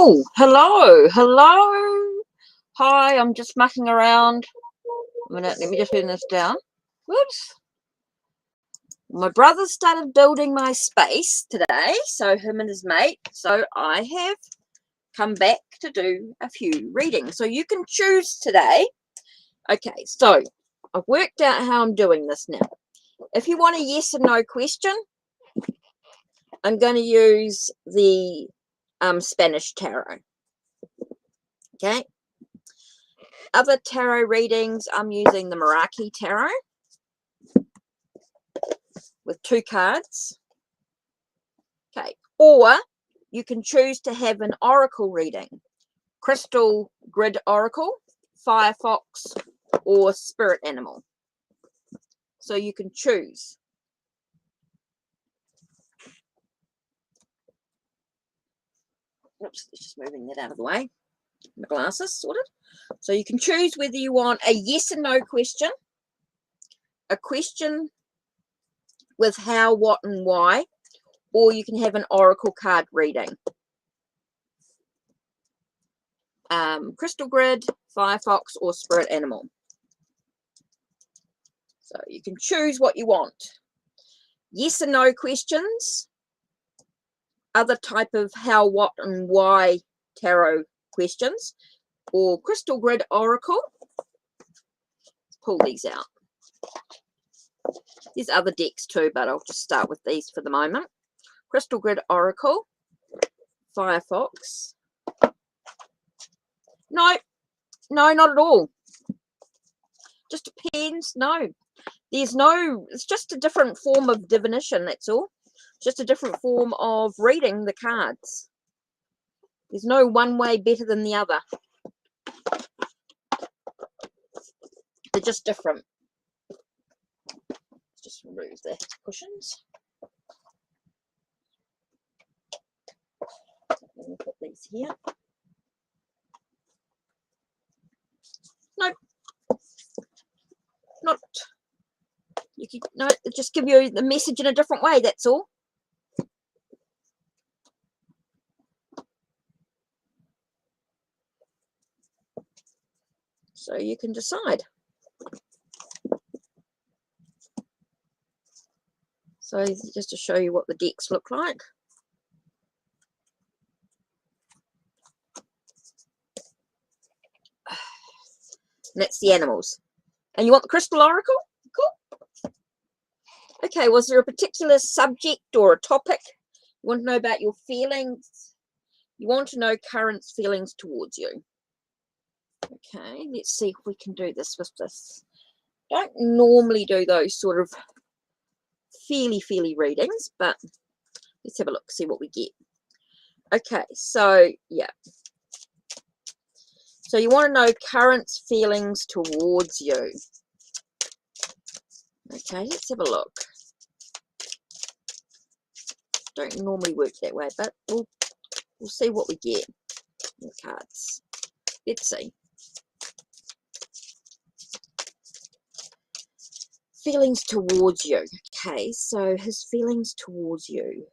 Oh, hello. Hi, I'm just mucking around. A minute, let me just turn this down. Whoops. My brother started building my space today, so him and his mate. So I have come back to do a few readings. So you can choose today. Okay, so I've worked out how I'm doing this now. If you want a yes or no question, I'm going to use the Spanish tarot. Okay. Other tarot readings, I'm using the Meraki tarot with 2 cards. Okay. Or you can choose to have an oracle reading. Crystal Grid Oracle, Firefox, or Spirit Animal. So you can choose. Oops, just moving that out of the way. My glasses sorted. So you can choose whether you want a yes and no question, a question with how, what, and why, or you can have an oracle card reading. Crystal Grid, Firefox, or Spirit Animal. So you can choose what you want. Yes and no questions, other type of how, what, and why tarot questions, or Crystal Grid Oracle. Let's pull these out. There's other decks too, but I'll just start with these for the moment. Crystal Grid Oracle, Firefox. No, not at all. Just depends. No, there's no, it's just a different form of divination, that's all. Just a different form of reading the cards. There's no one way better than the other. They're just different. Let's just remove the cushions. Let me put these here. Nope. Not. You can, no, just give you the message in a different way, that's all. So you can decide. So just to show you what the decks look like. And that's the animals. And you want the Crystal Oracle? Cool. Okay, was there a particular subject or a topic? You want to know about your feelings? You want to know current feelings towards you. Okay, let's see if we can do this with this. Don't normally do those sort of feely readings, but let's have a look, see what we get. Okay, so yeah. So you want to know current feelings towards you. Okay, let's have a look. Don't normally work that way, but we'll see what we get in the cards. Let's see. Feelings towards you. Okay, so his feelings towards you.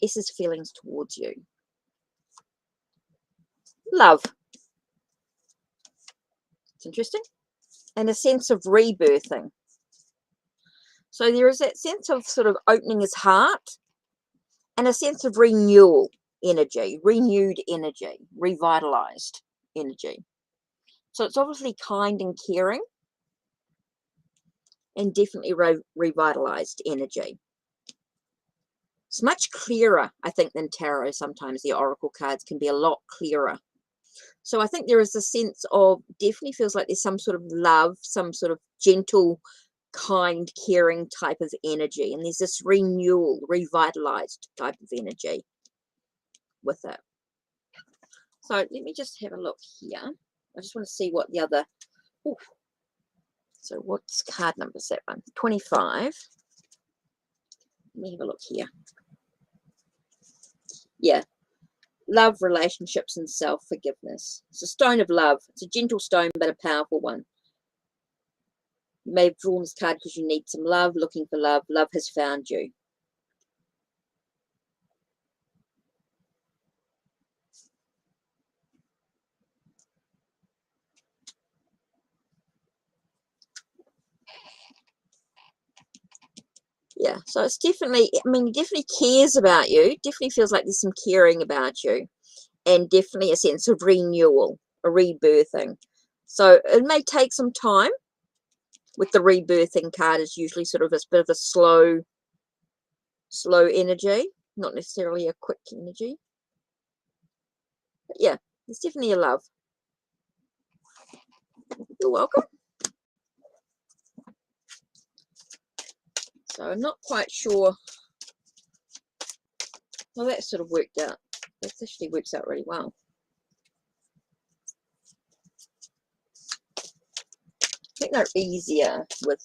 S's feelings towards you. Love. It's interesting. And a sense of rebirthing. So there is that sense of sort of opening his heart and a sense of renewal energy, renewed energy, revitalized energy. So it's obviously kind and caring and definitely revitalized energy. It's much clearer, I think, than tarot. Sometimes the oracle cards can be a lot clearer. So I think there is a sense of, definitely feels like there's some sort of love, some sort of gentle, kind, caring type of energy. And there's this renewal, revitalized type of energy with it. So let me just have a look here. I just want to see what the other... Ooh. So what's card number is that one? 25. Let me have a look here. Yeah. Love, relationships, and self-forgiveness. It's a stone of love. It's a gentle stone, but a powerful one. You may have drawn this card because you need some love, looking for love. Love has found you. Yeah, so it's definitely, I mean, he definitely cares about you. Definitely feels like there's some caring about you, and definitely a sense of renewal, a rebirthing. So it may take some time. With the rebirthing card, is usually sort of a bit of a slow energy, not necessarily a quick energy. But yeah, there's definitely a love. You're welcome. So I'm not quite sure. Well, that sort of worked out. That actually works out really well. I think they're easier with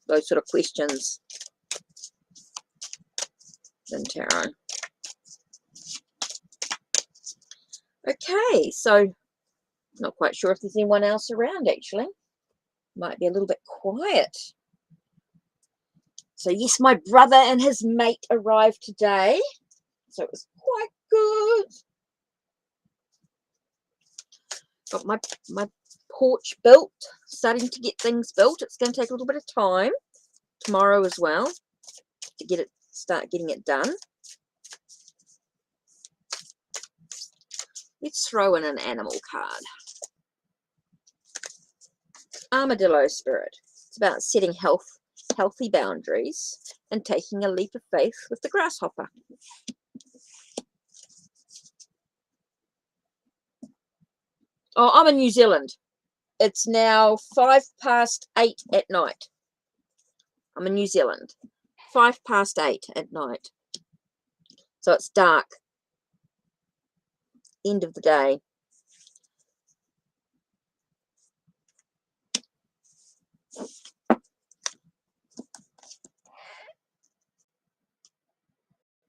those sort of questions than tarot. Okay, so not quite sure if there's anyone else around actually. Might be a little bit quiet. So yes, my brother and his mate arrived today. So it was quite good. Got my porch built, starting to get things built. It's going to take a little bit of time tomorrow as well to start getting it done. Let's throw in an animal card. Armadillo spirit. It's about setting healthy boundaries and taking a leap of faith with the grasshopper. Oh, I'm in New Zealand. It's now 8:05 at night. I'm in New Zealand. 8:05 at night. So it's dark. End of the day.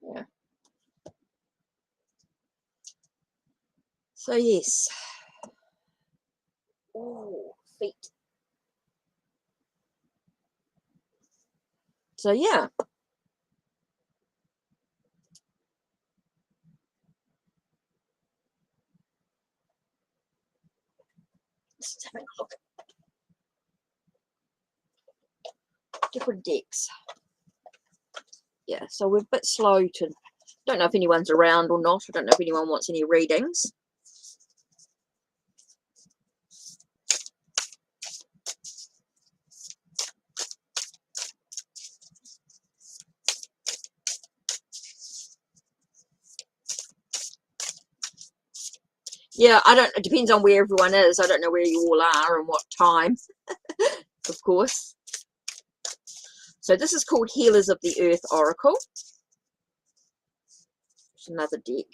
Yeah. So yes. Oh, feet. So yeah. Let's have a look. Different decks. Yeah, so we're a bit slow to, don't know if anyone's around or not. I don't know if anyone wants any readings. Yeah, it depends on where everyone is. I don't know where you all are and what time, of course. So this is called Healers of the Earth Oracle. It's another deck.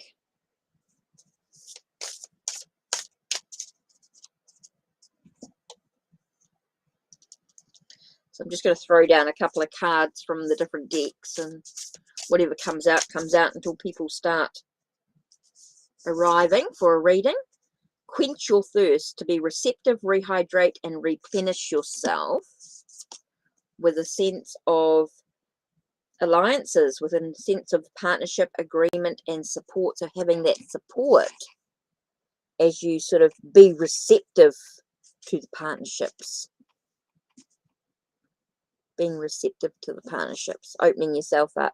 So I'm just going to throw down a couple of cards from the different decks, and whatever comes out until people start arriving for a reading. Quench your thirst, to be receptive, rehydrate, and replenish yourself with a sense of alliances, with a sense of partnership, agreement, and support. So having that support as you sort of be receptive to the partnerships. Being receptive to the partnerships, opening yourself up,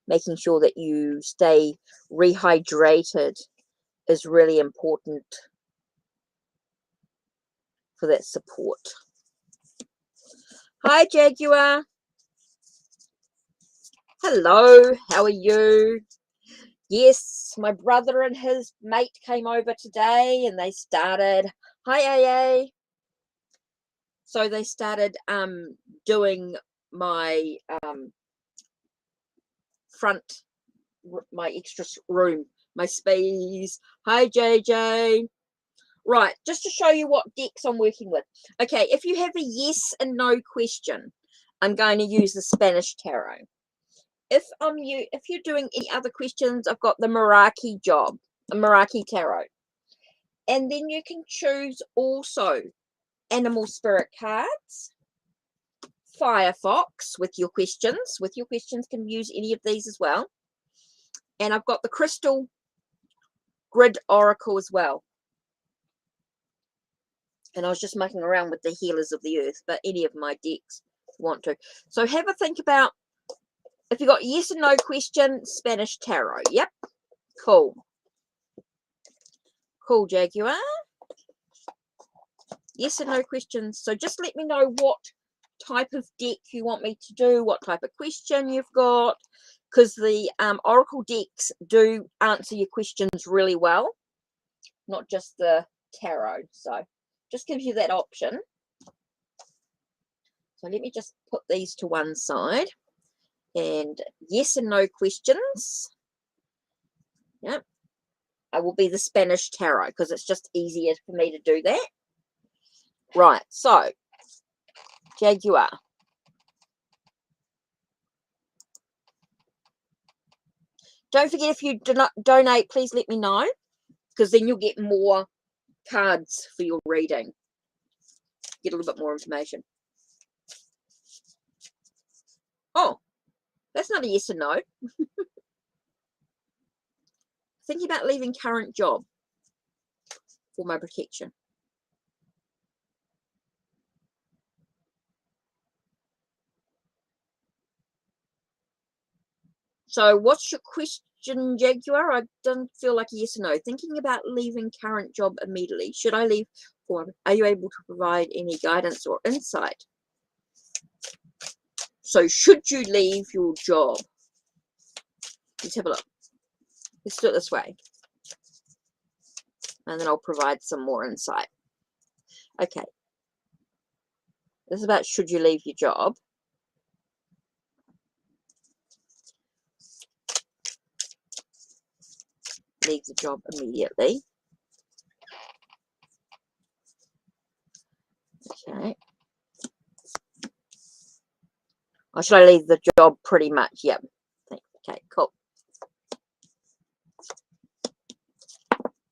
making sure that you stay rehydrated is really important for that support. Hi, Jaguar. Hello, how are you? Yes, my brother and his mate came over today and they started, hi AA. So they started doing my front, my extra room, my space. Hi JJ. Right, just to show you what decks I'm working with. Okay, if you have a yes and no question, I'm going to use the Spanish tarot. If you're doing any other questions, I've got the Meraki tarot. And then you can choose also animal spirit cards, Firefox with your questions. With your questions, can use any of these as well. And I've got the crystal grid oracle as well. And I was just mucking around with the Healers of the Earth, but any of my decks want to. So have a think about If you got yes and no question, Spanish tarot. Yep. Cool. Cool, Jaguar. Yes and no questions. So just let me know what type of deck you want me to do, what type of question you've got, because the Oracle decks do answer your questions really well, not just the tarot. So just gives you that option. So let me just put these to one side. And yes and no questions. Yep. I will be the Spanish tarot because it's just easier for me to do that. Right. So, Jaguar. Don't forget, if you do not donate, please let me know, because then you'll get more cards for your reading. Get a little bit more information. Oh, that's not a yes or no. Thinking about leaving current job for my protection. So what's your question, Jaguar? I don't feel like a yes or no. Thinking about leaving current job immediately. Should I leave? Or are you able to provide any guidance or insight? So should you leave your job? Let's have a look. Let's do it this way. And then I'll provide some more insight. Okay. This is about should you leave your job. Leave the job immediately. Okay. Or should I leave the job pretty much? Yep. Okay, cool.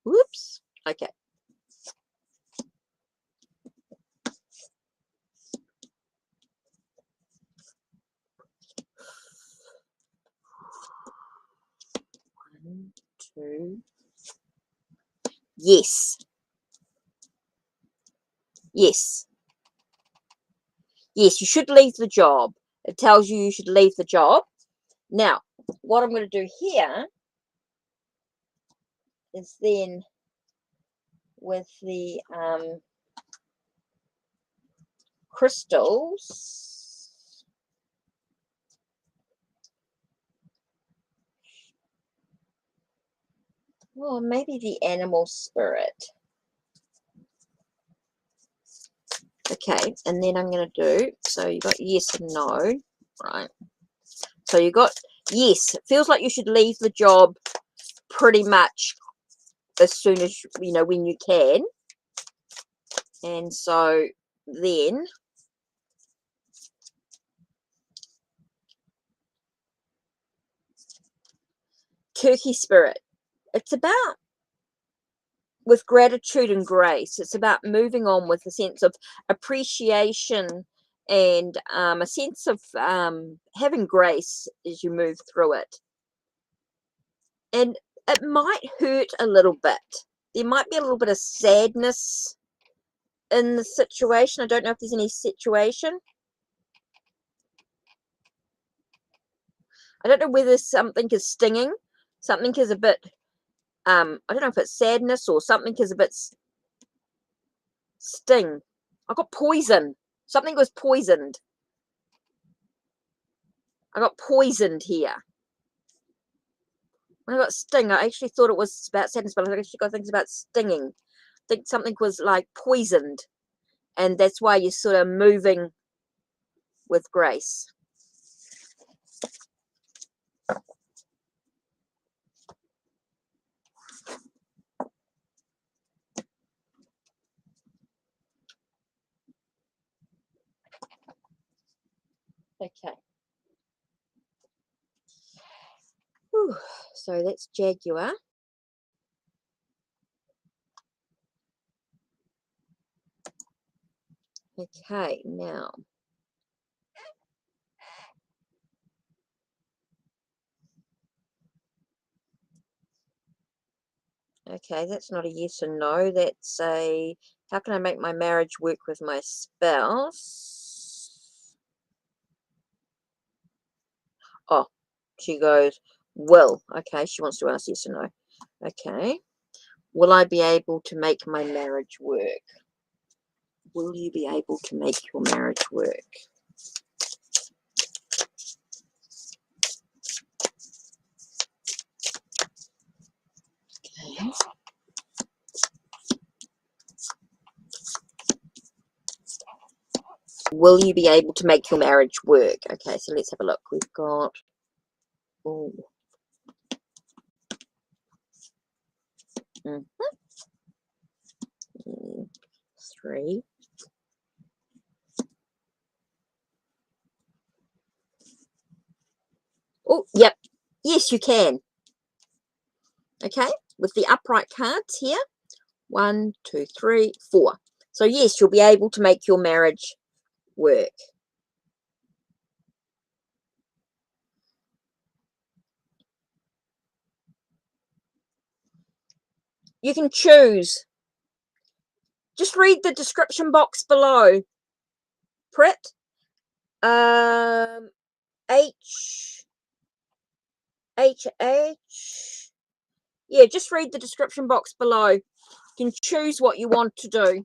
Whoops. Okay. One, two. Yes. Yes. Yes, you should leave the job. It tells you should leave the job. Now, what I'm going to do here is then with the crystals, well, maybe the animal spirit. Okay, and then I'm going to do, so you got yes and no, right? So you got yes. It feels like you should leave the job pretty much as soon as, you know, when you can. And so then turkey spirit. It's about with gratitude and grace. It's about moving on with a sense of appreciation and a sense of having grace as you move through it. And it might hurt a little bit. There might be a little bit of sadness in the situation. I don't know if there's any situation. I don't know whether something is stinging. Something is a bit, I don't know if it's sadness or something is a bit sting. I got poison. Something was poisoned. I got poisoned here. When I got sting, I actually thought it was about sadness, but I actually got things about stinging. I think something was like poisoned. And that's why you're sort of moving with grace. Okay. Whew. So that's Jaguar. Okay, now. Okay, that's not a yes or no. That's a, how can I make my marriage work with my spouse? Oh, she goes, will. Okay, she wants to ask yes or no. Okay. Will I be able to make my marriage work? Will you be able to make your marriage work? Okay. Will you be able to make your marriage work? Okay, so let's have a look. We've got... Oh. Three. Oh, yep. Yes, you can. Okay, with the upright cards here. 1, 2, 3, 4. So yes, you'll be able to make your marriage work. You can choose. Just read the description box below. Prit. H. Yeah, just read the description box below. You can choose what you want to do.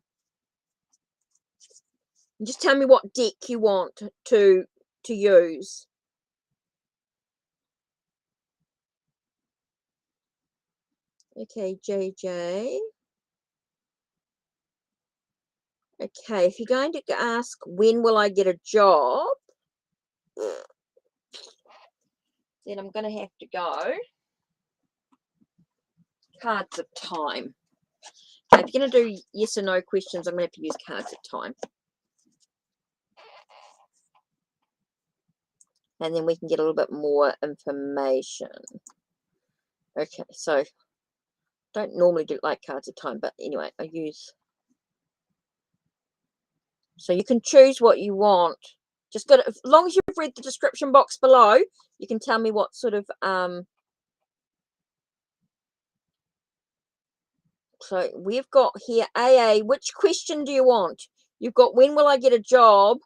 Just tell me what deck you want to use. Okay, JJ. Okay, if you're going to ask, when will I get a job? Then I'm going to have to go cards of time. Okay, if you're going to do yes or no questions, I'm going to have to use cards of time. And then we can get a little bit more information. Okay, so don't normally do like cards of time, but anyway, I use... So you can choose what you want. Just got to, as long as you've read the description box below, you can tell me what sort of so we've got here AA. Which question do you want? You've got when will I get a job?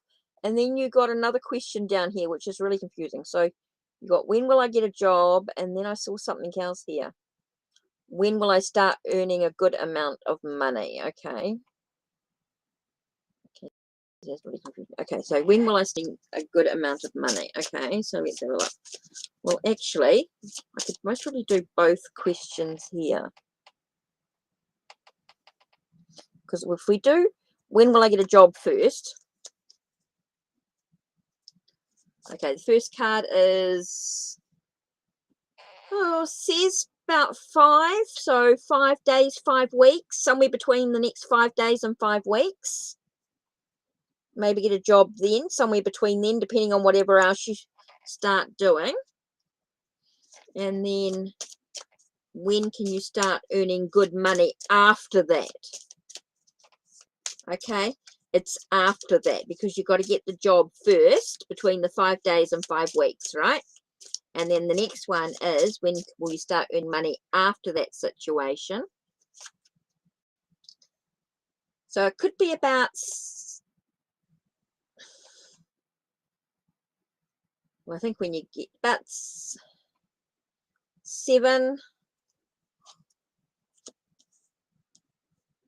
And then you got another question down here, which is really confusing. So you got when will I get a job? And then I saw something else here. When will I start earning a good amount of money? Okay. Okay, so when will I see a good amount of money? Okay, so let's have a look. Well, actually, I could most probably do both questions here. Because if we do, when will I get a job first? Okay, the first card is, says about 5. So 5 days, 5 weeks, somewhere between the next 5 days and 5 weeks. Maybe get a job then, somewhere between then, depending on whatever else you start doing. And then when can you start earning good money after that? Okay, it's after that, because you've got to get the job first between the 5 days and 5 weeks, right? And then the next one is when will you start earning money after that situation? So it could be about, well, I think when you get about 7.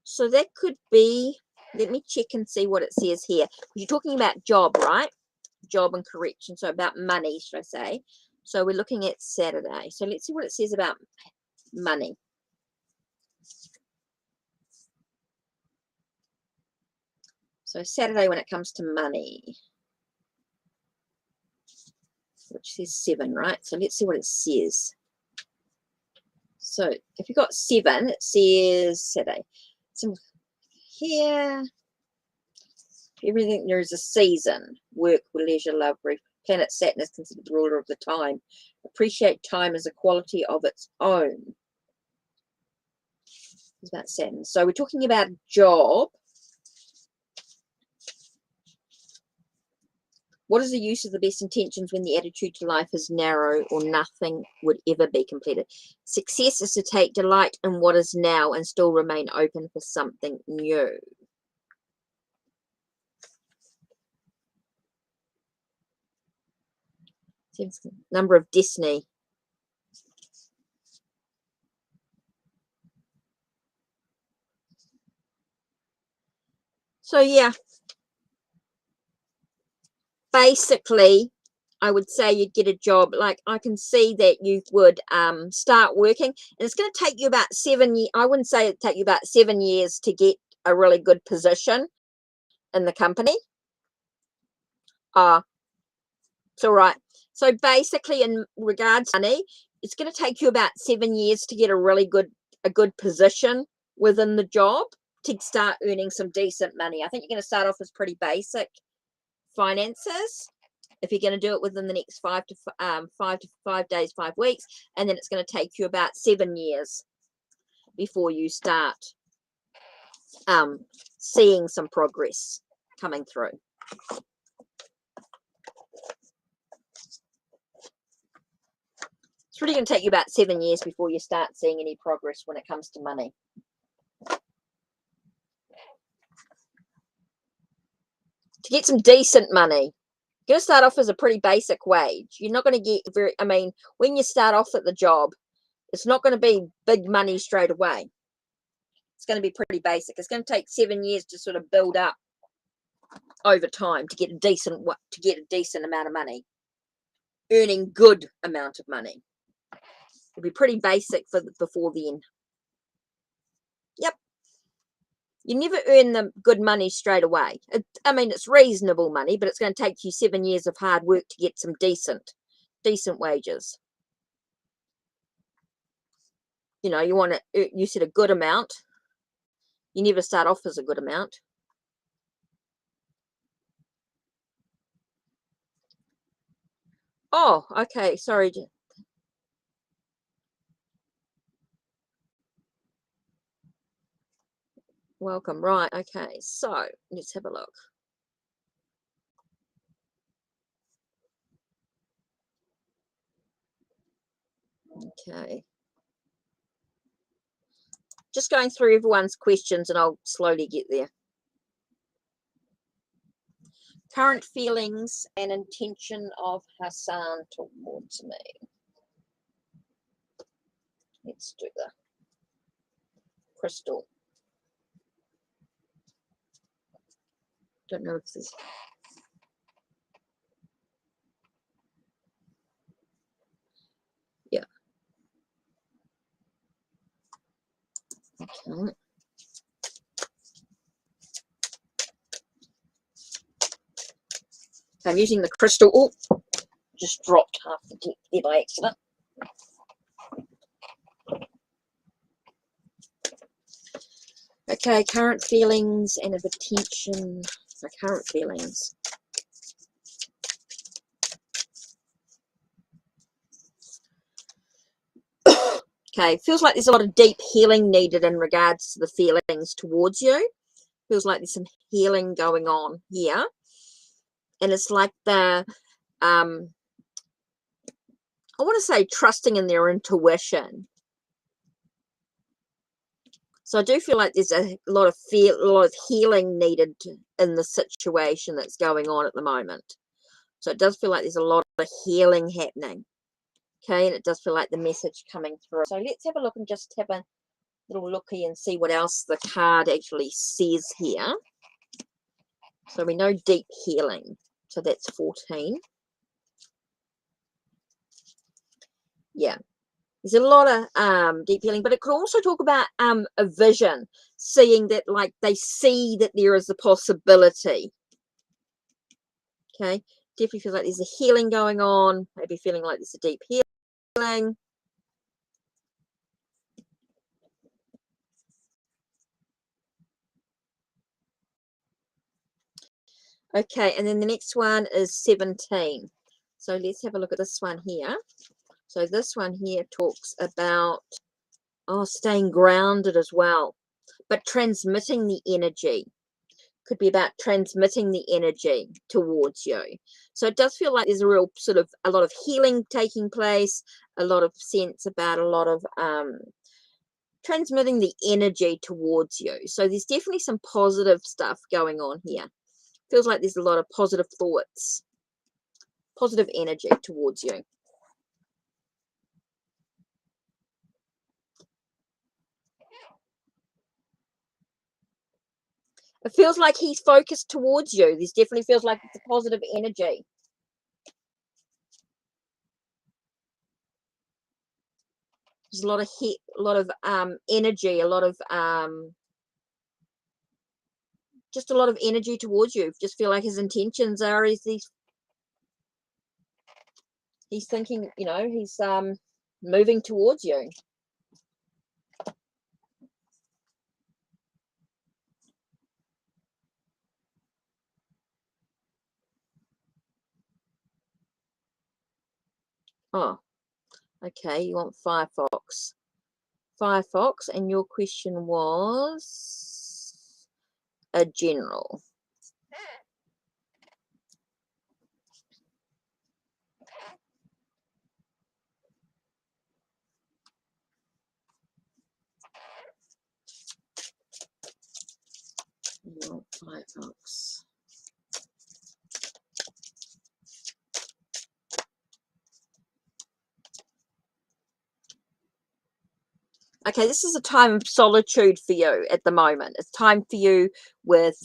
So that could be, let me check and see what it says here. You're talking about job, right? Job and correction. So about money, should I say. So we're looking at Saturday. So let's see what it says about money. So Saturday when it comes to money, which says 7, right? So let's see what it says. So if you've got 7, it says Saturday. So here, everything, there is a season. Work, leisure, love, planet Saturn is considered the ruler of the time. Appreciate time as a quality of its own. It's about Saturn. So we're talking about job. What is the use of the best intentions when the attitude to life is narrow or nothing would ever be completed? Success is to take delight in what is now and still remain open for something new. Number of destiny. So yeah, basically I would say you'd get a job. Like I can see that you would start working, and it's going to take you about 7 years. I wouldn't say it'd take you about 7 years to get a really good position in the company. It's all right. So basically, in regards to money, it's going to take you about 7 years to get a good position within the job to start earning some decent money. I think you're going to start off as pretty basic finances if you're going to do it within the next 5 days, 5 weeks, and then it's going to take you about 7 years before you start seeing some progress coming through. It's really going to take you about 7 years before you start seeing any progress when it comes to money. To get some decent money, you're going to start off as a pretty basic wage. You're not going to get when you start off at the job, it's not going to be big money straight away. It's going to be pretty basic. It's going to take 7 years to sort of build up over time to get a decent amount of money, earning good amount of money. It'll be pretty basic before then. Yep. You never earn the good money straight away. It's reasonable money, but it's going to take you 7 years of hard work to get some decent wages. You know, you said a good amount. You never start off as a good amount. Oh, okay. Sorry. Welcome. Right. Okay. So let's have a look. Okay. Just going through everyone's questions and I'll slowly get there. Current feelings and intention of Hassan towards me. Let's do the crystal. Don't know if this. Yeah. Okay. I'm using the crystal. Oh, just dropped half the deck there by accident. Okay, current feelings and of attention. So current feelings. Okay, feels like there's a lot of deep healing needed in regards to the feelings towards you. Feels like there's some healing going on here. And it's like I want to say trusting in their intuition. So I do feel like there's a lot of healing needed in the situation that's going on at the moment. So it does feel like there's a lot of healing happening. Okay, and it does feel like the message coming through. So let's have a look and just have a little looky and see what else the card actually says here. So we know deep healing. So that's 14. Yeah. There's a lot of deep healing, but it could also talk about a vision, seeing that, like, they see that there is a possibility. Okay, definitely feels like there's a healing going on, maybe feeling like there's a deep healing. Okay, and then the next one is 17. So let's have a look at this one here. So this one here talks about staying grounded as well, but transmitting the energy. Could be about transmitting the energy towards you. So it does feel like there's a real sort of a lot of healing taking place, a lot of sense about a lot of transmitting the energy towards you. So there's definitely some positive stuff going on here. Feels like there's a lot of positive thoughts positive energy towards you. It feels like he's focused towards you. This definitely feels like it's a positive energy. There's a lot of energy, a lot of just a lot of energy towards you. Just feel like his intentions are he's thinking, you know, he's moving towards you. Oh, okay, you want Firefox. Firefox, and your question was a general. You want Firefox. Okay, this is a time of solitude for you at the moment. It's time for you with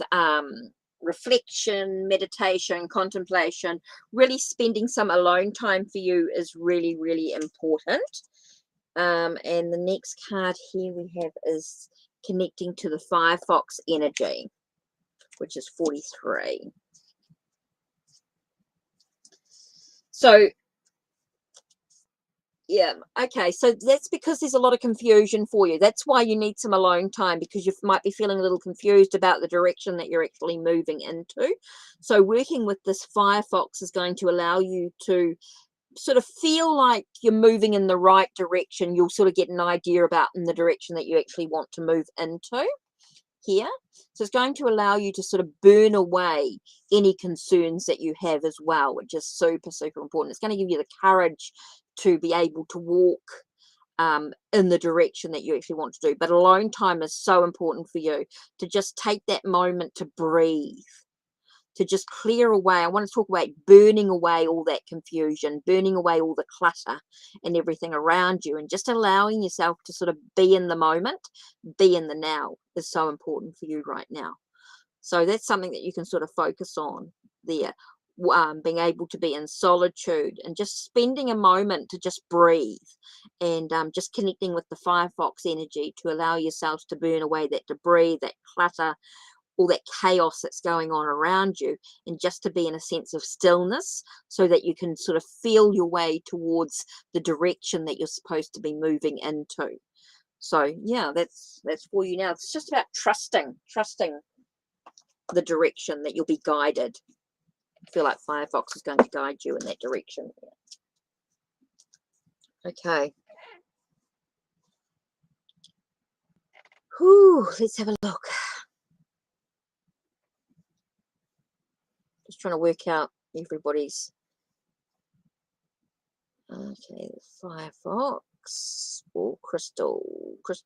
reflection, meditation, contemplation. Really spending some alone time for you is really, really important. And the next card here we have is connecting to the Firefox energy, which is 43. So yeah, okay, so that's because there's a lot of confusion for you. That's why you need some alone time, because you might be feeling a little confused about the direction that you're actually moving into. So working with this Firefox is going to allow you to sort of feel like you're moving in the right direction. You'll sort of get an idea about in the direction that you actually want to move into here. So it's going to allow you to sort of burn away any concerns that you have as well, which is super, super important. It's going to give you the courage to be able to walk in the direction that you actually want to do. But alone time is so important for you to just take that moment to breathe, to just clear away. I want to talk about burning away all that confusion, burning away all the clutter and everything around you, and just allowing yourself to sort of be in the moment, be in the now is so important for you right now. So that's something that you can sort of focus on there, being able to be in solitude and just spending a moment to just breathe and just connecting with the Firefox energy to allow yourselves to burn away that debris, that clutter, all that chaos that's going on around you, and just to be in a sense of stillness so that you can sort of feel your way towards the direction that you're supposed to be moving into. So yeah, that's for you now. It's just about trusting the direction that you'll be guided. I feel like Firefox is going to guide you in that direction. Okay. Whew, let's have a look. Just trying to work out everybody's. Okay, Firefox or Crystal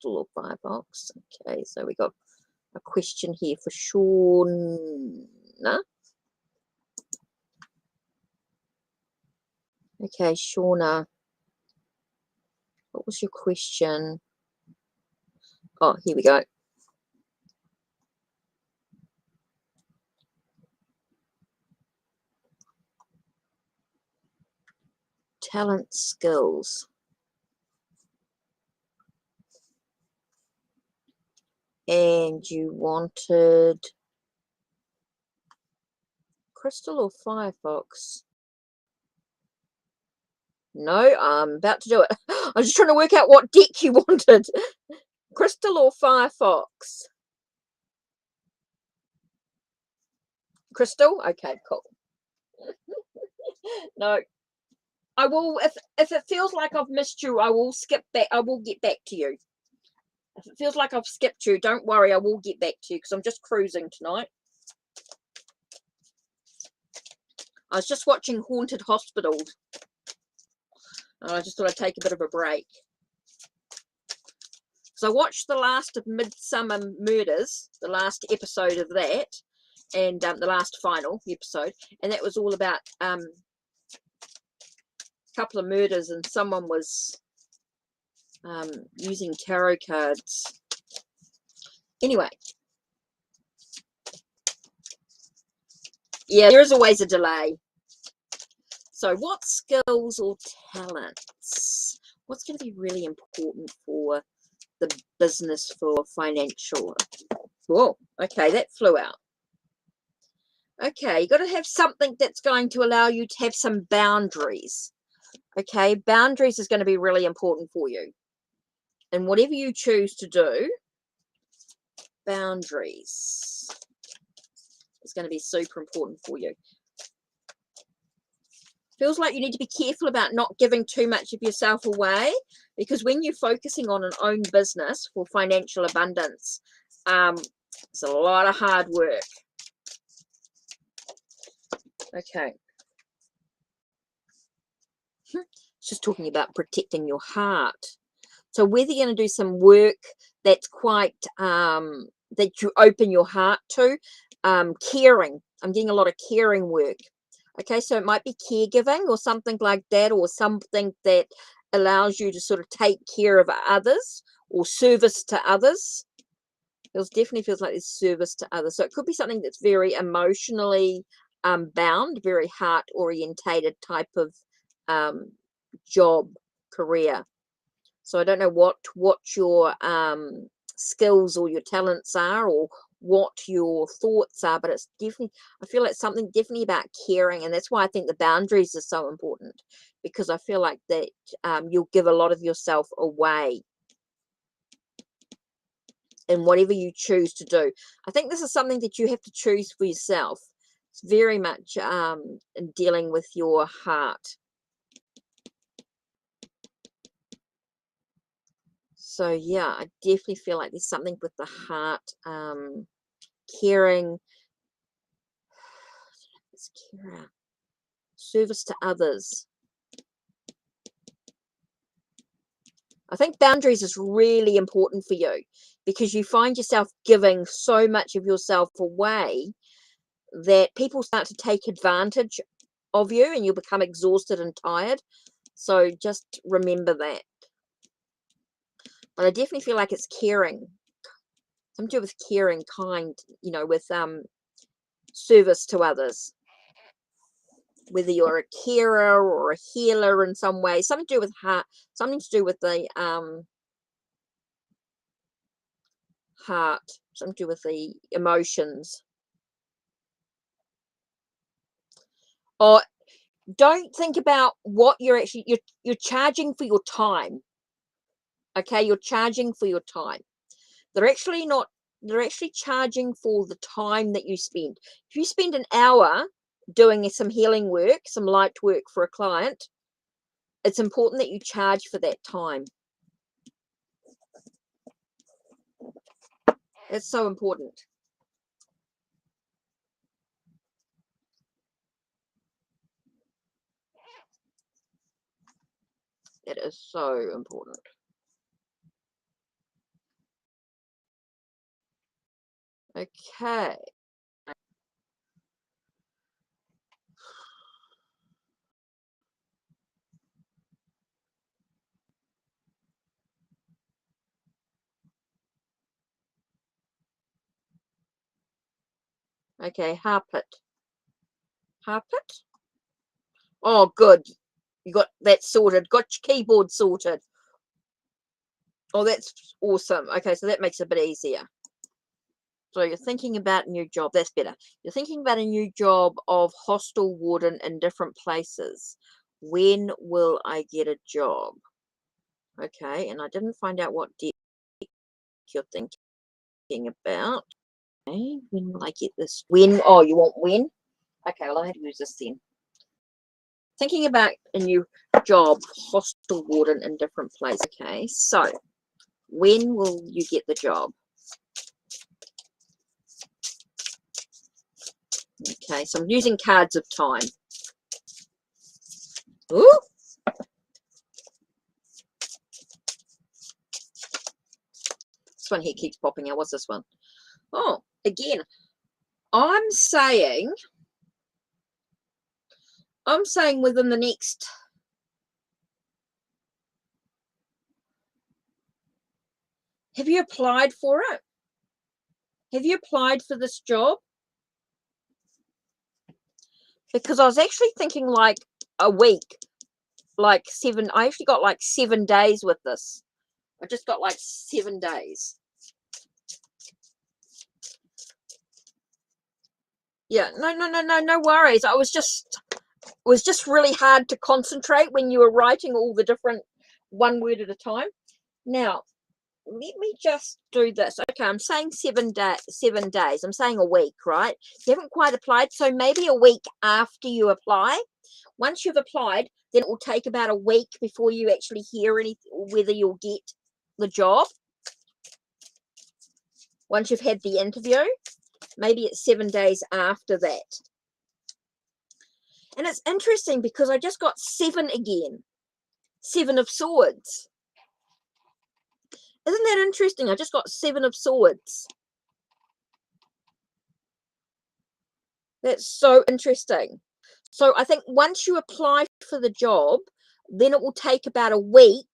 or Firefox. Okay, so we got a question here for Shauna. Okay, Shauna, what was your question? Oh, here we go. Talent, skills. And you wanted Crystal or Firefox? No, I'm about to do it. I was just trying to work out what deck you wanted. Crystal or Firefox? Crystal? Okay, cool. No, I will, if it feels like I've missed you, I will skip back. I will get back to you. If it feels like I've skipped you, don't worry, I will get back to you because I'm just cruising tonight. I was just watching Haunted Hospitals. And I just thought I'd take a bit of a break. So I watched the last of Midsummer Murders, the last episode of that, and the last final episode, and that was all about couple of murders and someone was using tarot cards. Anyway, yeah, there is always a delay. So what skills or talents? What's going to be really important for the business for financial? Whoa, okay, that flew out. Okay, you got to have something that's going to allow you to have some boundaries. Okay, boundaries is going to be really important for you. And whatever you choose to do, boundaries is going to be super important for you. Feels like you need to be careful about not giving too much of yourself away, because when you're focusing on an own business for financial abundance, it's a lot of hard work. Okay. It's just talking about protecting your heart. So whether you're going to do some work that's quite, that you open your heart to, caring. I'm getting a lot of caring work. Okay, so it might be caregiving or something like that, or something that allows you to sort of take care of others or service to others. It definitely feels like there's service to others. So it could be something that's very emotionally bound, very heart-orientated type of job, career. So I don't know what your skills or your talents are, or what your thoughts are, but it's definitely, I feel like something definitely about caring, and that's why I think the boundaries are so important, because I feel like that you'll give a lot of yourself away in whatever you choose to do. I think this is something that you have to choose for yourself. It's very much in dealing with your heart. So yeah, I definitely feel like there's something with the heart, caring, service to others. I think boundaries is really important for you, because you find yourself giving so much of yourself away that people start to take advantage of you and you become exhausted and tired. So just remember that. But I definitely feel like it's caring. Something to do with caring, kind, with service to others. Whether you're a carer or a healer in some way, something to do with heart, something to do with the heart, something to do with the emotions. Or don't think about what you're charging for your time. Okay, you're charging for your time. They're actually charging for the time that you spend. If you spend an hour doing some healing work, some light work for a client, it's important that you charge for that time. It's so important. It is so important. Okay. Okay, Harpit. Harpit? Oh, good. You got that sorted. Got your keyboard sorted. Oh, that's awesome. Okay, so that makes it a bit easier. So you're thinking about a new job. That's better. You're thinking about a new job of hostel warden in different places. When will I get a job? Okay, and I didn't find out what deck you're thinking about. Okay, when will I get this? When? Oh, you want when? Okay, well, I have to use this then. Thinking about a new job, hostel warden in different places. Okay, so when will you get the job? Okay, so I'm using cards of time. Ooh. This one here keeps popping out. What's this one? Oh, again, I'm saying within the next Have you applied for it? Have you applied for this job? Because I was actually thinking like a week, like 7. I actually got like 7 days with this. I just got like 7 days. Yeah, no worries. It was just really hard to concentrate when you were writing all the different one word at a time. Now, let me just do this. Okay, I'm saying 7 days. I'm saying a week, right? You haven't quite applied, so maybe a week after you apply. Once you've applied, then it will take about a week before you actually hear whether you'll get the job. Once you've had the interview, maybe it's 7 days after that. And it's interesting because I just got 7 again. 7 of Swords. Isn't that interesting? I just got 7 of Swords. That's so interesting. So I think once you apply for the job, then it will take about a week.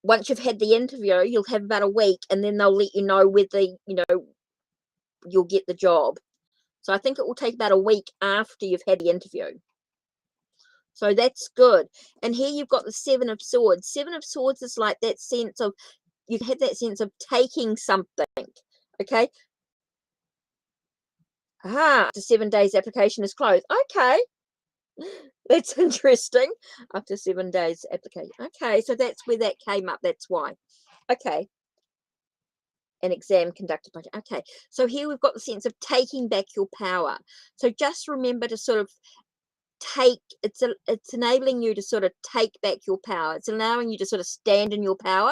Once you've had the interview, you'll have about a week, and then they'll let you know whether, you'll get the job. So I think it will take about a week after you've had the interview. So that's good. And here you've got the 7 of Swords. 7 of Swords is like that sense of, you have that sense of taking something. Okay. After 7 days, application is closed. Okay. That's interesting. After 7 days, application. Okay. So that's where that came up. That's why. Okay. An exam conducted by. Okay. So here we've got the sense of taking back your power. So just remember to sort of it's enabling you to sort of take back your power. It's allowing you to sort of stand in your power.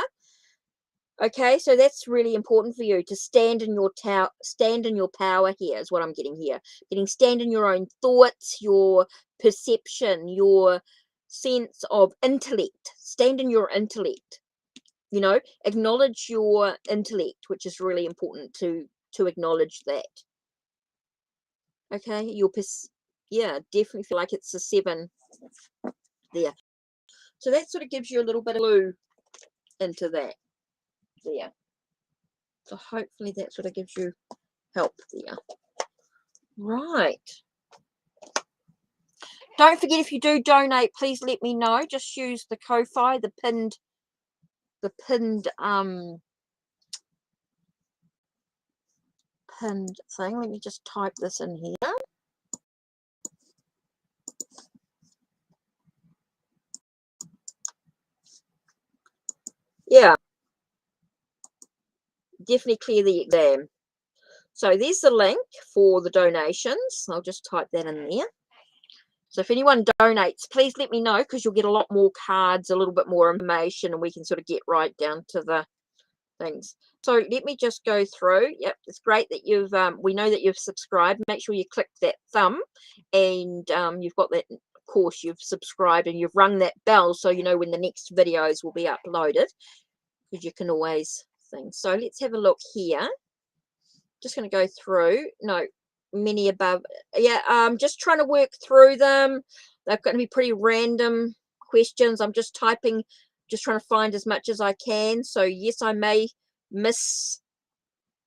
Okay, so that's really important for you to stand in your power. Here is what I'm getting here. Stand in your own thoughts, your perception, your sense of intellect. Stand in your intellect. Acknowledge your intellect, which is really important to acknowledge that. Okay, yeah, definitely feel like it's a 7 there. So that sort of gives you a little bit of clue into that there. So hopefully that sort of gives you help there. Right. Don't forget, if you do donate, please let me know. Just use the Ko-Fi, the pinned thing. Let me just type this in here. Yeah. Definitely clear the exam. So there's the link for the donations. I'll just type that in there. So if anyone donates, please let me know, because you'll get a lot more cards, a little bit more information, and we can sort of get right down to the things. So let me just go through. Yep, it's great that you've we know that you've subscribed. Make sure you click that thumb, and you've got that. Of course, you've subscribed and you've rung that bell, so you know when the next videos will be uploaded, because you can always things. So let's have a look here. Just going to go through. No, many above. Yeah, I'm just trying to work through them. They're going to be pretty random questions. I'm just typing, just trying to find as much as I can. So yes, I may miss,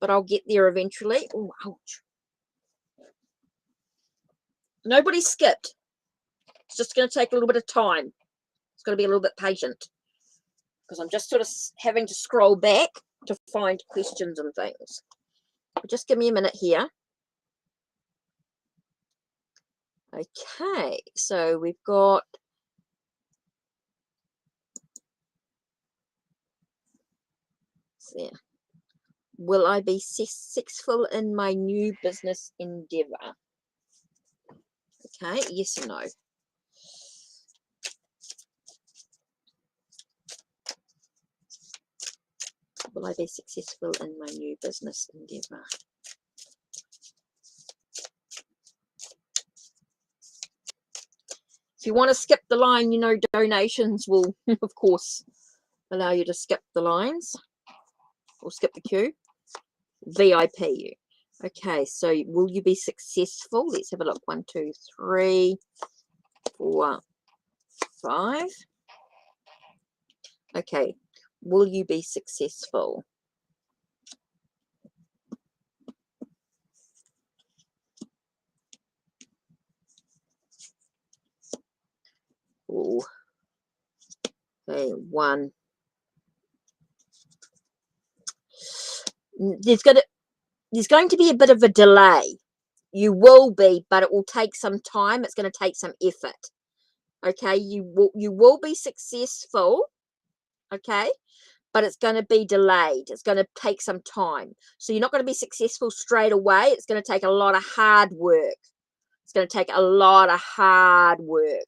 but I'll get there eventually. Oh, ouch. Nobody skipped. It's just going to take a little bit of time. It's going to be a little bit patient, because I'm just sort of having to scroll back to find questions and things. Just give me a minute here. Okay, so we've got there. Will I be successful in my new business endeavor? Okay, yes or no? Will I be successful in my new business endeavor? If you want to skip the line, donations will, of course, allow you to skip the lines or skip the queue. VIP. Okay, so will you be successful? Let's have a look. 1, 2, 3, 4, 5. Okay, Will you be successful? Ooh. Okay, 1. There's going to be a bit of a delay. You will be, but it will take some time. It's going to take some effort. Okay, you will be successful. Okay, but it's going to be delayed. It's going to take some time. So you're not going to be successful straight away. It's going to take a lot of hard work. It's going to take a lot of hard work.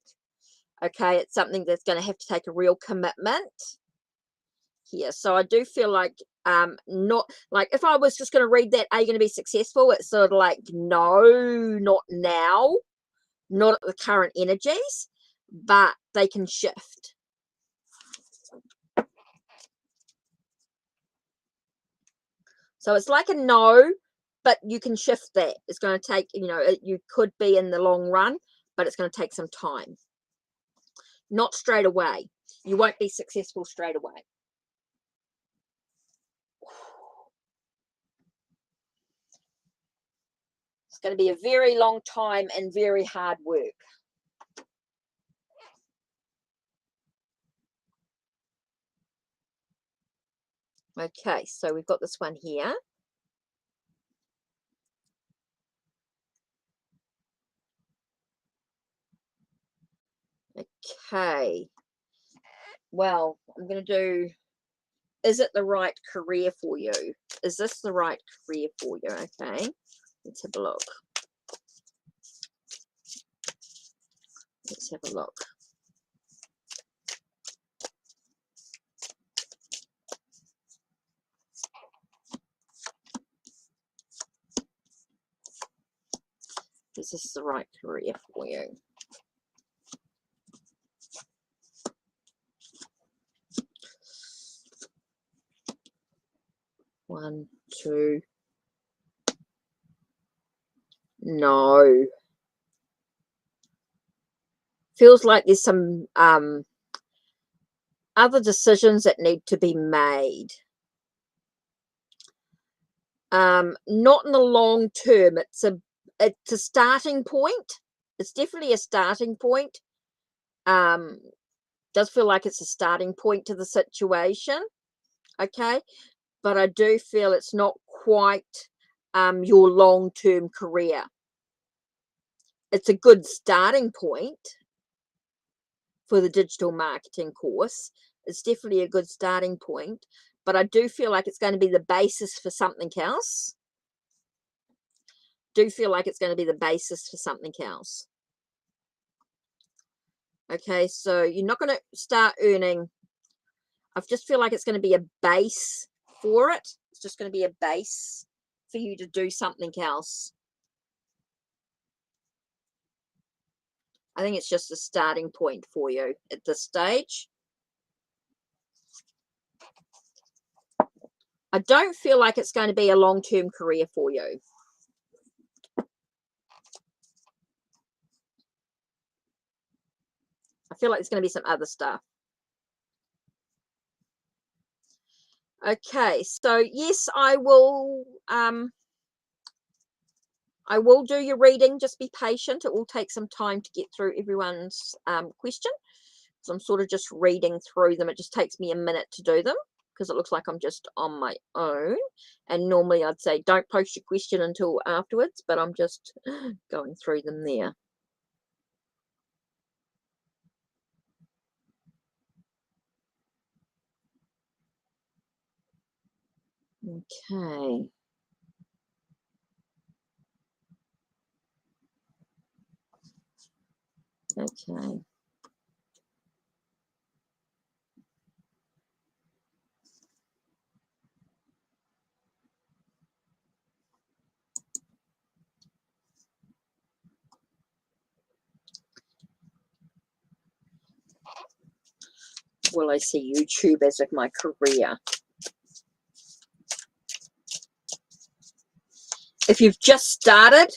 Okay, it's something that's going to have to take a real commitment here. So I do feel like not like if I was just going to read that, are you going to be successful? It's sort of like, no, not now, not at the current energies, but they can shift. So it's like a no, but you can shift that. It's going to take, you could be in the long run, but it's going to take some time. Not straight away. You won't be successful straight away. It's going to be a very long time and very hard work. Okay, so we've got this one here. Okay. Well, I'm going to do, is it the right career for you? Is this the right career for you? Okay, let's have a look. Let's have a look. Is this the right career for you? One, two. No. Feels like there's some other decisions that need to be made. Not in the long term. It's a starting point. It's definitely a starting point. Does feel like it's a starting point to the situation. Okay, but I do feel it's not quite your long-term career. It's a good starting point for the digital marketing course. It's definitely a good starting point, but I do feel like it's going to be the basis for something else. Do feel like it's going to be the basis for something else. Okay, so you're not going to start earning. I just feel like it's going to be a base for it. It's just going to be a base for you to do something else. I think it's just a starting point for you at this stage. I don't feel like it's going to be a long-term career for you. I feel like there's going to be some other stuff. Okay, so yes, I will do your reading. Just be patient. It will take some time to get through everyone's question. So I'm sort of just reading through them. It just takes me a minute to do them because it looks like I'm just on my own. And normally I'd say don't post your question until afterwards, but I'm just going through them there. Okay. Okay. Will I see YouTube as of my career? If you've just started,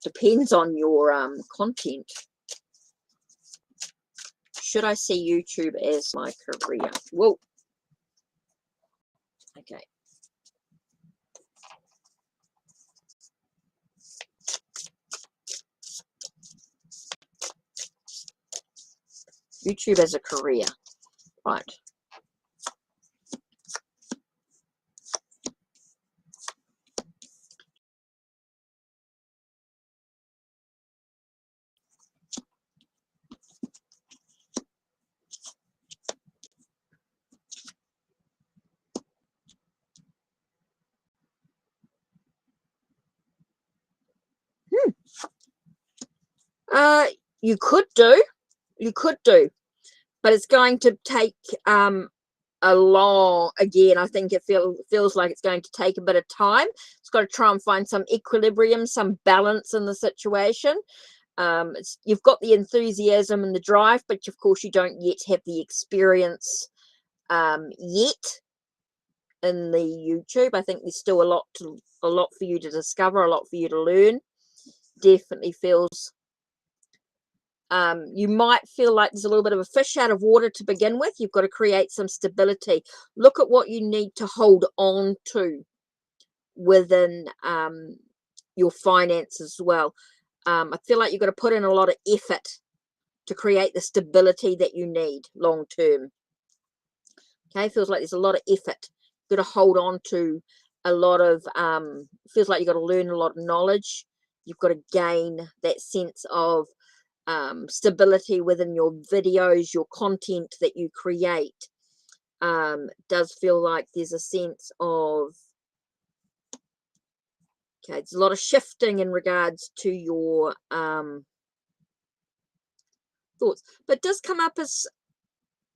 depends on your content. should I see YouTube as my career? Whoa. Okay. YouTube as a career. Right. You could do, but it's going to take a long, again, I think it feels like it's going to take a bit of time. It's got to try and find some equilibrium, some balance in the situation. You've got the enthusiasm and the drive, but of course you don't yet have the experience yet in the YouTube. I think there's still a lot for you to discover, a lot for you to learn. Definitely feels you might feel like there's a little bit of a fish out of water to begin with. You've got to create some stability. Look at what you need to hold on to within your finances as well. I feel like you've got to put in a lot of effort to create the stability that you need long term. Okay, feels like there's a lot of effort. You've got to hold on to a lot of, feels like you've got to learn a lot of knowledge. You've got to gain that sense of stability within your videos, your content that you create. Does feel like there's a sense of, okay, there's a lot of shifting in regards to your thoughts, but it does come up as,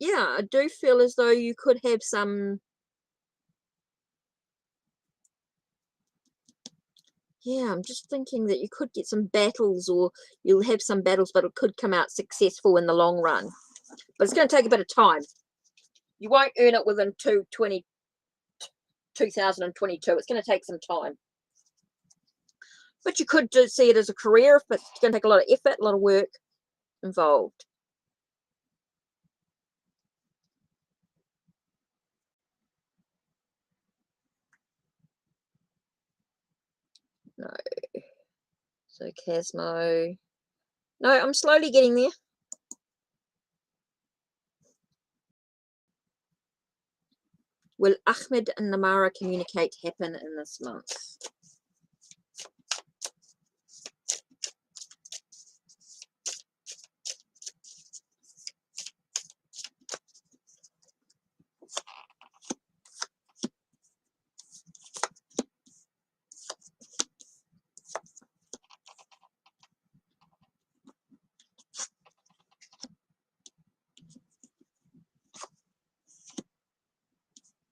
yeah, I do feel as though you could have some, yeah, I'm just thinking that you could get some battles, or you'll have some battles, but it could come out successful in the long run. But it's going to take a bit of time. You won't earn it within 2022. It's going to take some time. But you could just see it as a career, but it's going to take a lot of effort, a lot of work involved. No. So Casmo. No, I'm slowly getting there. Will Ahmed and Namara communicate happen in this month?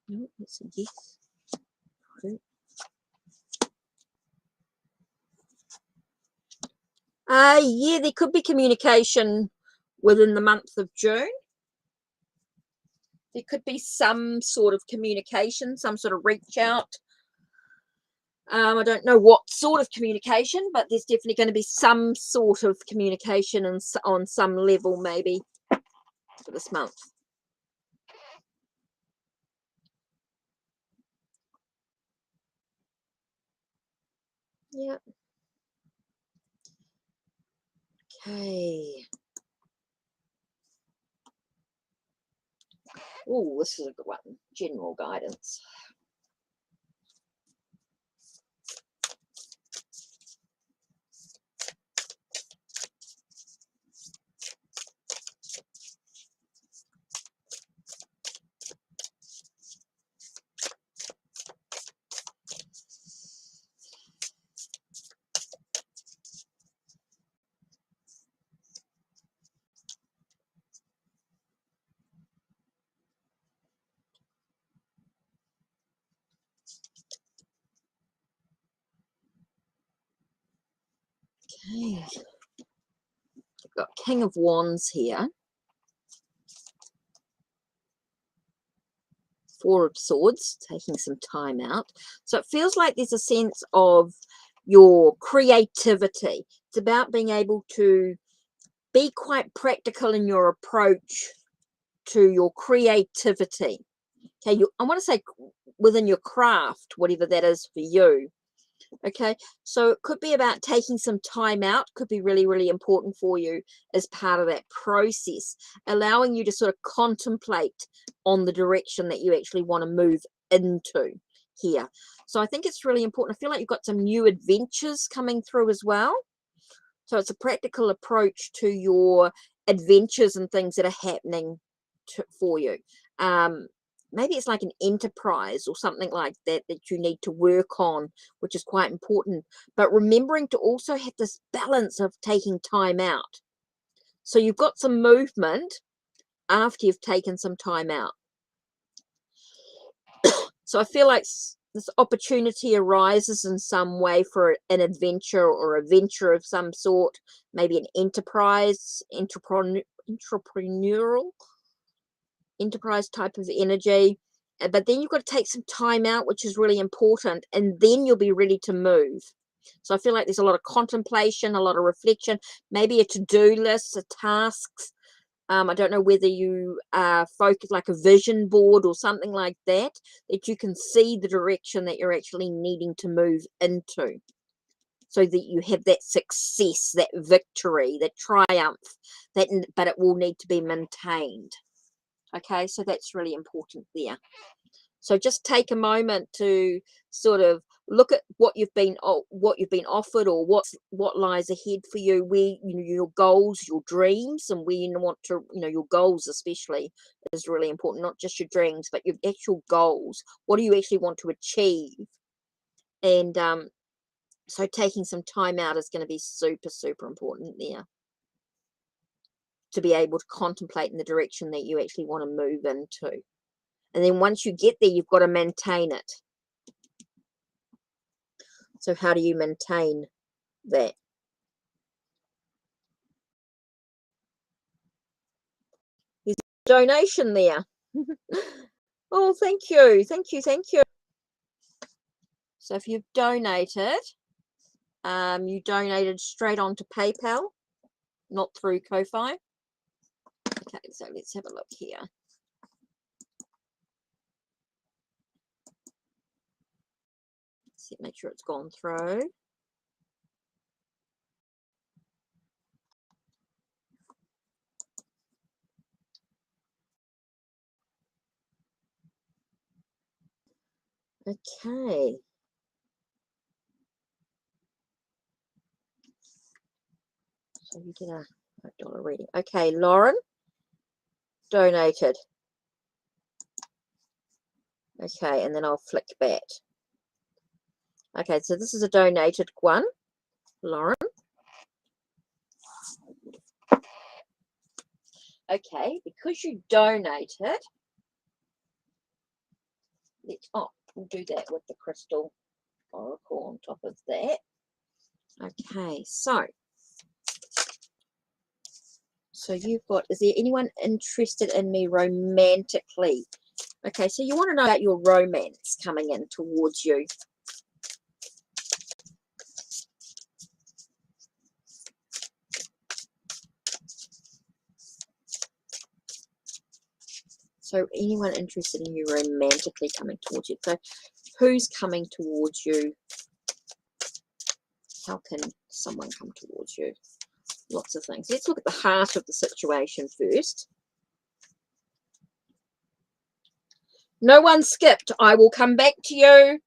No, it's a yes. Okay. Yeah, there could be communication within the month of June. There could be some sort of communication, some sort of reach out. I don't know what sort of communication, but there's definitely going to be some sort of communication and on some level maybe for this month. Yeah. Okay. Oh, this is a good one. General guidance. Okay. I've got King of Wands here. Four of Swords, taking some time out. So it feels like there's a sense of your creativity. It's about being able to be quite practical in your approach to your creativity. Okay, I want to say within your craft, whatever that is for you. Okay, so it could be about taking some time out, could be really, really important for you as part of that process, allowing you to sort of contemplate on the direction that you actually want to move into here. So I think it's really important. I feel like you've got some new adventures coming through as well. So it's a practical approach to your adventures and things that are happening for you. Maybe it's like an enterprise or something like that that you need to work on, which is quite important. But remembering to also have this balance of taking time out. So you've got some movement after you've taken some time out. So I feel like this opportunity arises in some way for an adventure or a venture of some sort, maybe an enterprise, entrepreneurial enterprise type of energy. But then you've got to take some time out, which is really important, and then you'll be ready to move. So I feel like there's a lot of contemplation, a lot of reflection, maybe a to-do list, a tasks. I don't know whether you focus like a vision board or something like that, that you can see the direction that you're actually needing to move into, so that you have that success, that victory, that triumph, but it will need to be maintained. Okay, so that's really important there. So just take a moment to sort of look at what you've been offered, or what lies ahead for you, where your goals, your dreams, and where you want to, your goals especially is really important, not just your dreams, but your actual goals. What do you actually want to achieve? And so taking some time out is going to be super, super important there, to be able to contemplate in the direction that you actually want to move into. And then once you get there, you've got to maintain it. So how do you maintain that? There's a donation there. Oh, thank you. Thank you. Thank you. So if you've donated, you donated straight onto PayPal, not through Ko-Fi. Okay, so let's have a look here. Let's make sure it's gone through. Okay. So you get a $5 reading. Okay, Lauren donated. Okay, and then I'll flick back. Okay, so this is a donated one, Lauren. Okay, because you donated, we'll do that with the crystal oracle on top of that. Okay, so you've got, is there anyone interested in me romantically? Okay, so you want to know about your romance coming in towards you. So anyone interested in you romantically coming towards you? So who's coming towards you? How can someone come towards you? Lots of things. Let's look at the heart of the situation first. No one skipped. I will come back to you.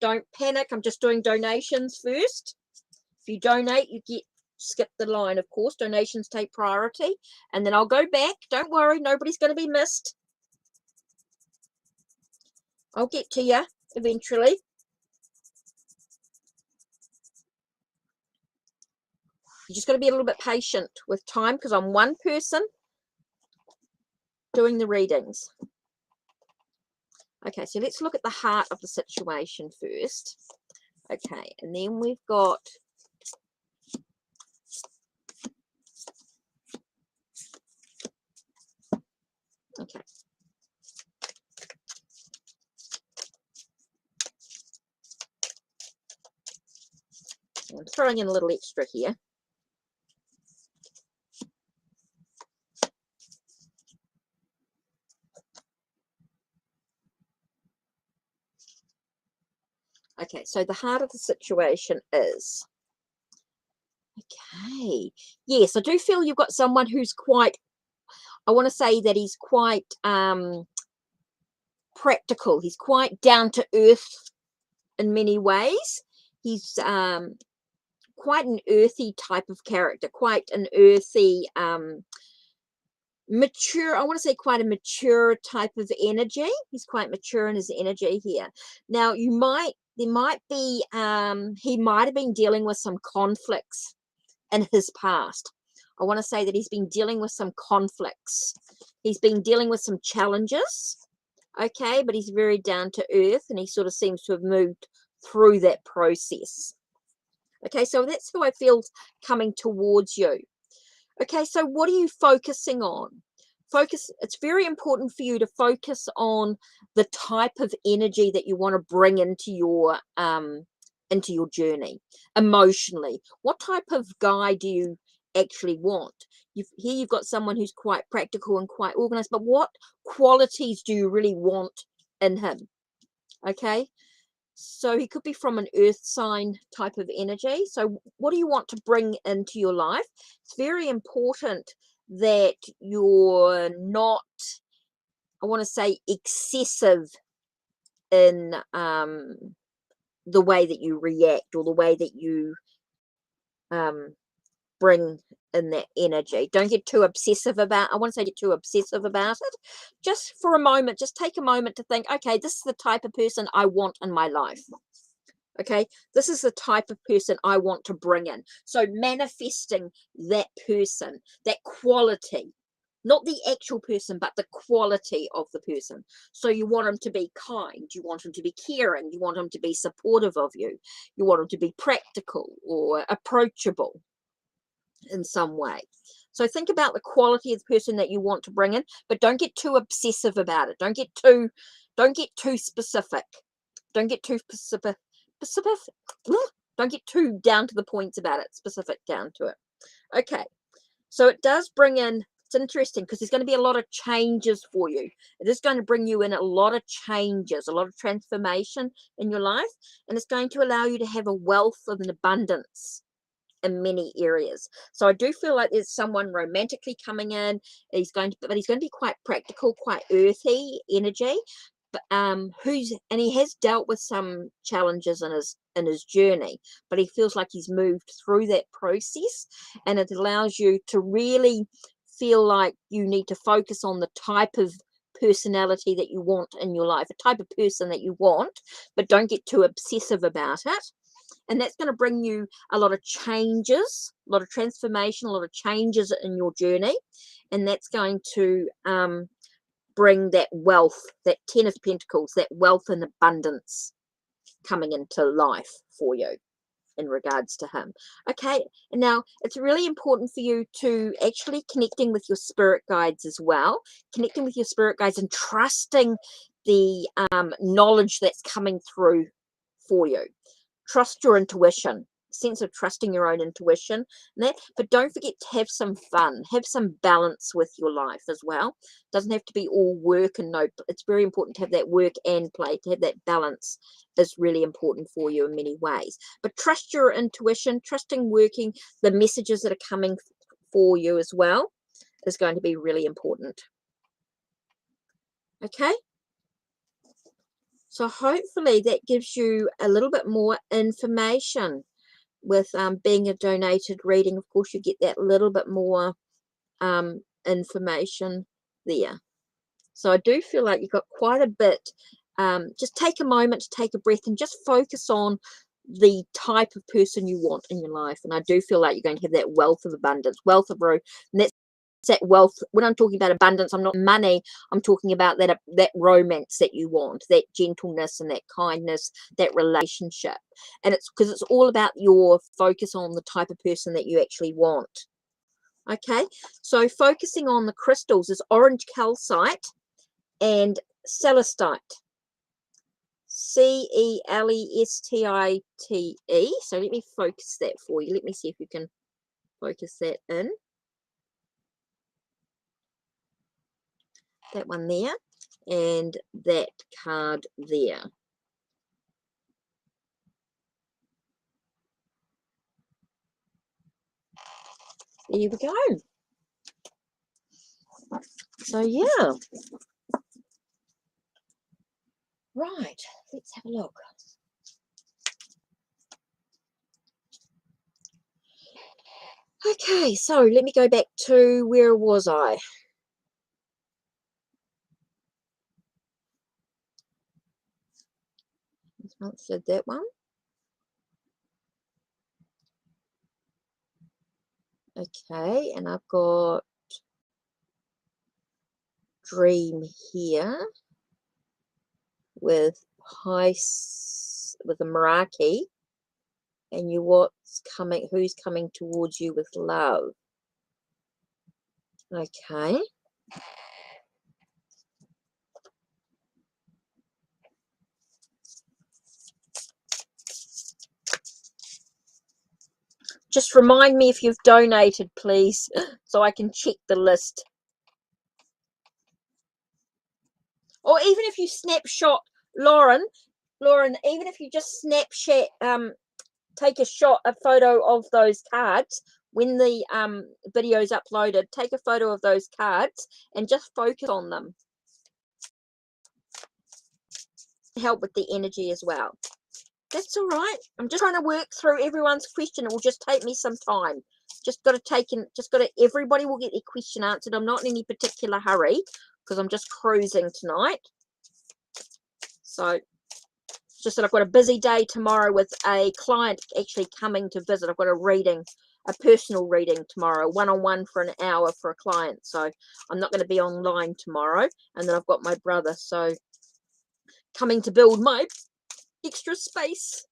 Don't panic. I'm just doing donations first. If you donate, you get skip the line, of course. Donations take priority. And then I'll go back. Don't worry. Nobody's going to be missed. I'll get to you eventually. You just got to be a little bit patient with time, because I'm one person doing the readings. Okay, so let's look at the heart of the situation first. Okay, and then we've got okay. I'm throwing in a little extra here. Okay, so the heart of the situation is, okay, yes, I do feel you've got someone who's quite, I want to say that he's quite practical. He's quite down to earth in many ways. He's quite an earthy type of character, quite an earthy, mature, I want to say quite a mature type of energy. He's quite mature in his energy here. Now, there might be, he might have been dealing with some conflicts in his past. I want to say that he's been dealing with some conflicts. He's been dealing with some challenges, okay, but he's very down to earth, and he sort of seems to have moved through that process. Okay, so that's who I feel coming towards you. Okay, so what are you focusing on? It's very important for you to focus on the type of energy that you want to bring into your journey emotionally. What type of guy do you actually want? Here you've got someone who's quite practical and quite organized, but what qualities do you really want in him? Okay, so he could be from an earth sign type of energy. So what do you want to bring into your life? It's very important that you're not, I want to say, excessive in the way that you react, or the way that you bring in that energy. Don't get too obsessive about, I want to say get too obsessive about it. Just for a moment, just take a moment to think, okay, this is the type of person I want in my life. Okay, this is the type of person I want to bring in. So manifesting that person, that quality, not the actual person, but the quality of the person. So you want them to be kind, you want them to be caring, you want them to be supportive of you, you want them to be practical or approachable in some way. So think about the quality of the person that you want to bring in, but don't get too obsessive about it. Don't get too specific. Don't get too specific. Don't get too down to the points about it. Specific down to it. Okay. So it does bring in, it's interesting because there's going to be a lot of changes for you. It is going to bring you in a lot of changes, a lot of transformation in your life, and it's going to allow you to have a wealth of an abundance in many areas. So I do feel like there's someone romantically coming in. But he's going to be quite practical, quite earthy energy. But he has dealt with some challenges in his journey, but he feels like he's moved through that process, and it allows you to really feel like you need to focus on the type of personality that you want in your life, a type of person that you want, but don't get too obsessive about it. And that's going to bring you a lot of changes, a lot of transformation, a lot of changes in your journey. And that's going to bring that wealth, that 10 of Pentacles, that wealth and abundance coming into life for you in regards to him. Okay, and now it's really important for you to actually connecting with your spirit guides as well, connecting with your spirit guides and trusting the knowledge that's coming through for you. Trust your intuition, sense of trusting your own intuition, but don't forget to have some fun, have some balance with your life as well. Doesn't have to be all work and no, it's very important to have that work and play, to have that balance is really important for you in many ways. But trust your intuition, trusting working the messages that are coming for you as well is going to be really important. Okay, so hopefully that gives you a little bit more information. With being a donated reading, of course, you get that little bit more information there. So I do feel like you've got quite a bit. Just take a moment to take a breath and just focus on the type of person you want in your life. And I do feel like you're going to have that wealth of abundance, wealth of growth, and that's that wealth. When I'm talking about abundance, I'm not money. I'm talking about that romance that you want, that gentleness and that kindness, that relationship. And it's because it's all about your focus on the type of person that you actually want. Okay, so focusing on the crystals is orange calcite and celestite. Celestite. So let me focus that for you. Let me see if you can focus that in. That one there and that card there. there we go. So yeah, right, let's have a look. Okay, so let me go back to, where was I? Answered that one. Okay, and I've got dream here with with the Meraki, and who's coming towards you with love. Okay. Just remind me if you've donated, please, so I can check the list. Or even if you snapshot, Lauren, even if you just snapshot, take a photo of those cards when the video's uploaded. Take a photo of those cards and just focus on them. Help with the energy as well. That's all right. I'm just trying to work through everyone's question. It will just take me some time. Everybody will get their question answered. I'm not in any particular hurry because I'm just cruising tonight. So just that I've got a busy day tomorrow with a client actually coming to visit. I've got a personal reading tomorrow, one-on-one for an hour for a client. So I'm not going to be online tomorrow. And then I've got my brother, so coming to build my extra space,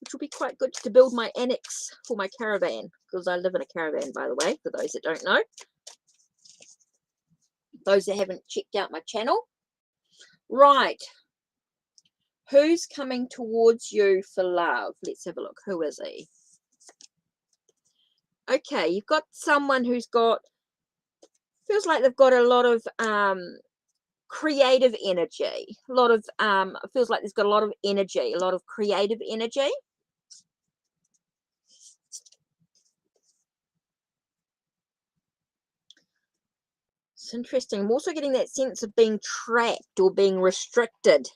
which will be quite good, to build my annex for my caravan, because I live in a caravan, by the way, for those that don't know. Those that haven't checked out my channel. Right. Who's coming towards you for love? Let's have a look. Who is he? Okay, you've got someone who's feels like they've got a lot of creative energy. Feels like there's got a lot of energy, a lot of creative energy. It's interesting. I'm also getting that sense of being trapped or being restricted.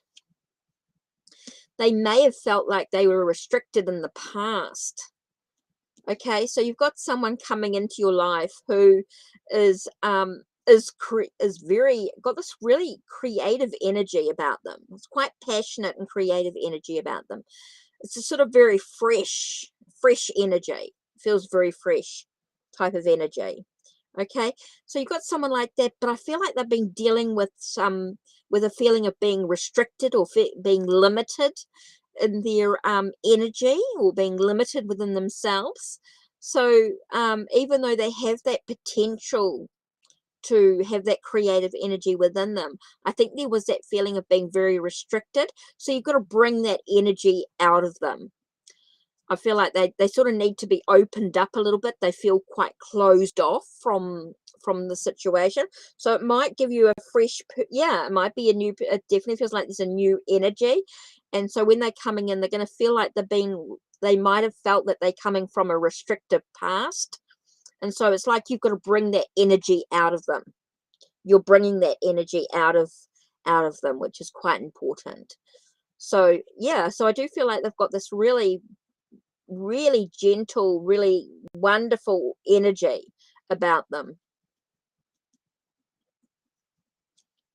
They may have felt like they were restricted in the past. Okay, so you've got someone coming into your life who is got this really creative energy about them. It's quite passionate and creative energy about them. It's a sort of very fresh energy. It feels very fresh type of energy. Okay, so you've got someone like that, but I feel like they've been dealing with a feeling of being restricted or being limited in their energy, or being limited within themselves. So even though they have that potential to have that creative energy within them, I think there was that feeling of being very restricted. So you've got to bring that energy out of them. I feel like they sort of need to be opened up a little bit. They feel quite closed off from the situation. So it might give you a fresh, it might be it definitely feels like there's a new energy. And so when they're coming in, they're going to feel like they might have felt that they're coming from a restrictive past. And so it's like you've got to bring that energy out of them. You're bringing that energy out of them, which is quite important. So yeah, so I do feel like they've got this really gentle, really wonderful energy about them.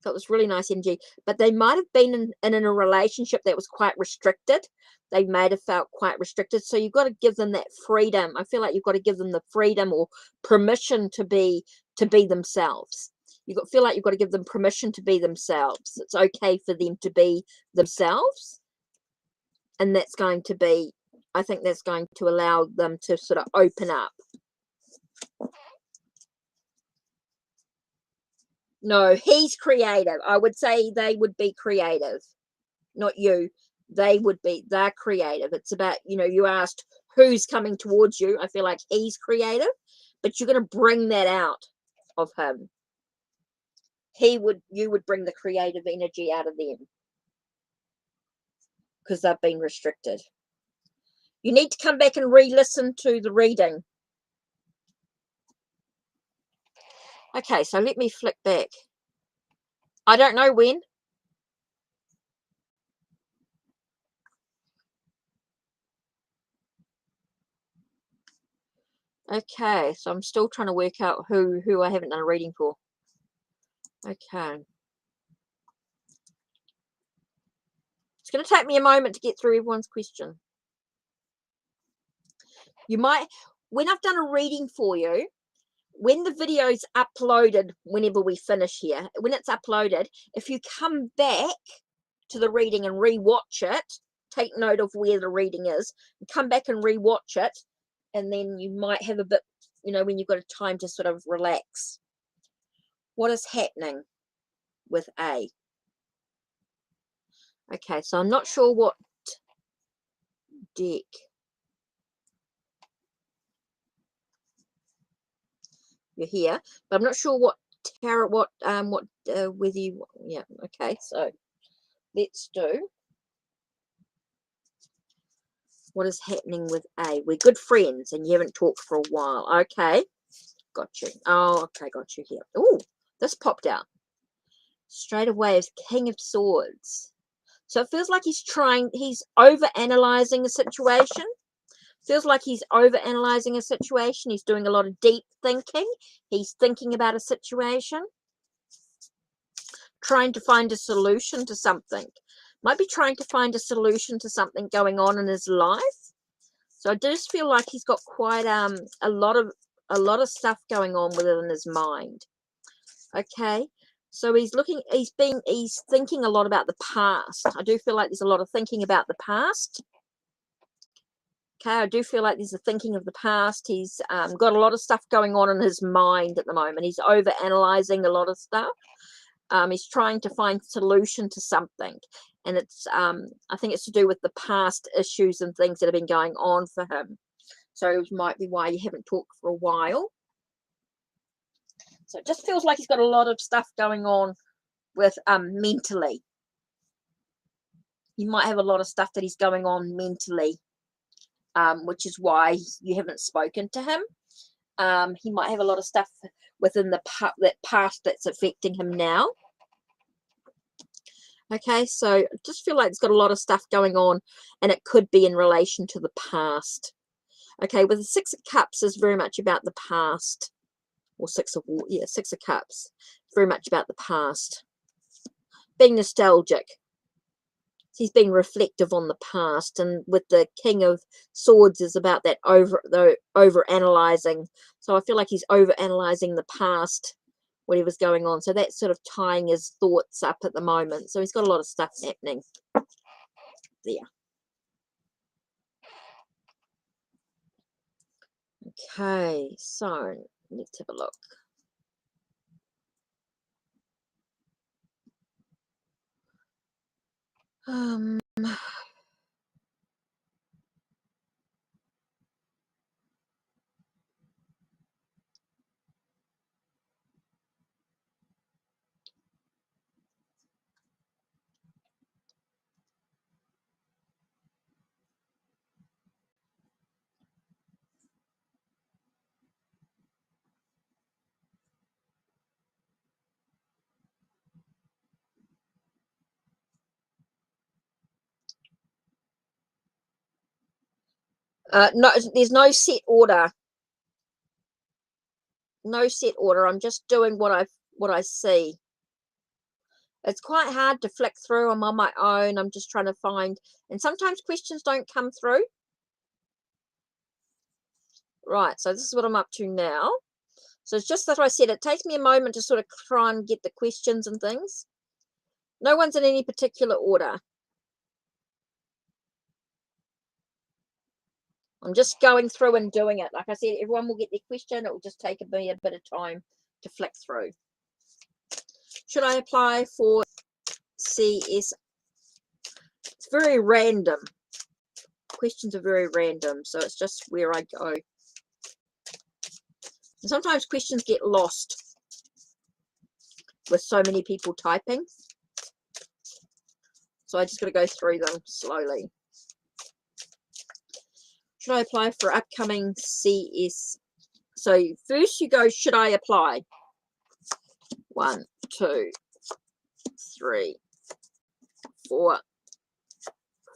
So it was really nice energy, but they might have been in a relationship that was quite restricted. They might have felt quite restricted. So you've got to give them that freedom. I feel like you've got to give them the freedom or permission to be themselves. Feel like you've got to give them permission to be themselves. It's okay for them to be themselves. And I think that's going to allow them to sort of open up. No, he's creative. I would say they would be creative, not you. They're creative. It's about, you asked who's coming towards you. I feel like he's creative, but you're going to bring that out of him. You would bring the creative energy out of them because they've been restricted. You need to come back and re-listen to the reading. Okay, so let me flick back. I don't know when. Okay, so I'm still trying to work out who I haven't done a reading for. Okay. It's going to take me a moment to get through everyone's question. You might, when I've done a reading for you, when the video's uploaded, whenever we finish here, when it's uploaded, if you come back to the reading and re-watch it, take note of where the reading is, come back and re-watch it, and then you might have a bit, you know, when you've got a time to sort of relax. What is happening with A? Okay, so I'm not sure what deck you're here, but I'm not sure what tarot, whether you, yeah, okay, so let's do what is happening with A. We're good friends and you haven't talked for a while. Okay, got you. Oh, okay, got you here. Oh, this popped out straight away as King of Swords. So it feels like he's over-analyzing a situation. Feels like he's over-analyzing a situation. He's doing a lot of deep thinking. He's thinking about a situation, trying to find a solution to something. Might be trying to find a solution to something going on in his life. So I just feel like he's got quite a lot of stuff going on within his mind. Okay. So he's thinking a lot about the past. I do feel like there's a lot of thinking about the past. Okay, I do feel like there's a thinking of the past. He's got a lot of stuff going on in his mind at the moment. He's over-analyzing a lot of stuff. He's trying to find solution to something. And it's I think it's to do with the past issues and things that have been going on for him. So it might be why you haven't talked for a while. So it just feels like he's got a lot of stuff going on with mentally. He might have a lot of stuff that he's going on mentally, which is why you haven't spoken to him. He might have a lot of stuff within that past that's affecting him now. Okay, so I just feel like it's got a lot of stuff going on, and it could be in relation to the past. Okay, with the Six of Cups is very much about the past. Or Six of Cups. Very much about the past. Being nostalgic. He's being reflective on the past, and with the King of Swords is about that over-analyzing. So I feel like he's over-analyzing the past, whatever's going on. So that's sort of tying his thoughts up at the moment. So he's got a lot of stuff happening there. Okay, so let's have a look. No, there's no set order. No set order. I'm just doing what I see. It's quite hard to flick through. I'm on my own. I'm just trying to find, and sometimes questions don't come through. Right, so this is what I'm up to now. So it's just that I said it takes me a moment to sort of try and get the questions and things. No one's in any particular order. I'm just going through and doing it. Like I said, everyone will get their question. It will just take me a bit of time to flick through. Should I apply for CS? It's very random. Questions are very random, so it's just where I go. And sometimes questions get lost with so many people typing. So I just got to go through them slowly. Should I apply for upcoming CS? So first you go, should I apply? 1, 2, 3, 4,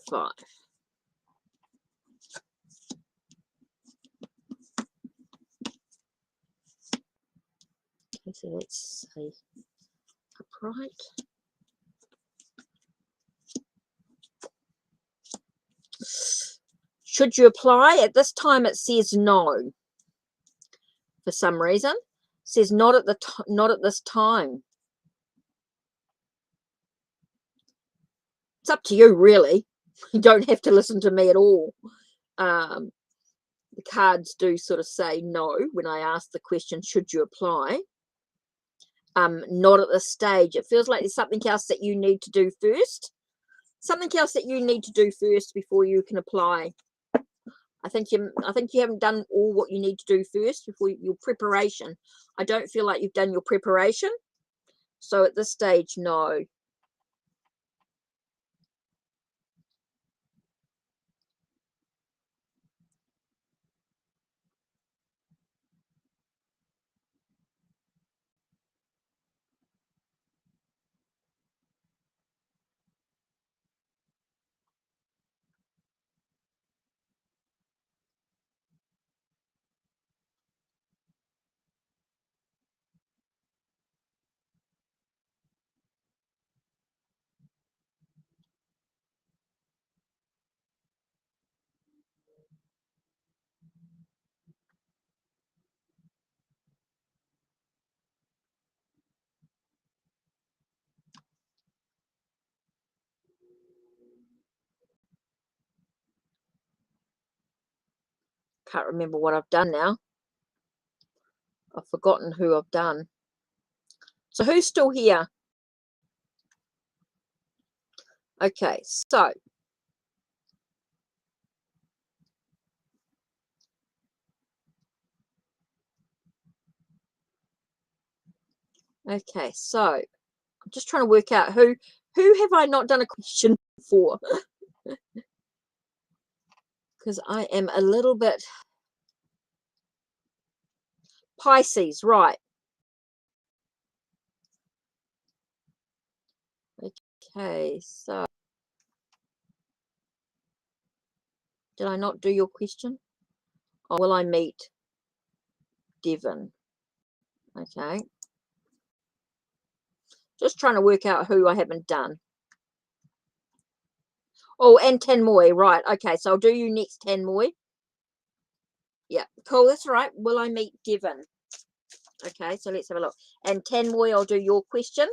5. Okay, so let's say upright. Should you apply? At this time it says no. For some reason, it says not at this time. It's up to you, really. You don't have to listen to me at all. The cards do sort of say no when I ask the question, should you apply? Not at this stage. It feels like there's something else that you need to do first. Something else that you need to do first before you can apply. I think you haven't done all what you need to do first before your preparation. I don't feel like you've done your preparation. So at this stage, no. Can't remember what I've done now. I've forgotten who I've done. So who's still here? Okay, so I'm just trying to work out who have I not done a question for? Because I am a little bit Pisces, right? Okay, so did I not do your question? Or will I meet Devon? Okay. Just trying to work out who I haven't done. Oh, and Tanmoy, right. Okay, so I'll do you next, Tanmoy. Yeah, cool. That's right. Will I meet Devon? Okay, so let's have a look. And Tanmoy, I'll do your question.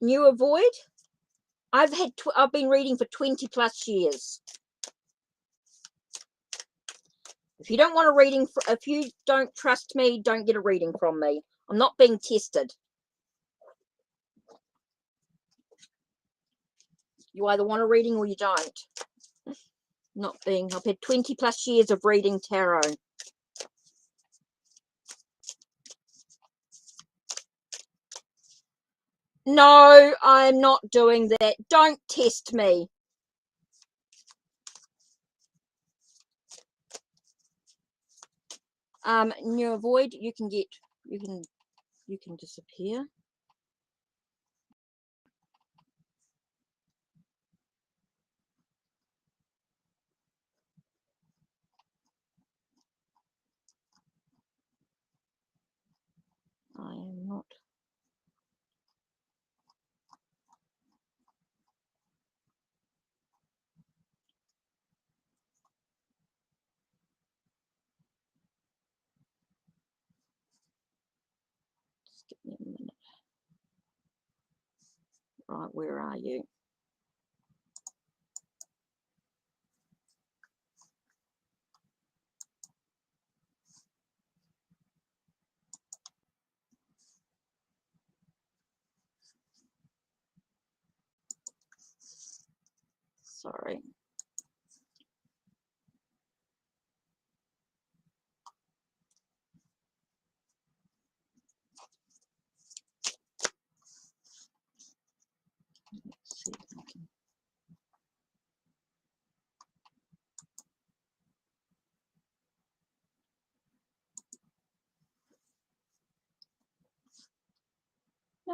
New avoid? I've been reading for 20 plus years. If you don't want a reading, if you don't trust me, don't get a reading from me. I'm not being tested. You either want a reading or you don't. I've had 20 plus years of reading tarot. No, I'm not doing that. Don't test me. New avoid, you can disappear. I am not. Just give me a minute. Right, where are you? Sorry.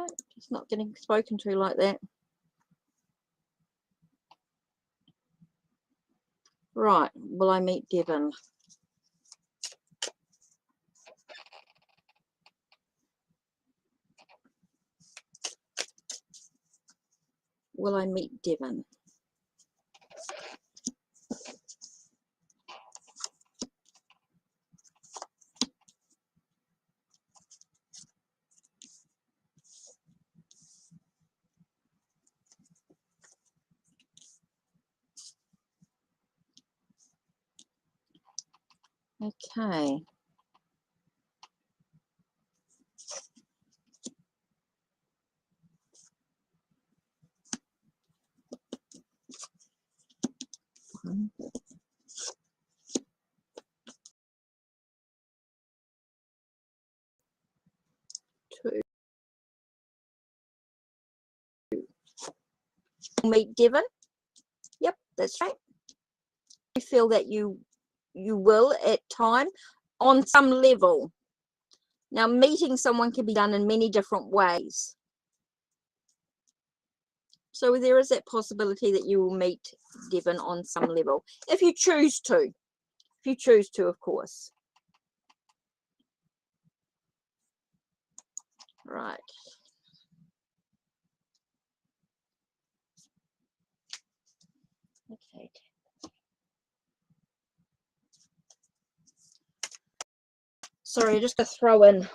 No, it's not getting spoken to like that. Right, will I meet Devon? Will I meet Devon? Okay. Two. Meet Devon. Yep, that's right. You feel that you will at time on some level. Now, meeting someone can be done in many different ways. So there is that possibility that you will meet Devon on some level, if you choose to. If you choose to, of course. Right. Okay. Sorry, just to throw in.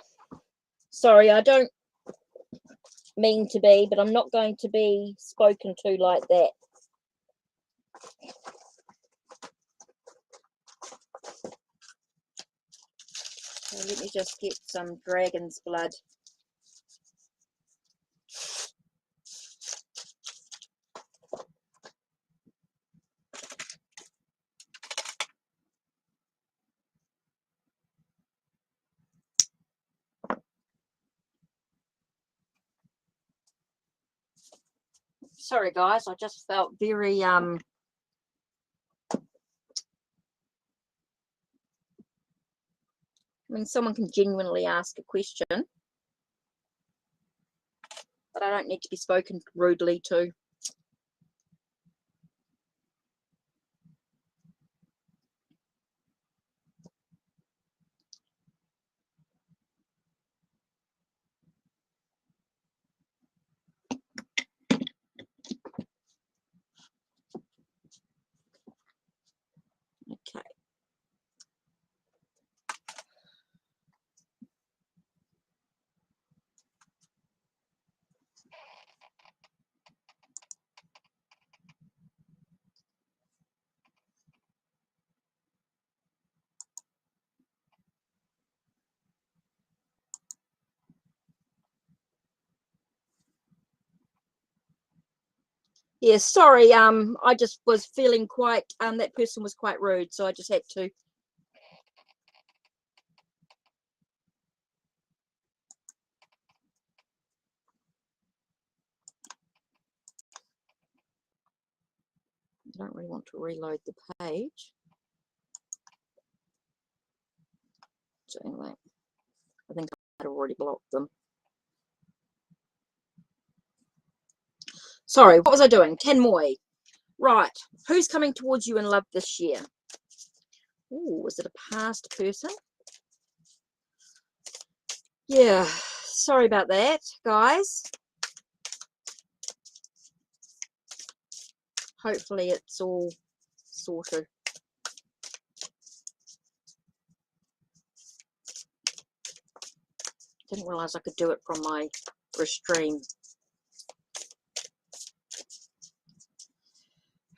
Sorry, I don't mean to be, but I'm not going to be spoken to like that. So let me just get some dragon's blood. Sorry guys, I just felt very I mean, someone can genuinely ask a question, but I don't need to be spoken rudely to. Okay. Yeah, sorry, I just was feeling quite that person was quite rude, so I just had to. I don't really want to reload the page. So anyway, I think I'd already blocked them. Sorry, what was I doing? Tenmoy. Right. Who's coming towards you in love this year? Oh, is it a past person? Yeah. Sorry about that, guys. Hopefully it's all sorted. Didn't realize I could do it from my stream.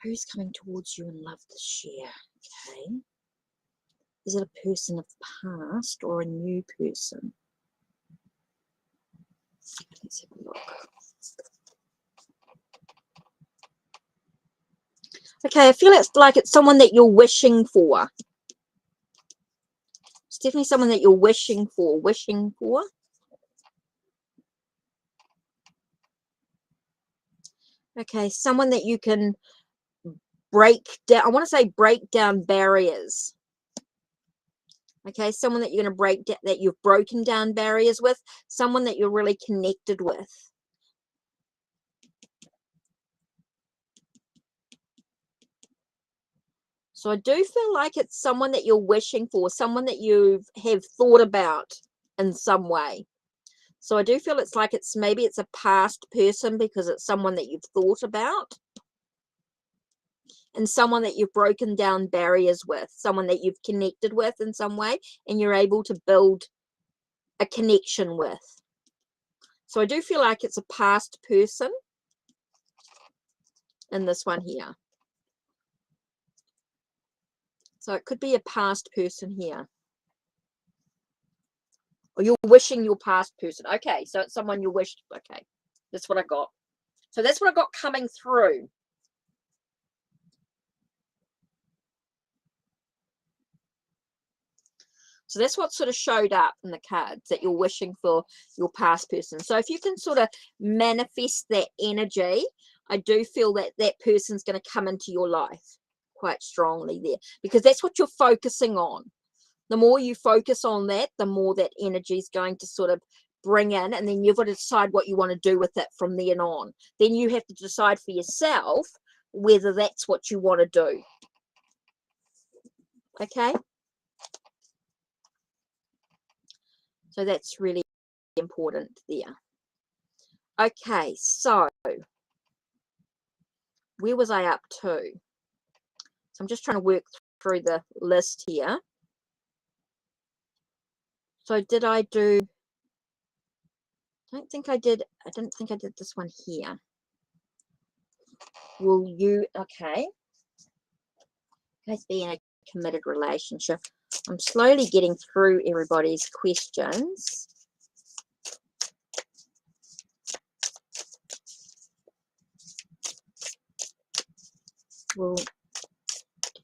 Who's coming towards you in love this year? Okay. Is it a person of the past or a new person? Let's have a look. Okay, I feel it's like it's someone that you're wishing for. It's definitely someone that you're wishing for. Okay, someone that you can break down. I want to say break down barriers. Okay, someone that you're going to break down, that you've broken down barriers with, someone that you're really connected with. So I do feel like it's someone that you're wishing for, someone that you have thought about in some way. So I do feel it's like maybe it's a past person because it's someone that you've thought about, and someone that you've broken down barriers with, someone that you've connected with in some way, and you're able to build a connection with. So I do feel like it's a past person in this one here. So it could be a past person here. Or you're wishing your past person. Okay, so it's someone you wished. Okay, that's what I got. So that's what I got coming through. So that's what sort of showed up in the cards, that you're wishing for your past person. So if you can sort of manifest that energy, I do feel that that person's going to come into your life quite strongly there, because that's what you're focusing on. The more you focus on that, the more that energy is going to sort of bring in, and then you've got to decide what you want to do with it from then on. Then you have to decide for yourself whether that's what you want to do. Okay? So that's really important there. Okay, so where was I up to? So I'm just trying to work through the list here. So did I do, I didn't think I did this one here. Will you, okay. Guys be in a committed relationship. I'm slowly getting through everybody's questions. Will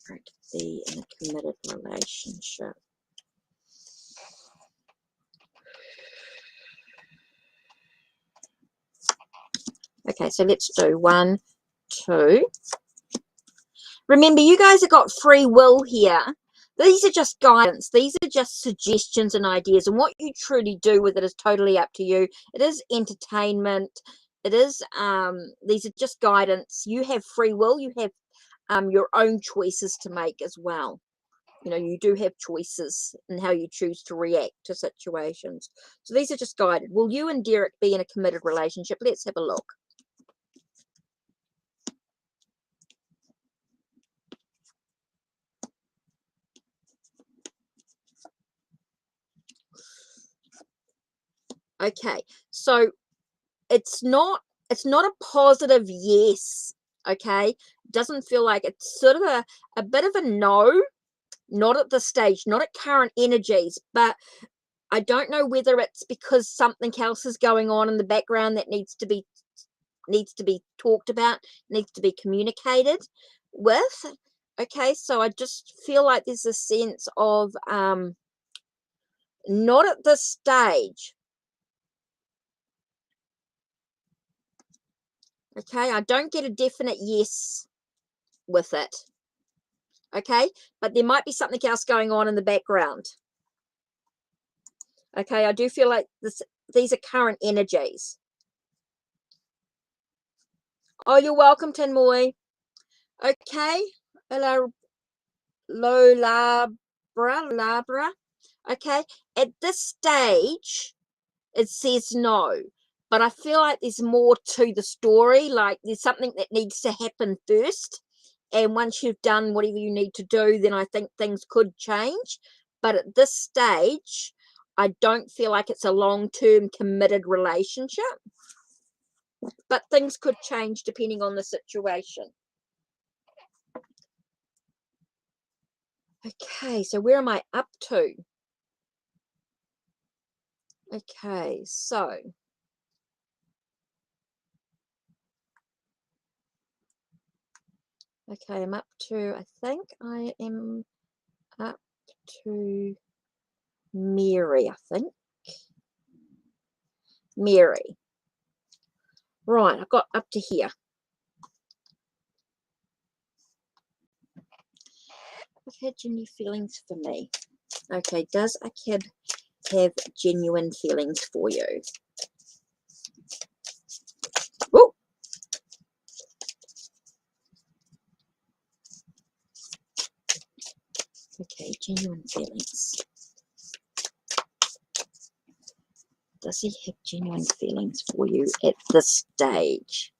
Derek be in a committed relationship? Okay, so let's do 1, 2. Remember, you guys have got free will here. These are just guidance. These are just suggestions and ideas. And what you truly do with it is totally up to you. It is entertainment. It is, these are just guidance. You have free will. You have your own choices to make as well. You know, you do have choices in how you choose to react to situations. So these are just guided. Will you and Derek be in a committed relationship? Let's have a look. Okay, so it's not a positive yes. Okay, doesn't feel like, it's sort of a bit of a no, not at this stage, not at current energies. But I don't know whether it's because something else is going on in the background that needs to be talked about, needs to be communicated with. Okay, so I just feel like there's a sense of not at this stage. Okay, I don't get a definite yes with it. Okay, but there might be something else going on in the background. Okay, I do feel like these are current energies. Oh, you're welcome, Tinmoy. Okay, hello, Labra. Okay, at this stage, it says no, but I feel like there's more to the story. Like there's something that needs to happen first, and once you've done whatever you need to do, then I think things could change. But at this stage, I don't feel like it's a long-term committed relationship, but things could change depending on the situation. Okay, so where am I up to? Okay, so okay, I'm up to, I think I am up to Mary, I think. Mary. Right, I got up to here. I've had any feelings for me. Okay, does a kid have genuine feelings for you? Ooh. Okay, genuine feelings. Does he have genuine feelings for you at this stage?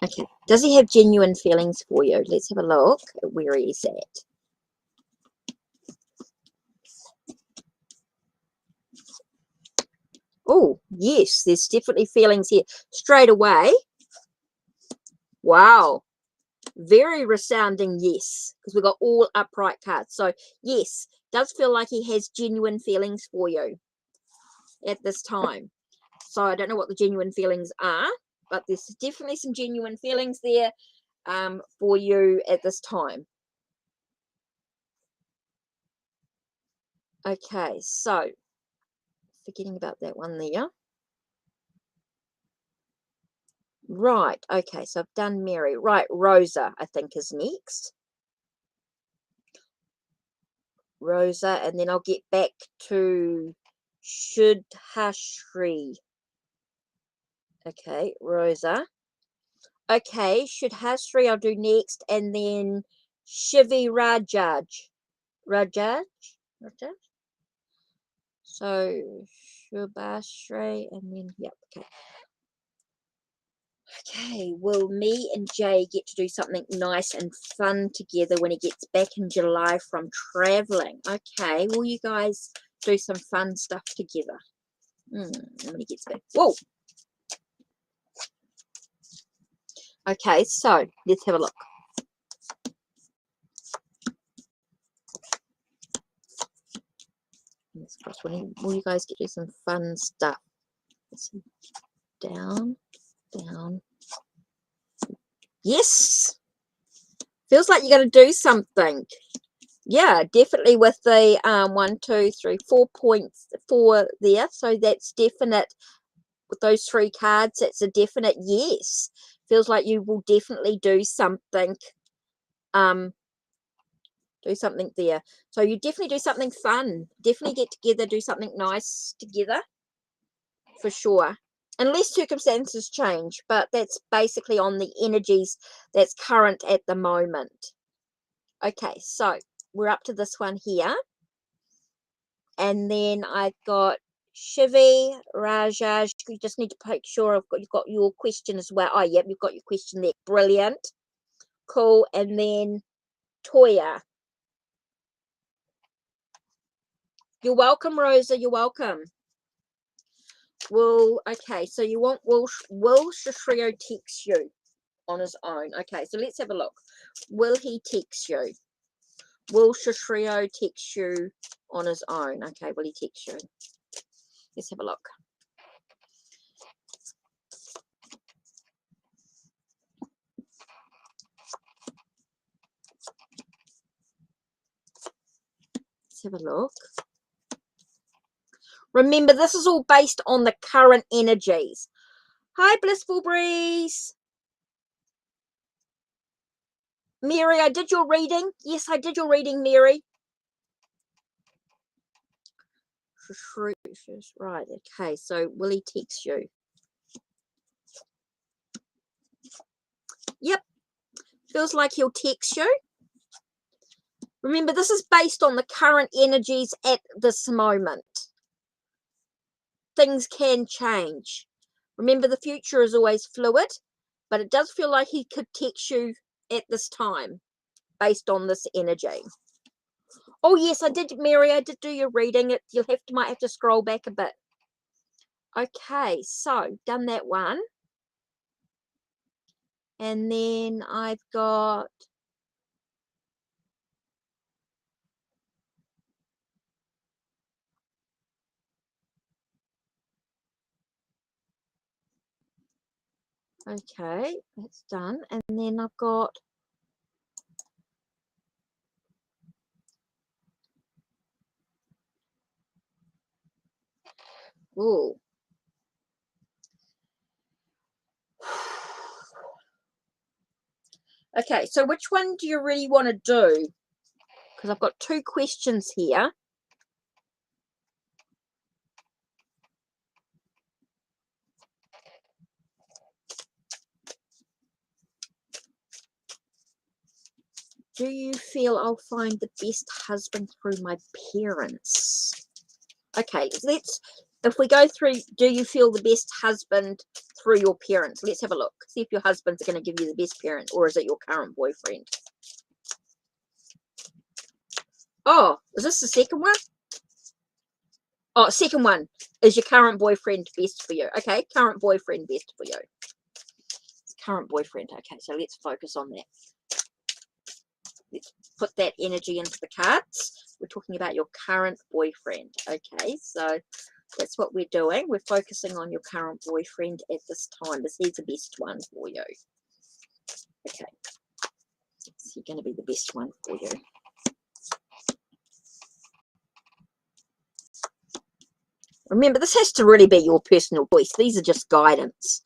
Okay, does he have genuine feelings for you? Let's have a look at where he's at. Oh, yes, there's definitely feelings here. Straight away. Wow. Very resounding yes, because we've got all upright cards. So, yes, does feel like he has genuine feelings for you at this time. So, I don't know what the genuine feelings are, but there's definitely some genuine feelings there for you at this time. Okay, so forgetting about that one there. Right, okay, so I've done Mary. Right, Rosa, I think, is next. Rosa, and then I'll get back to Shudhashri. Okay, Rosa. Okay, Shudhashri I'll do next, and then Shivi Rajaj. Rajaj? So, Shubhashri, and then, yep, okay. Okay, will me and Jay get to do something nice and fun together when he gets back in July from traveling? Okay, will you guys do some fun stuff together when he gets back? Whoa! Okay, so let's have a look. Will you guys get to do some fun stuff? Down, down. Yes! Feels like you're going to do something. Yeah, definitely with the 1, 2, 3, 4 points, 4 there. So that's definite. With those 3 cards, it's a definite yes. Feels like you will definitely do something. Do something there. So you definitely do something fun. Definitely get together, do something nice together. For sure. Unless circumstances change, but that's basically on the energies that's current at the moment. Okay, so we're up to this one here. And then I've got Shivi, Rajaj. You just need to make sure you've got your question as well. Oh, yep, you've got your question there. Brilliant. Cool. And then Toya. You're welcome, Rosa. You're welcome. Well, okay, so you want Will Shashrio text you on his own? Okay, so let's have a look. Will he text you? Will Shashrio text you on his own? Okay, will he text you? Let's have a look. Let's have a look. Remember, this is all based on the current energies. Hi, Blissful Breeze. Mary, I did your reading. Yes, I did your reading, Mary. Right, okay, so will he text you? Yep, feels like he'll text you. Remember, this is based on the current energies at this moment. Things can change. Remember, the future is always fluid, but it does feel like he could text you at this time based on this energy. Oh, yes, I did, Mary. I did do your reading. You might have to scroll back a bit. Okay, so done that one. And then I've got... Okay, that's done. And then I've got... Ooh. Okay, so which one do you really want to do? Because I've got two questions here. Do you feel I'll find the best husband through my parents? Okay, if we go through, do you feel the best husband through your parents? Let's have a look. See if your husband's going to give you the best parent, or is it your current boyfriend? Oh, is this the second one? Oh, second one. Is your current boyfriend best for you? Okay, current boyfriend best for you. Current boyfriend. Okay, so let's focus on that. Let's put that energy into the cards. We're talking about your current boyfriend. Okay, so that's what we're doing. We're focusing on your current boyfriend at this time. Is he the best one for you? Okay, is he going to be the best one for you? Remember, this has to really be your personal choice. These are just guidance.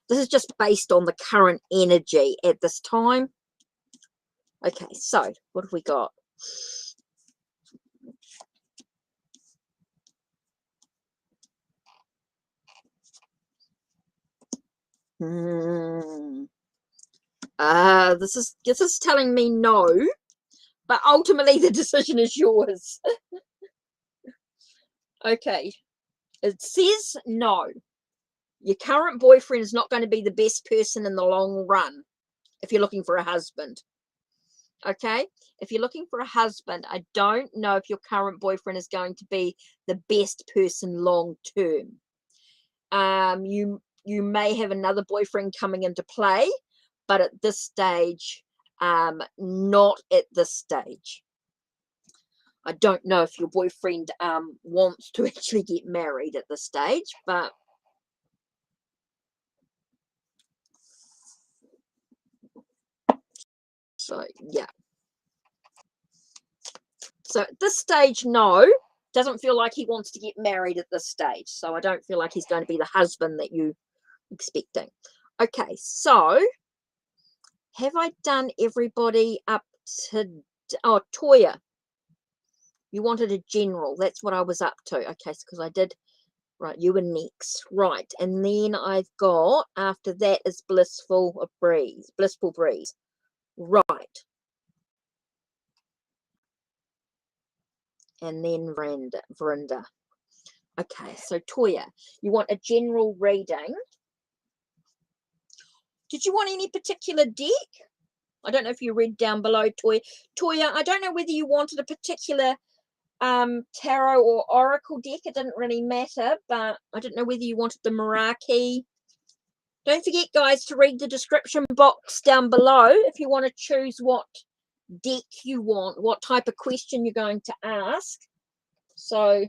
This is just based on the current energy at this time. Okay, so what have we got? This is telling me no, but ultimately the decision is yours. Okay, it says no. Your current boyfriend is not going to be the best person in the long run if you're looking for a husband. Okay, if you're looking for a husband, I don't know if your current boyfriend is going to be the best person long term. You may have another boyfriend coming into play, but at this stage, not at this stage. I don't know if your boyfriend wants to actually get married at this stage, but so yeah. So at this stage, no, doesn't feel like he wants to get married at this stage. So I don't feel like he's going to be the husband that you're expecting. Okay, so have I done everybody up to, oh, Toya, you wanted a general. That's what I was up to. Okay, because I did, right, you were next. Right, and then I've got, after that is Blissful Breeze. Right. And then Verinda. Okay, so Toya, you want a general reading. Did you want any particular deck? I don't know if you read down below, Toya. Toya, I don't know whether you wanted a particular tarot or oracle deck. It didn't really matter, but I don't know whether you wanted the Meraki. Don't forget, guys, to read the description box down below if you want to choose what deck you want, what type of question you're going to ask. So,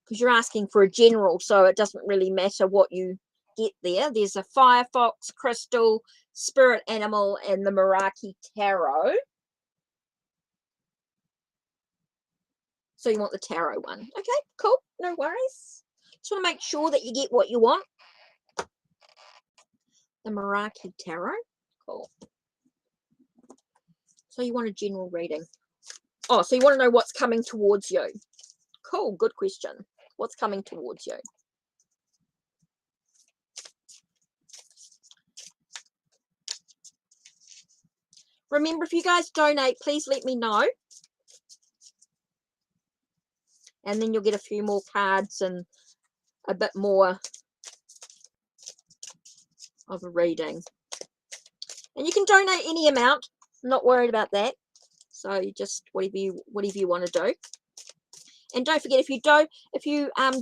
because you're asking for a general, so it doesn't really matter what you get there. There's a Firefox, Crystal, Spirit Animal, and the Meraki Tarot. So you want the tarot one. Okay, cool. No worries. Just want to make sure that you get what you want. The Meraki Tarot. Cool. So you want a general reading. Oh, so you want to know what's coming towards you. Cool. Good question. What's coming towards you? Remember, if you guys donate, please let me know. And then you'll get a few more cards and a bit more of a reading. And you can donate any amount. I'm not worried about that. So you just whatever you want to do. And don't forget, if you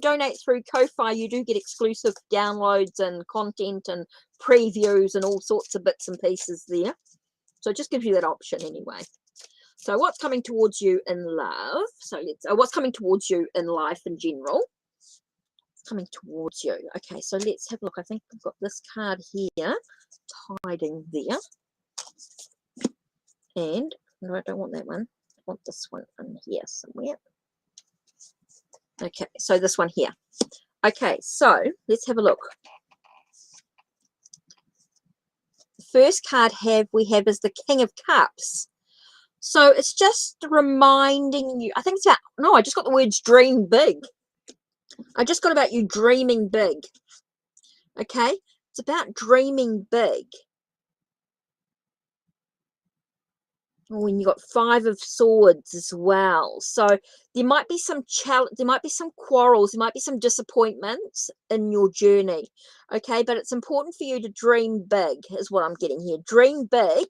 donate through Ko-Fi, you do get exclusive downloads and content and previews and all sorts of bits and pieces there. So it just gives you that option anyway. So what's coming towards you in love? So what's coming towards you in life in general? It's coming towards you. Okay, so let's have a look. I think I've got this card here, hiding there. And no, I don't want that one. I want this one in here somewhere. Okay, so this one here. Okay, so let's have a look. first card we have is the King of Cups. So it's just reminding you, I think it's about, no, I just got the words dream big. I just got about you dreaming big. Okay, it's about dreaming big. When you got 5 of Swords as well, so there might be some challenge, there might be some quarrels, there might be some disappointments in your journey. Okay, but it's important for you to dream big, is what I'm getting here. Dream big,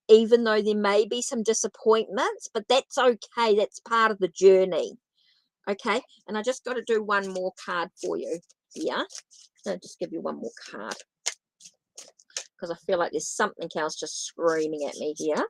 even though there may be some disappointments, but that's okay. That's part of the journey. Okay, and I just got to do one more card for you here. I'll just give you one more card because I feel like there's something else just screaming at me here.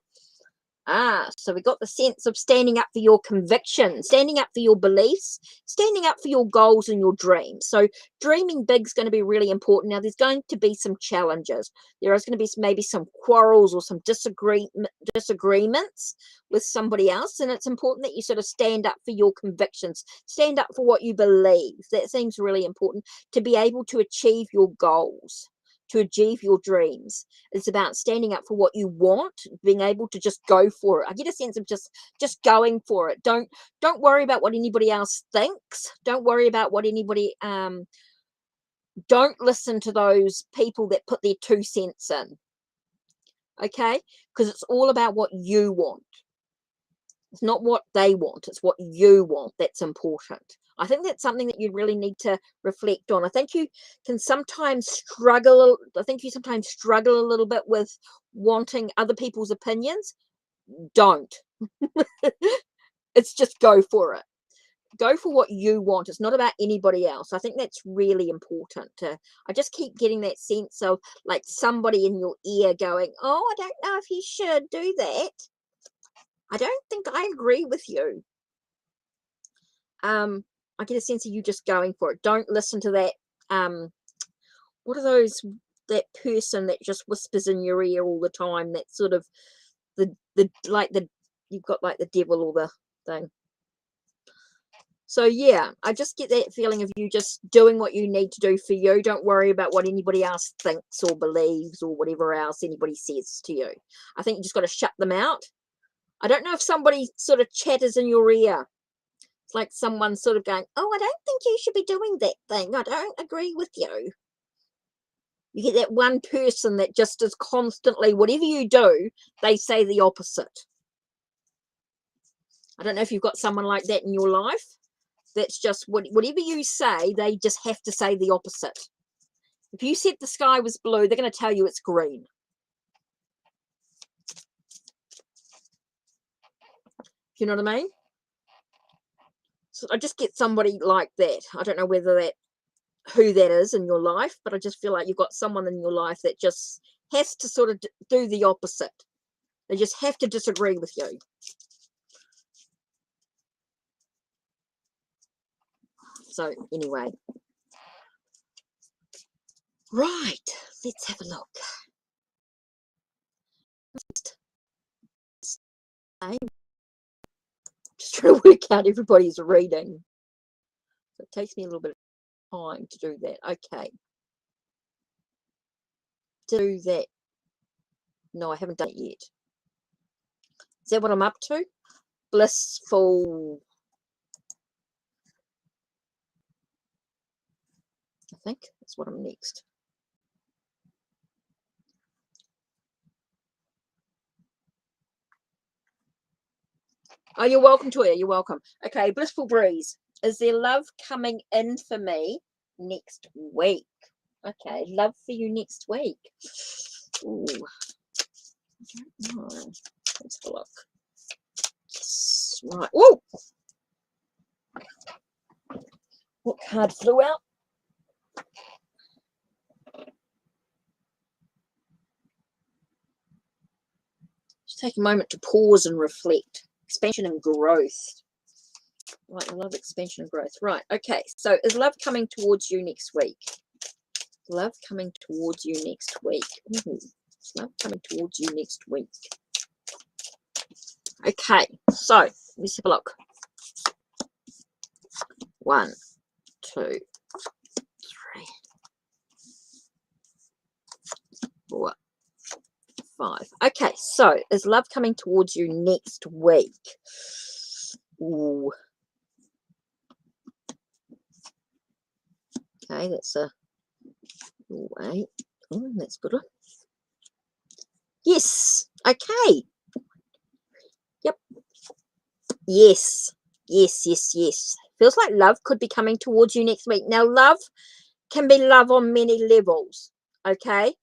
So we got the sense of standing up for your convictions, standing up for your beliefs, standing up for your goals and your dreams. So dreaming big is going to be really important. Now, there's going to be some challenges. There is going to be maybe some quarrels or some disagreements with somebody else. And it's important that you sort of stand up for your convictions, stand up for what you believe. That seems really important to be able to achieve your goals, to achieve your dreams. It's about standing up for what you want, being able to just go for it. I get a sense of just going for it. Don't worry about what anybody else thinks. Don't worry about what anybody don't listen to those people that put their 2 cents in. Okay? Because it's all about what you want. It's not what they want, it's what you want that's important. I think that's something that you really need to reflect on. I think you can sometimes struggle. I think you sometimes struggle a little bit with wanting other people's opinions. Don't. It's just go for it. Go for what you want. It's not about anybody else. I think that's really important. I just keep getting that sense of like somebody in your ear going, oh, I don't know if you should do that. I don't think I agree with you. I get a sense of you just going for it. Don't listen to that. What are those? That person that just whispers in your ear all the time. That sort of you've got like the devil or the thing. So yeah, I just get that feeling of you just doing what you need to do for you. Don't worry about what anybody else thinks or believes or whatever else anybody says to you. I think you just got to shut them out. I don't know if somebody sort of chatters in your ear. It's like someone sort of going, oh, I don't think you should be doing that thing. I don't agree with you. You get that one person that just is constantly, whatever you do, they say the opposite. I don't know if you've got someone like that in your life. That's just whatever you say, they just have to say the opposite. If you said the sky was blue, they're going to tell you it's green. You know what I mean? So I just get somebody like that. I don't know who that is in your life, but I just feel like you've got someone in your life that just has to sort of do the opposite. They just have to disagree with you. So anyway, right, let's have a look. Just trying to work out everybody's reading. So it takes me a little bit of time to do that. Okay. Do that. No, I haven't done it yet. Is that what I'm up to? Blissful. I think that's what I'm next. Oh, you're welcome to it. You're welcome. Okay, Blissful Breeze. Is there love coming in for me next week? Okay, love for you next week. Ooh. I don't know. Let's have a look. Yes. Right. Ooh. What card flew out? Just take a moment to pause and reflect. Expansion and growth. Right, I love expansion and growth. Right, okay. So is love coming towards you next week? Love coming towards you next week. Ooh, is love coming towards you next week? Okay, so let's have a look. 1, 2, 3, 4, 5. Okay, so is love coming towards you next week? Ooh. Okay, that's a wait. Oh, that's a good one. Yes. Okay. Yep. Yes. Yes, yes, yes. Feels like love could be coming towards you next week. Now, love can be love on many levels. Okay.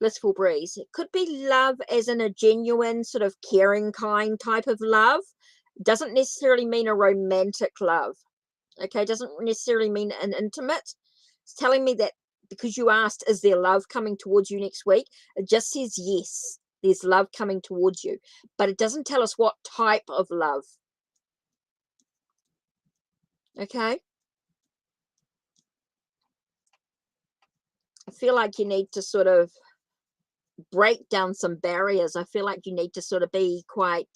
Blissful breeze. It could be love as in a genuine sort of caring kind type of love. Doesn't necessarily mean a romantic love. Okay. Doesn't necessarily mean an intimate. It's telling me that because you asked, is there love coming towards you next week? It just says yes, there's love coming towards you. But it doesn't tell us what type of love. Okay. I feel like you need to sort of break down some barriers. I feel like you need to sort of be quite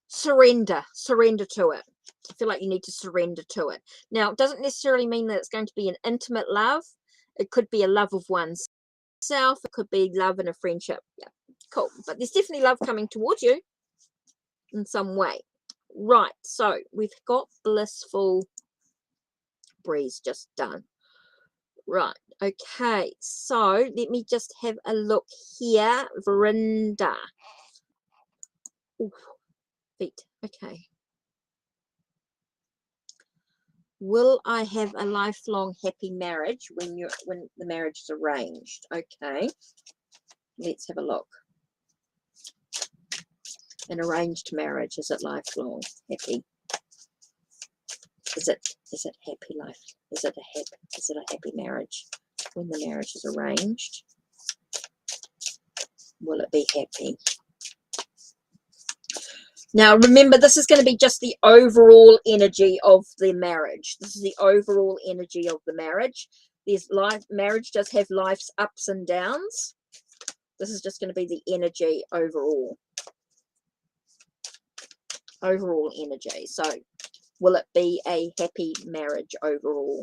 surrender to it. I feel like you need to surrender to it. Now, it doesn't necessarily mean that it's going to be an intimate love. It could be a love of oneself. It could be love in a friendship. Yeah, cool. But there's definitely love coming towards you in some way. Right, so we've got blissful breeze just done. Right, okay, so let me just have a look here. Verinda. Ooh, feet, okay. Will I have a lifelong happy marriage when the marriage is arranged? Okay, let's have a look. An arranged marriage, is it lifelong happy? Is it happy life? Is it a happy marriage when the marriage is arranged? Will it be happy? Now, remember, this is going to be just the overall energy of the marriage. This is the overall energy of the marriage. Marriage does have life's ups and downs. This is just going to be the energy overall. Overall energy. So, will it be a happy marriage overall?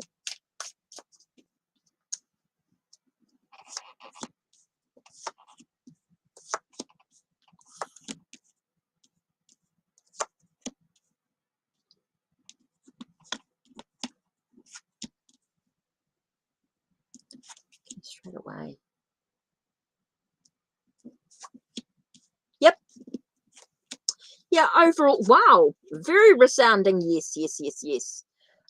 Straight away. Yep. Yeah, overall, wow, very resounding yes, yes, yes, yes.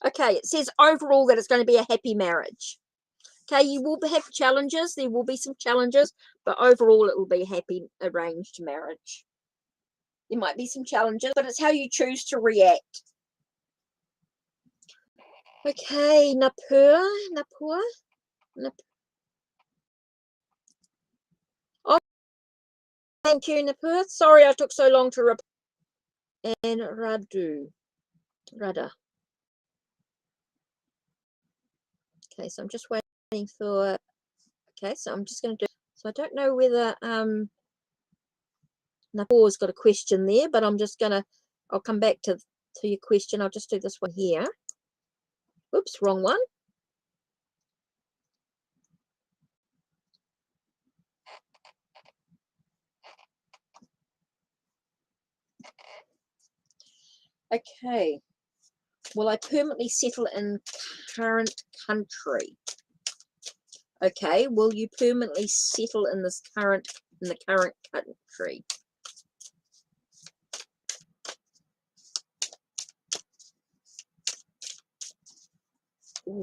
Okay, it says overall that it's going to be a happy marriage. Okay, you will have challenges. There will be some challenges, but overall it will be a happy arranged marriage. There might be some challenges, but it's how you choose to react. Okay, Napur. Oh, thank you, Napur. Sorry I took so long to reply. And Rada. Okay, so I'm just waiting for. Okay, so I'm just going to do. So I don't know whether Napur's got a question there, but I'm just going to. I'll come back to your question. I'll just do this one here. Oops, wrong one. Okay. Will I permanently settle in current country? Okay. Will you permanently settle in the current country? Ooh.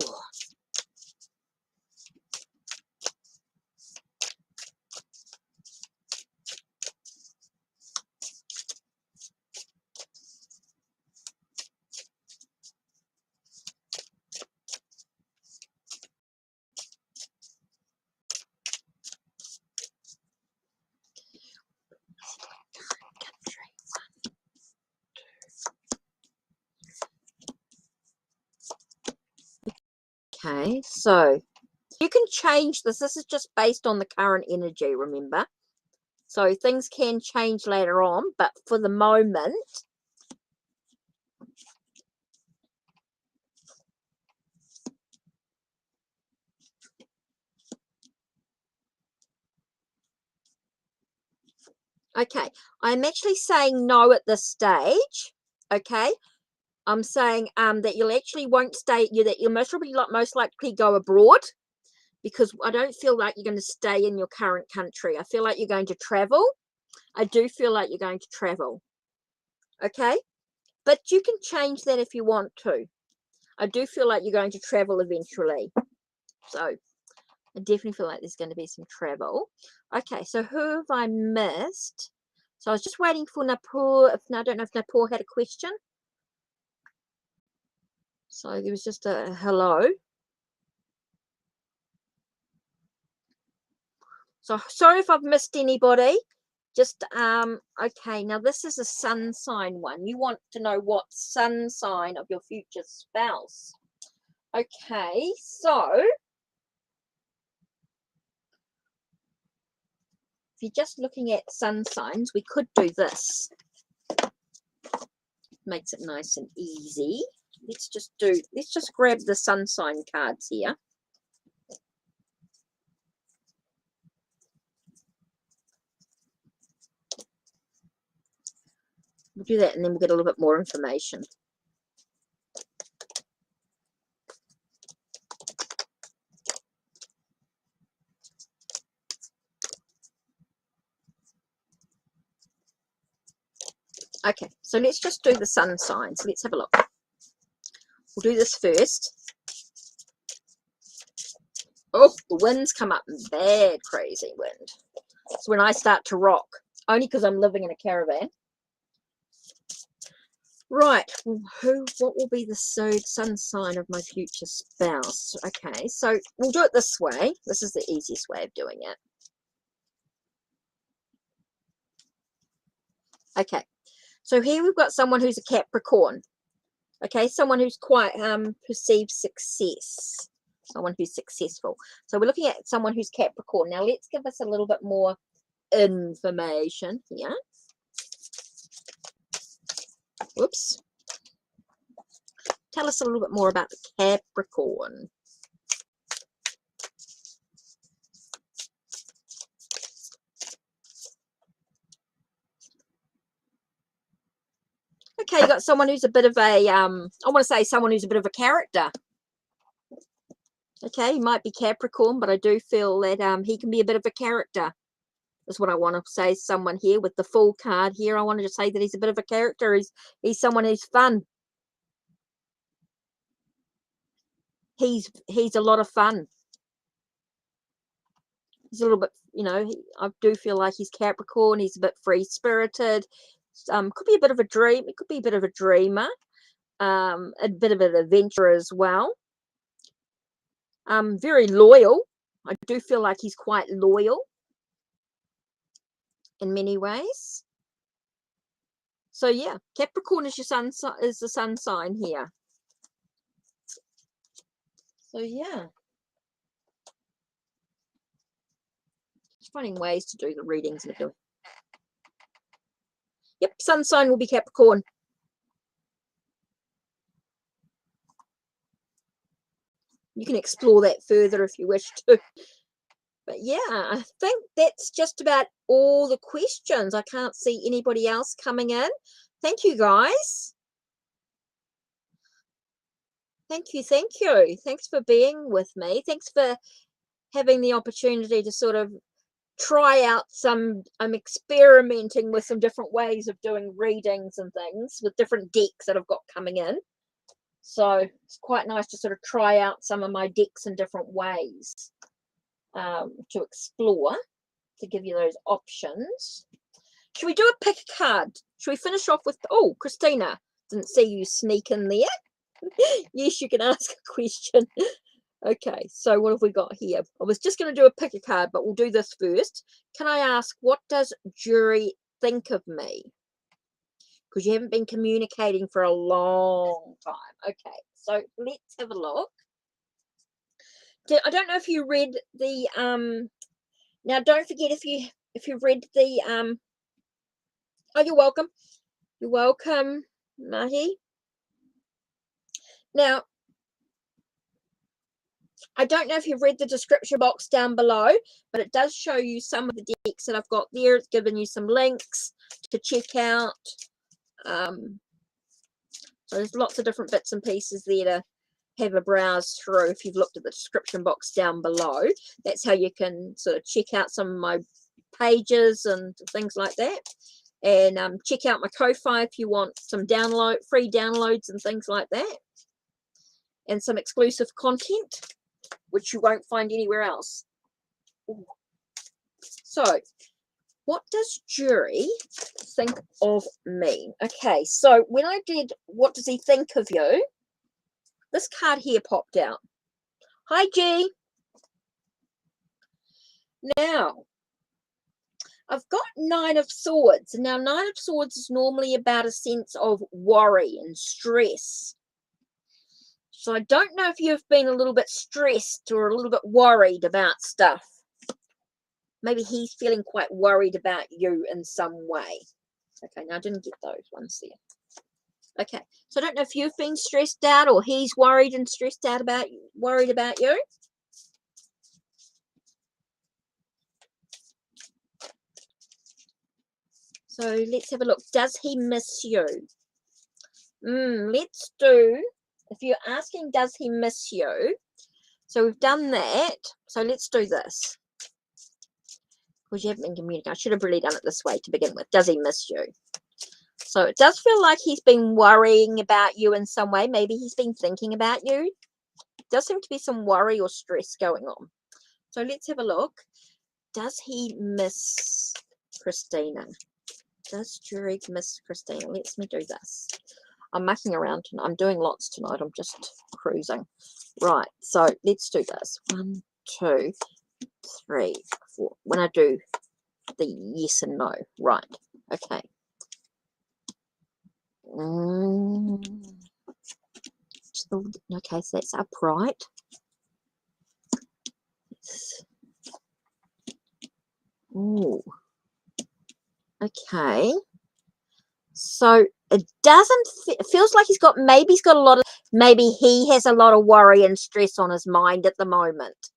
Okay, so you can change this. This is just based on the current energy, remember? So things can change later on, but for the moment, Okay, I'm actually saying no at this stage. Okay, I'm saying that you actually won't stay. That you'll most likely go abroad, because I don't feel like you're going to stay in your current country. I feel like you're going to travel. I do feel like you're going to travel. Okay, but you can change that if you want to. I do feel like you're going to travel eventually. So I definitely feel like there's going to be some travel. Okay, so who have I missed? So I was just waiting for Napur. I don't know if Napur had a question. So there was just a hello. So sorry if I've missed anybody. Just okay, now this is a sun sign one. You want to know what sun sign of your future spouse. Okay, so if you're just looking at sun signs, we could do this. Makes it nice and easy. Let's just grab the sun sign cards here. We'll do that and then we'll get a little bit more information. Okay, so let's just do the sun signs. Let's have a look. We'll do this first. Oh, the wind's come up, bad, crazy wind. It's when I start to rock, only because I'm living in a caravan. Right, what will be the sun sign of my future spouse? Okay, so we'll do it this way. This is the easiest way of doing it. Okay, so here we've got someone who's a Capricorn. Okay, someone who's quite perceived success. Someone who's successful. So we're looking at someone who's Capricorn. Now let's give us a little bit more information here. Whoops. Tell us a little bit more about the Capricorn. Okay, you got someone who's a bit of a, I want to say someone who's a bit of a character. Okay, he might be Capricorn, but I do feel that he can be a bit of a character. That's what I want to say. Someone here with the full card here. I wanted to say that he's a bit of a character. He's someone who's fun. He's a lot of fun. He's a little bit, I do feel like he's Capricorn. He's a bit free-spirited. Could be a bit of a dream. It could be a bit of a dreamer. A bit of an adventurer as well. Very loyal. I do feel like he's quite loyal in many ways. So yeah, Capricorn is the sun sign here. So yeah, just finding ways to do the readings. Yep, sun sign will be Capricorn. You can explore that further if you wish to. But yeah, I think that's just about all the questions. I can't see anybody else coming in. Thank you, guys. Thank you. Thanks for being with me. Thanks for having the opportunity to sort of try out I'm experimenting with some different ways of doing readings and things with different decks that I've got coming in. So it's quite nice to sort of try out some of my decks in different ways to explore, to give you those options. Should we do a pick a card? Should we finish off with, oh, Christina, didn't see you sneak in there. Yes, you can ask a question. Okay, so what have we got here? I was just going to do a pick a card, but we'll do this first. Can I ask, what does Jury think of me? Because you haven't been communicating for a long time. Okay, so let's have a look. I don't know if you read the now don't forget if you read the oh, you're welcome, Mahi. Now I don't know if you've read the description box down below, but it does show you some of the text that I've got there. It's given you some links to check out. So there's lots of different bits and pieces there to have a browse through. If you've looked at the description box down below, that's how you can sort of check out some of my pages and things like that. And check out my Ko-Fi if you want some free downloads and things like that, and some exclusive content which you won't find anywhere else. Ooh. So what does Jury think of me? Okay, so when I did what does he think of you, this card here popped out. Hi, G. Now, I've got 9 of Swords. Now, 9 of Swords is normally about a sense of worry and stress. So I don't know if you've been a little bit stressed or a little bit worried about stuff. Maybe he's feeling quite worried about you in some way. Okay, now I didn't get those ones there. Okay, so I don't know if you've been stressed out or he's worried and stressed out about you, So let's have a look. Does he miss you? Let's do, if you're asking does he miss you, so we've done that. So let's do this. Because you haven't been communicating. I should have really done it this way to begin with. Does he miss you? So it does feel like he's been worrying about you in some way. Maybe he's been thinking about you. Does seem to be some worry or stress going on. So let's have a look. Does he miss Christina? Does Jury miss Christina? Let me do this. I'm mucking around tonight. I'm doing lots tonight. I'm just cruising. Right. So let's do this. 1, 2, 3, 4. When I do the yes and no. Right. Okay. Okay, so that's upright. Oh. Okay. So it doesn't, it feels like maybe he has a lot of worry and stress on his mind at the moment.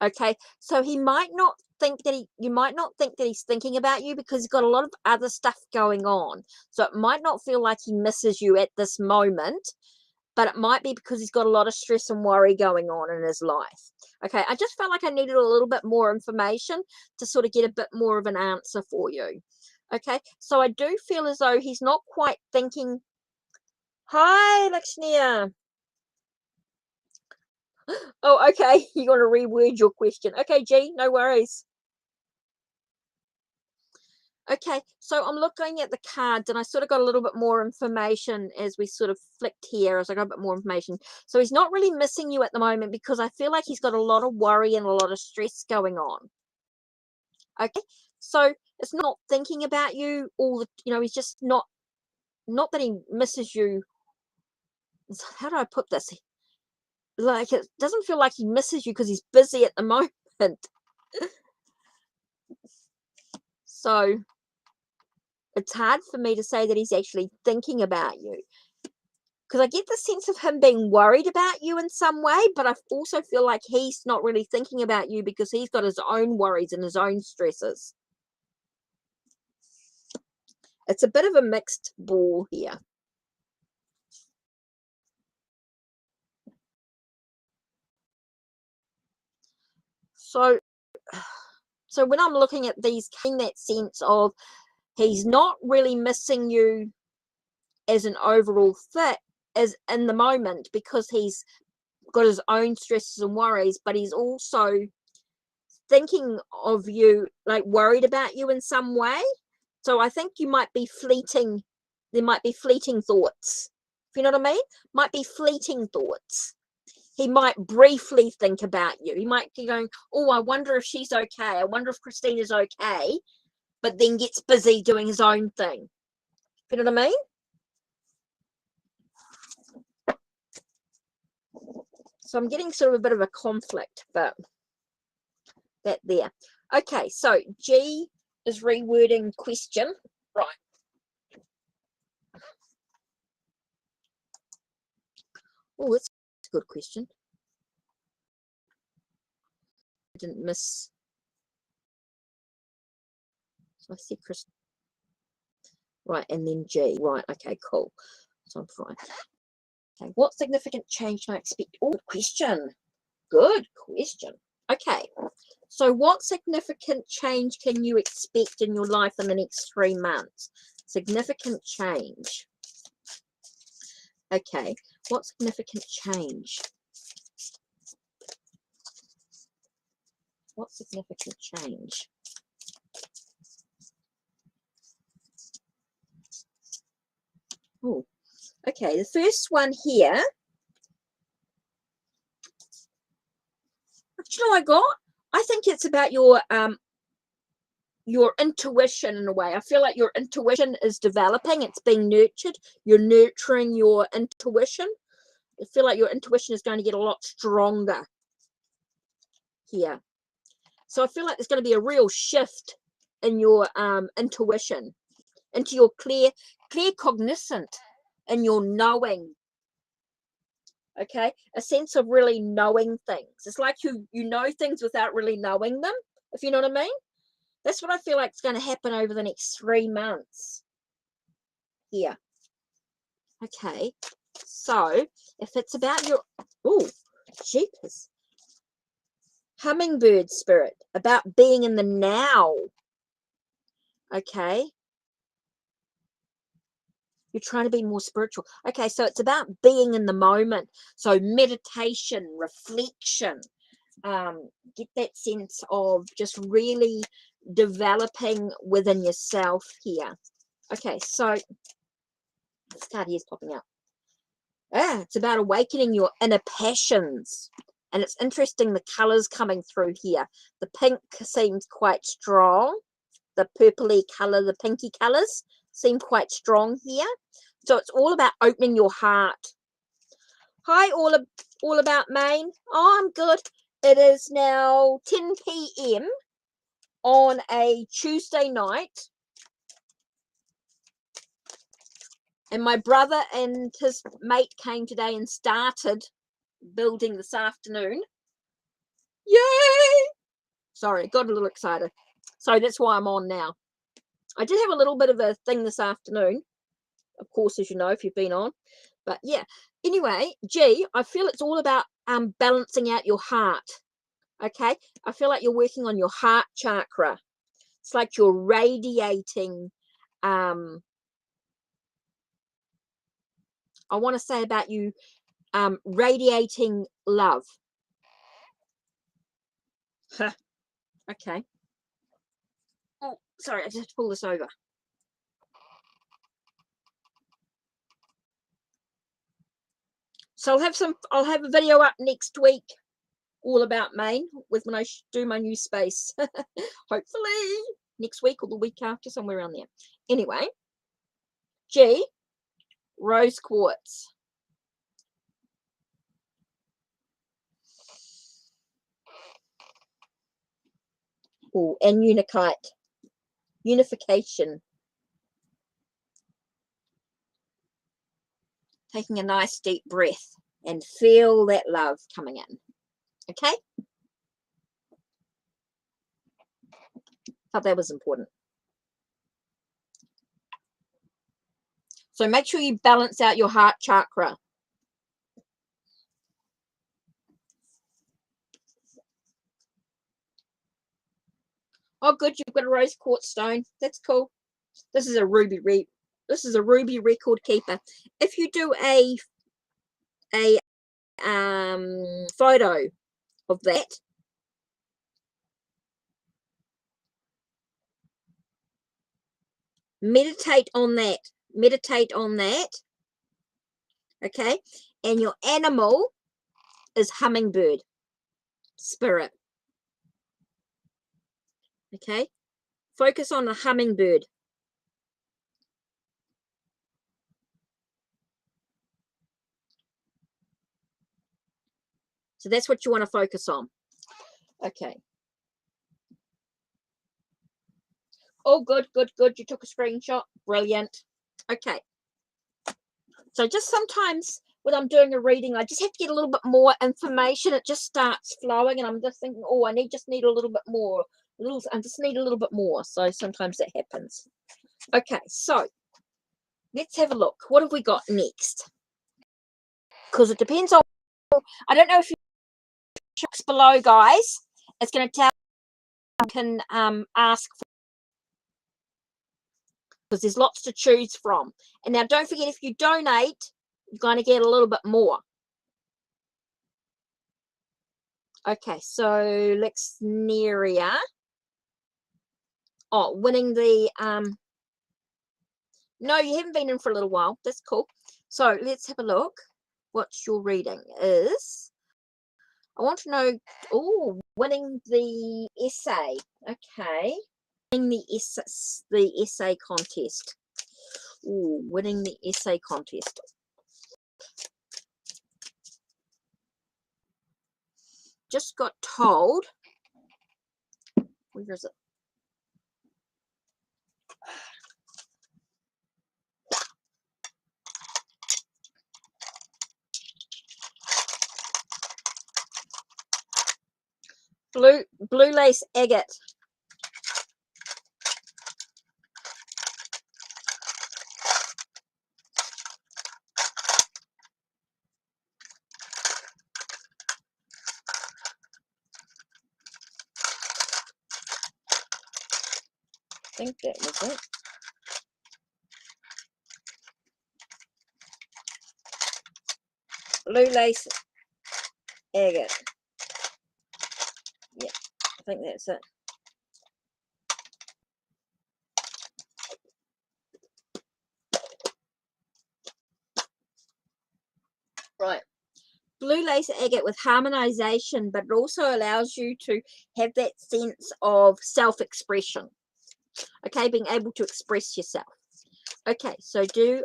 Okay. So he might not think that you might not think that he's thinking about you because he's got a lot of other stuff going on. So it might not feel like he misses you at this moment, but it might be because he's got a lot of stress and worry going on in his life. Okay. I just felt like I needed a little bit more information to sort of get a bit more of an answer for you. Okay, so I do feel as though he's not quite thinking. Hi, Lakshmiya. Oh, okay. You're going to reword your question. Okay, G, no worries. Okay, so I'm looking at the cards and I sort of got a little bit more information as we sort of flicked here, as I got a bit more information. So he's not really missing you at the moment because I feel like he's got a lot of worry and a lot of stress going on. Okay, so it's not thinking about you all the, he's just not that he misses you. How do I put this? Like, it doesn't feel like he misses you because he's busy at the moment. So it's hard for me to say that he's actually thinking about you, because I get the sense of him being worried about you in some way, but I also feel like he's not really thinking about you because he's got his own worries and his own stresses. It's a bit of a mixed ball here. So when I'm looking at these, in that sense of he's not really missing you as an overall fit as in the moment because he's got his own stresses and worries, but he's also thinking of you, like worried about you in some way. So I think you might be fleeting. There might be fleeting thoughts. If you know what I mean? Might be fleeting thoughts. He might briefly think about you. He might be going, oh, I wonder if she's okay. I wonder if Christina's okay. But then gets busy doing his own thing. You know what I mean? So I'm getting sort of a bit of a conflict, but that there. Okay, so G is rewording question. Right. Oh, that's a good question. I didn't miss I see Chris. Right, and then G. Right, okay, cool. So I'm fine. Okay, what significant change can I expect? Oh, good question. Good question. Okay, so what significant change can you expect in your life in the next 3 months? Significant change. Okay, what significant change? What significant change? Oh, okay, the first one here. What do you know I got? I think it's about your intuition in a way. I feel like your intuition is developing. It's being nurtured. You're nurturing your intuition. I feel like your intuition is going to get a lot stronger here. So I feel like there's going to be a real shift in your intuition, into your clear cognizant, and your knowing. Okay, a sense of really knowing things. It's like you know things without really knowing them, if you know what I mean. That's what I feel like is going to happen over the next 3 months here. Okay, so if it's about your, oh, jeepers, hummingbird spirit, about being in the now. Okay, you're trying to be more spiritual. Okay, so it's about being in the moment. So meditation, reflection, get that sense of just really developing within yourself here. Okay, so this card here is popping out. It's about awakening your inner passions. And it's interesting the colors coming through here. The pink seems quite strong. The purpley color, the pinky colors seem quite strong here. So it's all about opening your heart. Hi, all about Maine. Oh, I'm good. It is now 10 p.m. on a Tuesday night. And my brother and his mate came today and started building this afternoon. Yay! Sorry, got a little excited. So that's why I'm on now. I did have a little bit of a thing this afternoon, of course, as you know, if you've been on. But yeah, anyway, G, I feel it's all about balancing out your heart. Okay, I feel like you're working on your heart chakra. It's like you're radiating. I want to say about you radiating love. Okay. Oh, sorry, I just have to pull this over. So I'll have a video up next week all about Maine with when I do my new space. Hopefully next week or the week after, somewhere around there. Anyway, G, rose quartz. Oh, and unikite. Unification. Taking a nice deep breath and feel that love coming in. Okay? Thought that was important. So make sure you balance out your heart chakra. Oh, good, you've got a rose quartz stone. That's cool. This is a ruby record keeper. If you do a photo of that, meditate on that. Okay, and your animal is hummingbird spirit. Okay, focus on the hummingbird. So that's what you want to focus on. Okay. Oh, good. You took a screenshot. Brilliant. Okay. So just sometimes when I'm doing a reading, I just have to get a little bit more information. It just starts flowing and I'm just thinking, oh, I just need a little bit more. I just need a little bit more. So sometimes that happens. Okay, so let's have a look. What have we got next? Because it depends on, I don't know if you check below, guys. It's going to tell you can ask for, because there's lots to choose from. And now don't forget, if you donate, you're going to get a little bit more. Okay, so Lexneria. Oh, winning the no, you haven't been in for a little while. That's cool. So let's have a look. What your reading is. I want to know. Oh, winning the essay. Okay, winning the essay contest. Oh, winning the essay contest. Just got told. Where is it? Blue lace agate. I think that was it. Blue lace agate. Yeah, I think that's it. Right. Blue lace agate with harmonization, but it also allows you to have that sense of self-expression. Okay, being able to express yourself. Okay, so are you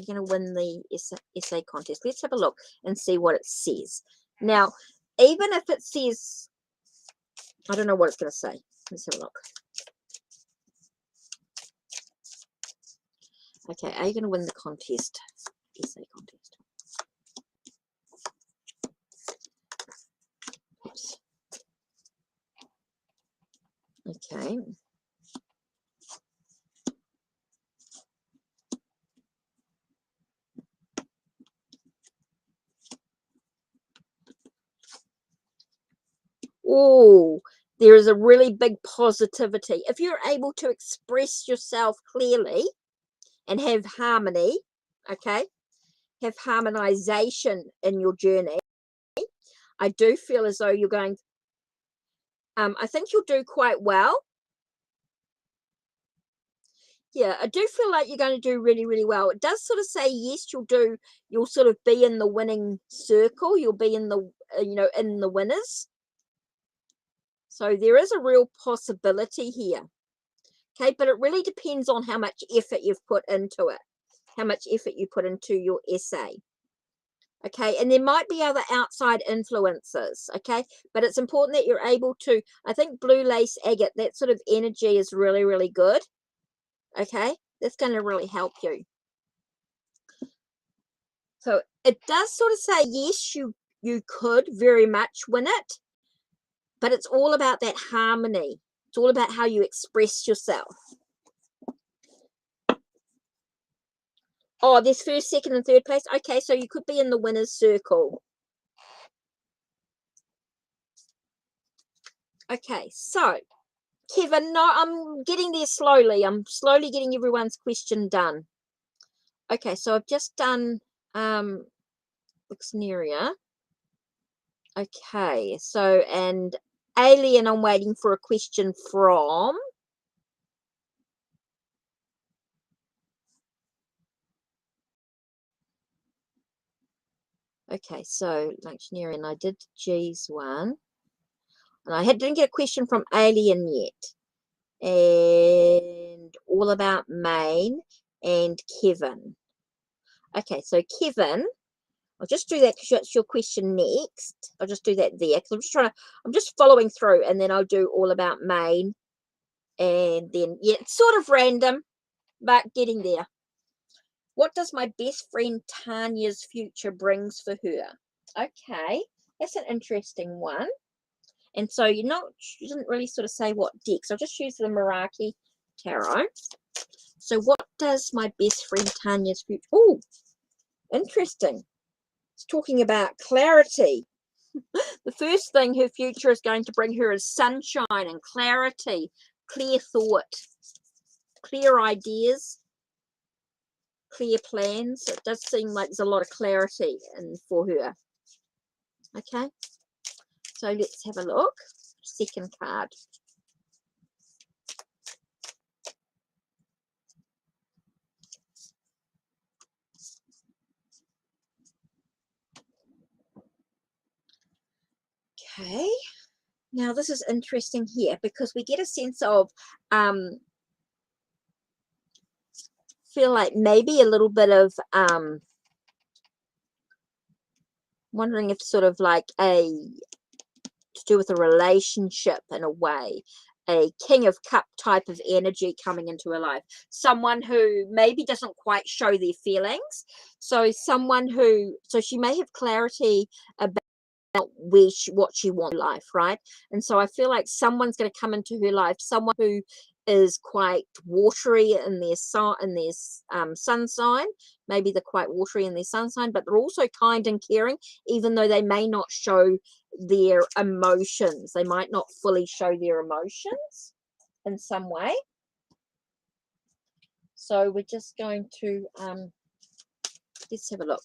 going to win the essay contest? Let's have a look and see what it says. Now, even if it says, I don't know what it's going to say. Let's have a look. Okay, are you going to win the contest? Essay contest. Oops. Okay. Oh, there is a really big positivity. If you're able to express yourself clearly and have harmony, okay, have harmonization in your journey, I do feel as though you're going, I think you'll do quite well. Yeah, I do feel like you're going to do really, really well. It does sort of say, yes, you'll sort of be in the winning circle. You'll be in the, in the winners. So there is a real possibility here. Okay, but it really depends on how much effort you've put into it, how much effort you put into your essay. Okay, and there might be other outside influences. Okay, but it's important that you're able to, I think blue lace agate, that sort of energy is really, really good. Okay, that's going to really help you. So it does sort of say, yes, you could very much win it, but it's all about that harmony. It's all about how you express yourself. Oh, there's first, second, and third place. Okay, so you could be in the winner's circle. Okay, so Kevin, no, I'm getting there slowly. I'm slowly getting everyone's question done. Okay, so I've just done Luxneria. Okay, so and Alien, I'm waiting for a question from. Okay, so Luxneria, I did G's one. And I didn't get a question from Alien yet. And all about Maine and Kevin. Okay, so Kevin, I'll just do that because that's your question next. I'll just do that there because I'm just following through, and then I'll do all about Maine. And then, yeah, it's sort of random, but getting there. What does my best friend Tanya's future brings for her? Okay, that's an interesting one. And so you didn't really sort of say what deck. So I'll just use the Meraki Tarot. So what does my best friend Tanya's future? Oh, interesting. It's talking about clarity. The first thing her future is going to bring her is sunshine and clarity, clear thought, clear ideas, clear plans. It does seem like there's a lot of clarity for her. Okay, so let's have a look. Second card. Okay, now this is interesting here because we get a sense of feel like maybe a little bit of wondering if sort of like to do with a relationship in a way, a King of Cup type of energy coming into her life, someone who maybe doesn't quite show their feelings, so she may have clarity about what she wants in life, right? And so I feel like someone's going to come into her life, someone who is quite watery in their sun sign. Maybe they're quite watery in their sun sign, but they're also kind and caring, even though they may not show their emotions. They might not fully show their emotions in some way. So we're just going to let's have a look.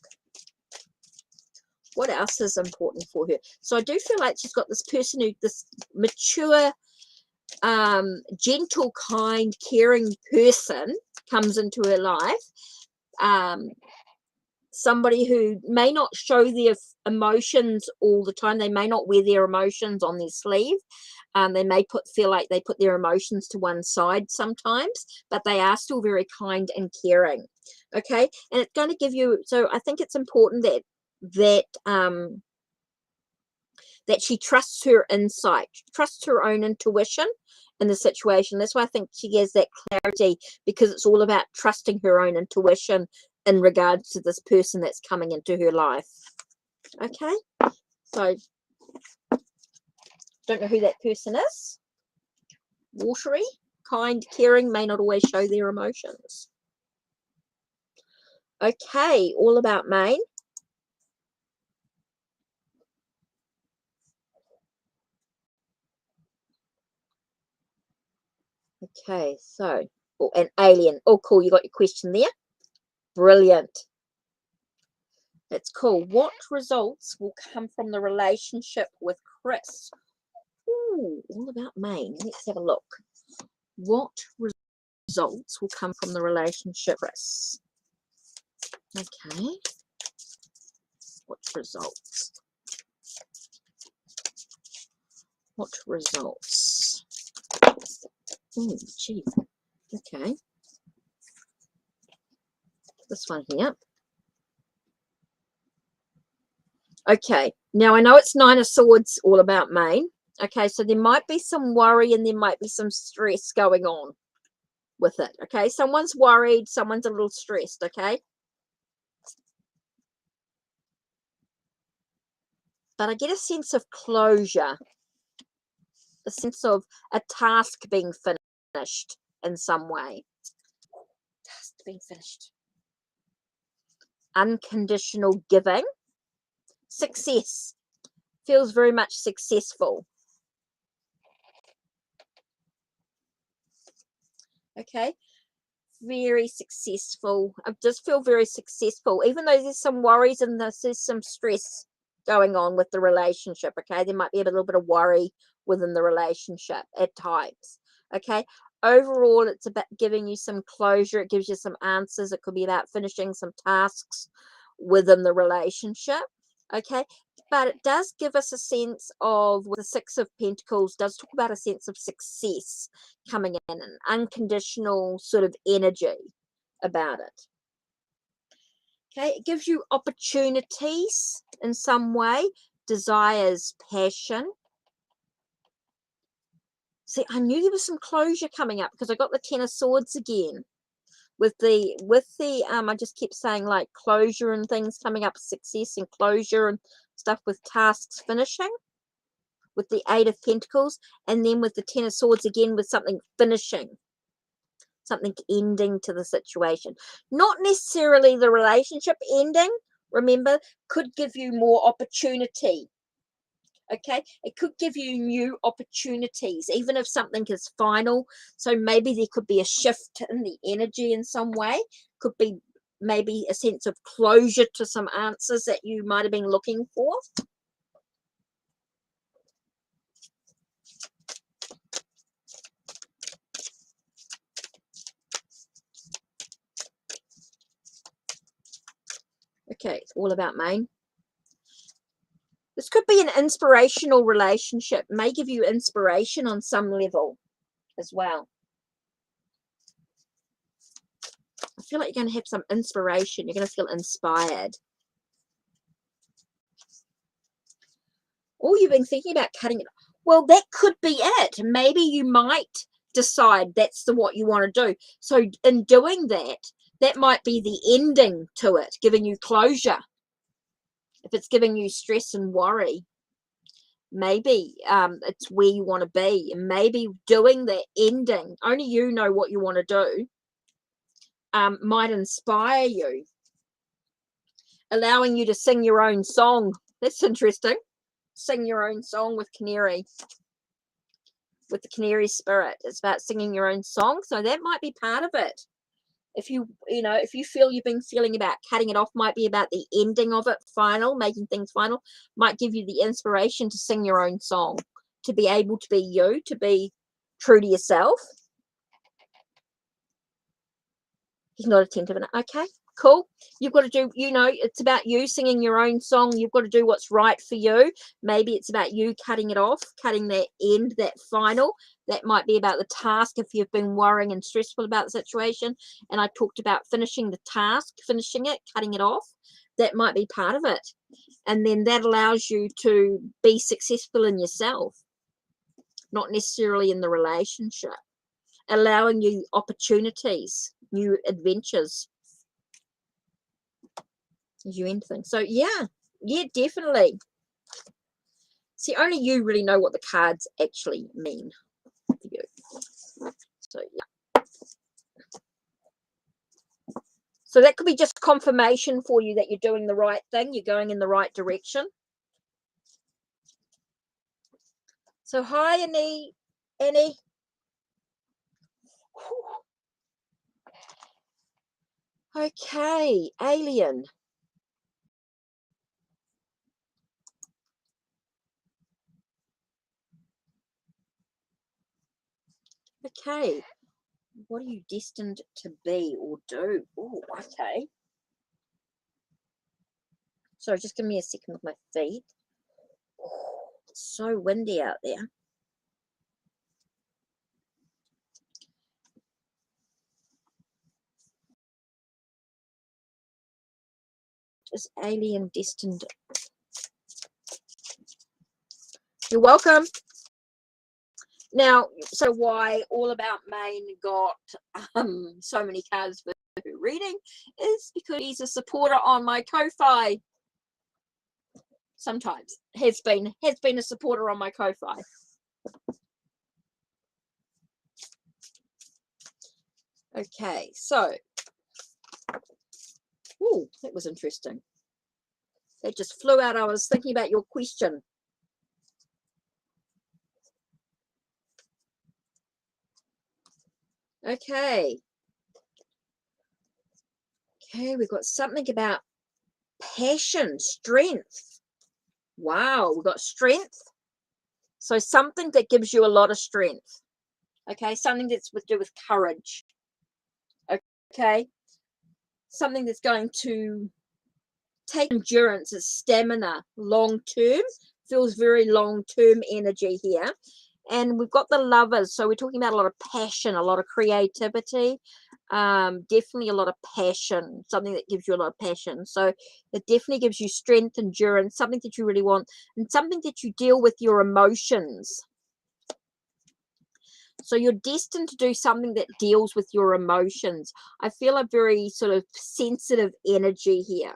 What else is important for her? So I do feel like she's got this person this mature, gentle, kind, caring person comes into her life. Somebody who may not show their emotions all the time. They may not wear their emotions on their sleeve. They may feel like they put their emotions to one side sometimes, but they are still very kind and caring. Okay, and it's going to give you. So I think it's important that she trusts her insight, trusts her own intuition in the situation. That's why I think she has that clarity, because it's all about trusting her own intuition in regards to this person that's coming into her life. Okay, so don't know who that person is. Watery, kind, caring, may not always show their emotions. Okay, all about Maine. Okay, so an alien. Oh, cool. You got your question there. Brilliant. That's cool. What results will come from the relationship with Chris? Ooh, all about Maine. Let's have a look. What results will come from the relationship, Chris? Okay. What results? What results? Oh, gee. Okay. This one here. Okay. Now, I know it's Nine of Swords, all about Maine. Okay, so there might be some worry and there might be some stress going on with it. Okay, someone's worried, someone's a little stressed. Okay. But I get a sense of closure, a sense of a task being finished in some way. Task being finished. Unconditional giving. Success. Feels very much successful. Okay. Very successful. I just feel very successful, even though there's some worries and there's some stress going on with the relationship. Okay, there might be a little bit of worry within the relationship at times. Okay, overall it's about giving you some closure. It gives you some answers. It could be about finishing some tasks within the relationship. Okay, but it does give us a sense of, with the Six of Pentacles, does talk about a sense of success coming in, an unconditional sort of energy about it. Okay, it gives you opportunities in some way, desires, passion. See, I knew there was some closure coming up because I got the Ten of Swords again. With the I just kept saying like closure and things coming up, success and closure and stuff with tasks finishing. with the Eight of Pentacles, and then with the Ten of Swords again with something finishing, something ending to the situation. Not necessarily the relationship ending, remember, could give you more opportunity. Okay, it could give you new opportunities, even if something is final. So maybe there could be a shift in the energy in some way. Could be maybe a sense of closure to some answers that you might have been looking for. Okay, it's all about Maine. This could be an inspirational relationship. It may give you inspiration on some level as well. I feel like you're going to have some inspiration. You're going to feel inspired. Or you've been thinking about cutting it. Well, that could be it. Maybe you might decide that's what you want to do. So in doing that, that might be the ending to it, giving you closure. If it's giving you stress and worry, maybe it's where you want to be. And maybe doing the ending, only you know what you want to do, might inspire you. Allowing you to sing your own song. That's interesting. Sing your own song with Canary. With the Canary spirit. It's about singing your own song. So that might be part of it. If if you feel you've been feeling about cutting it off, might be about the ending of it, final, making things final, might give you the inspiration to sing your own song, to be able to be you, to be true to yourself. He's not attentive enough. Okay, cool. You've got to do, it's about you singing your own song. You've got to do what's right for you. Maybe it's about you cutting it off, cutting that end, that final. That might be about the task if you've been worrying and stressful about the situation. And I talked about finishing the task, finishing it, cutting it off. That might be part of it. And then that allows you to be successful in yourself, not necessarily in the relationship. Allowing you opportunities, new adventures as you end things. So yeah, definitely. See, only you really know what the cards actually mean for you. So yeah. So that could be just confirmation for you that you're doing the right thing, you're going in the right direction. So hi, Annie. Okay, alien. Okay, what are you destined to be or do? Oh, okay. So just give me a second with my feet. Oh, it's so windy out there. Is alien destined? You're welcome. Now, so why All About Maine got so many cards for reading is because he's a supporter on my Ko-Fi. Sometimes has been a supporter on my Ko-Fi. Okay, so oh, that was interesting. That just flew out. I was thinking about your question. Okay. Okay, we've got something about passion, strength. Wow, we've got strength. So something that gives you a lot of strength. Okay, something that's to do with courage. Okay, something that's going to take endurance, it's stamina, long term. Feels very long term energy here. And we've got the Lovers, so we're talking about a lot of passion, a lot of creativity, definitely a lot of passion, something that gives you a lot of passion. So it definitely gives you strength, endurance, something that you really want, and something that you deal with your emotions. So you're destined to do something that deals with your emotions. I feel a very sort of sensitive energy here.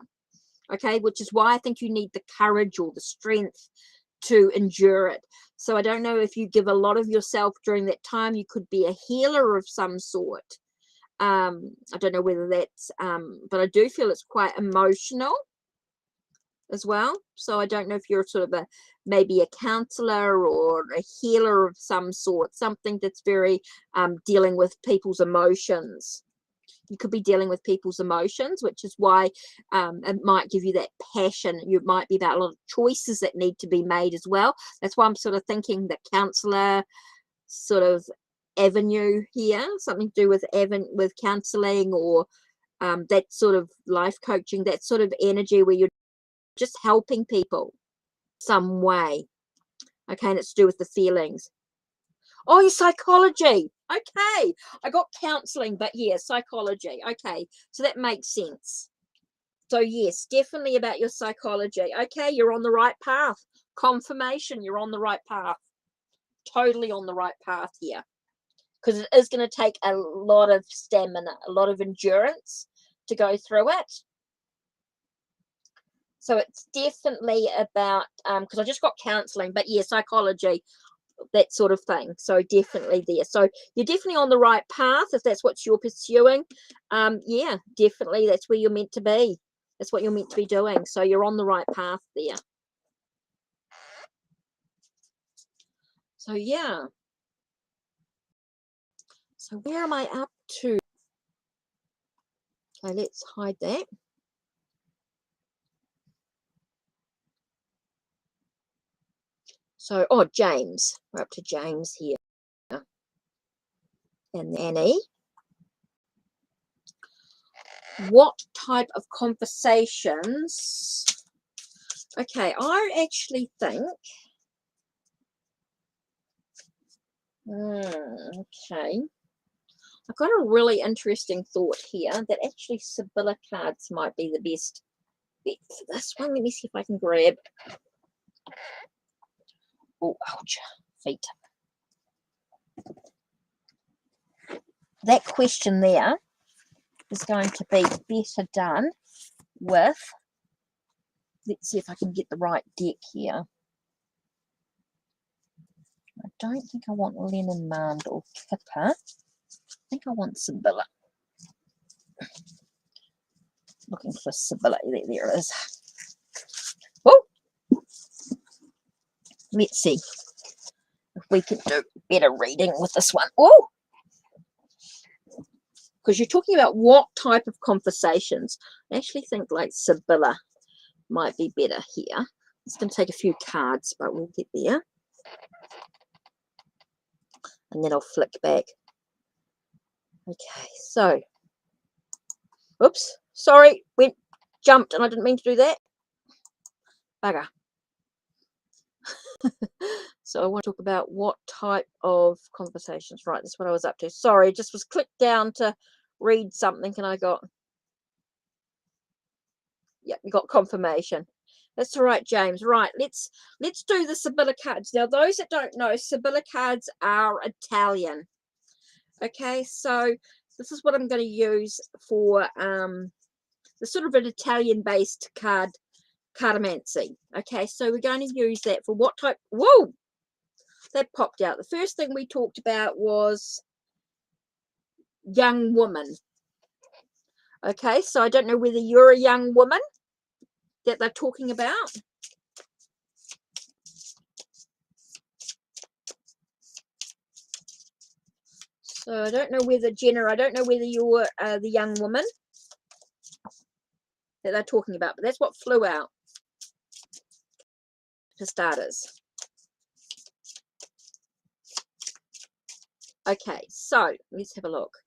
Okay, which is why I think you need the courage or the strength to endure it. So I don't know if you give a lot of yourself during that time. You could be a healer of some sort. I don't know whether that's, but I do feel it's quite emotional as well. So I don't know if you're sort of maybe a counselor or a healer of some sort, something that's very dealing with people's emotions. You could be dealing with people's emotions, which is why it might give you that passion. You might be about a lot of choices that need to be made as well. That's why I'm sort of thinking that counselor sort of avenue here, something to do with counseling, or that sort of life coaching, that sort of energy where you're just helping people some way. Okay, and it's to do with the feelings. Oh, your psychology. Okay, I got counseling, but yeah, psychology. Okay, so that makes sense. So yes, definitely about your psychology. Okay, you're on the right path. Confirmation, you're on the right path. Totally on the right path here. Because it is going to take a lot of stamina, a lot of endurance to go through it. So it's definitely about, because I just got counseling, but yeah, psychology, that sort of thing. So definitely there. So you're definitely on the right path if that's what you're pursuing. Yeah, definitely that's where you're meant to be. That's what you're meant to be doing. So you're on the right path there. So yeah. So where am I up to? Okay, let's hide that. So, oh, James. We're up to James here. And Annie. What type of conversations? Okay, I actually think. Okay. I've got a really interesting thought here that actually Sibylla cards might be the best bet for this one. Let me see if I can grab. Oh, ouch, feet. That question there is going to be better done with, let's see if I can get the right deck here. I don't think I want Leninmand or Kipper. I think I want Sibylla. Looking for Sibylla. There it is. Oh, let's see if we can do better reading with this one. Oh, because you're talking about what type of conversations. I actually think like Sibylla might be better here. It's going to take a few cards, but we'll get there. And then I'll flick back. Okay, so, oops, sorry, jumped and I didn't mean to do that. Bugger. So I want to talk about what type of conversations. Right, that's what I was up to. Sorry, just was clicked down to read something and I got, yeah, we got confirmation. That's all right, James. Right, let's do the Sibylla cards. Now, those that don't know, Sibylla cards are Italian. Okay, so this is what I'm going to use for the sort of an Italian-based cartomancy. Okay, so we're going to use that for what type? Whoa, that popped out. The first thing we talked about was young woman. Okay, so I don't know whether you're a young woman that they're talking about. So I don't know whether, Jenna, I don't know whether you're the young woman that they're talking about, but that's what flew out for starters. Okay, so let's have a look.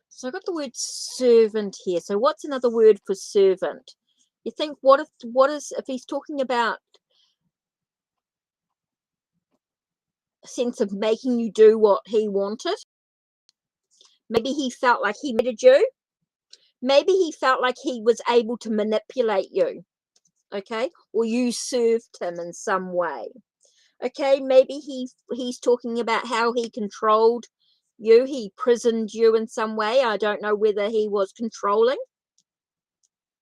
So I got the word servant here. So what's another word for servant? You think what if he's talking about a sense of making you do what he wanted? Maybe he felt like he needed you. Maybe he felt like he was able to manipulate you. Okay, or you served him in some way. Okay, maybe he's talking about how he controlled you. He prisoned you in some way. I don't know whether he was controlling.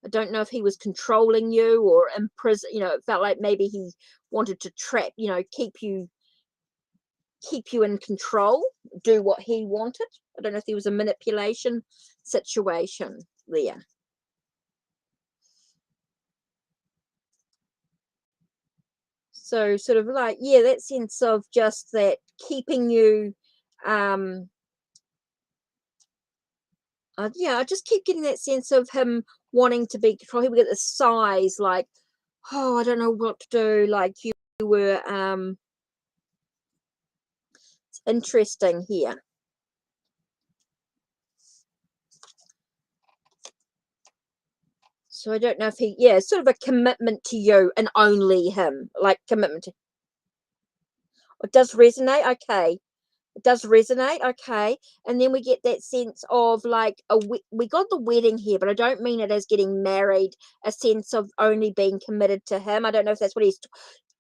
I don't know if he was controlling you or imprison, you know, it felt like maybe he wanted to trap, you know, keep you in control, do what he wanted. I don't know if there was a manipulation situation there. So sort of like, yeah, that sense of just that keeping you, yeah, I just keep getting that sense of him wanting to be controlled. He would get the size, like, oh, I don't know what to do. Like you were, it's interesting here. So I don't know if he, yeah, sort of a commitment to you and only him, like commitment to, it does resonate. Okay. It does resonate. Okay. And then we get that sense of like, we got the wedding here, but I don't mean it as getting married, a sense of only being committed to him. I don't know if that's what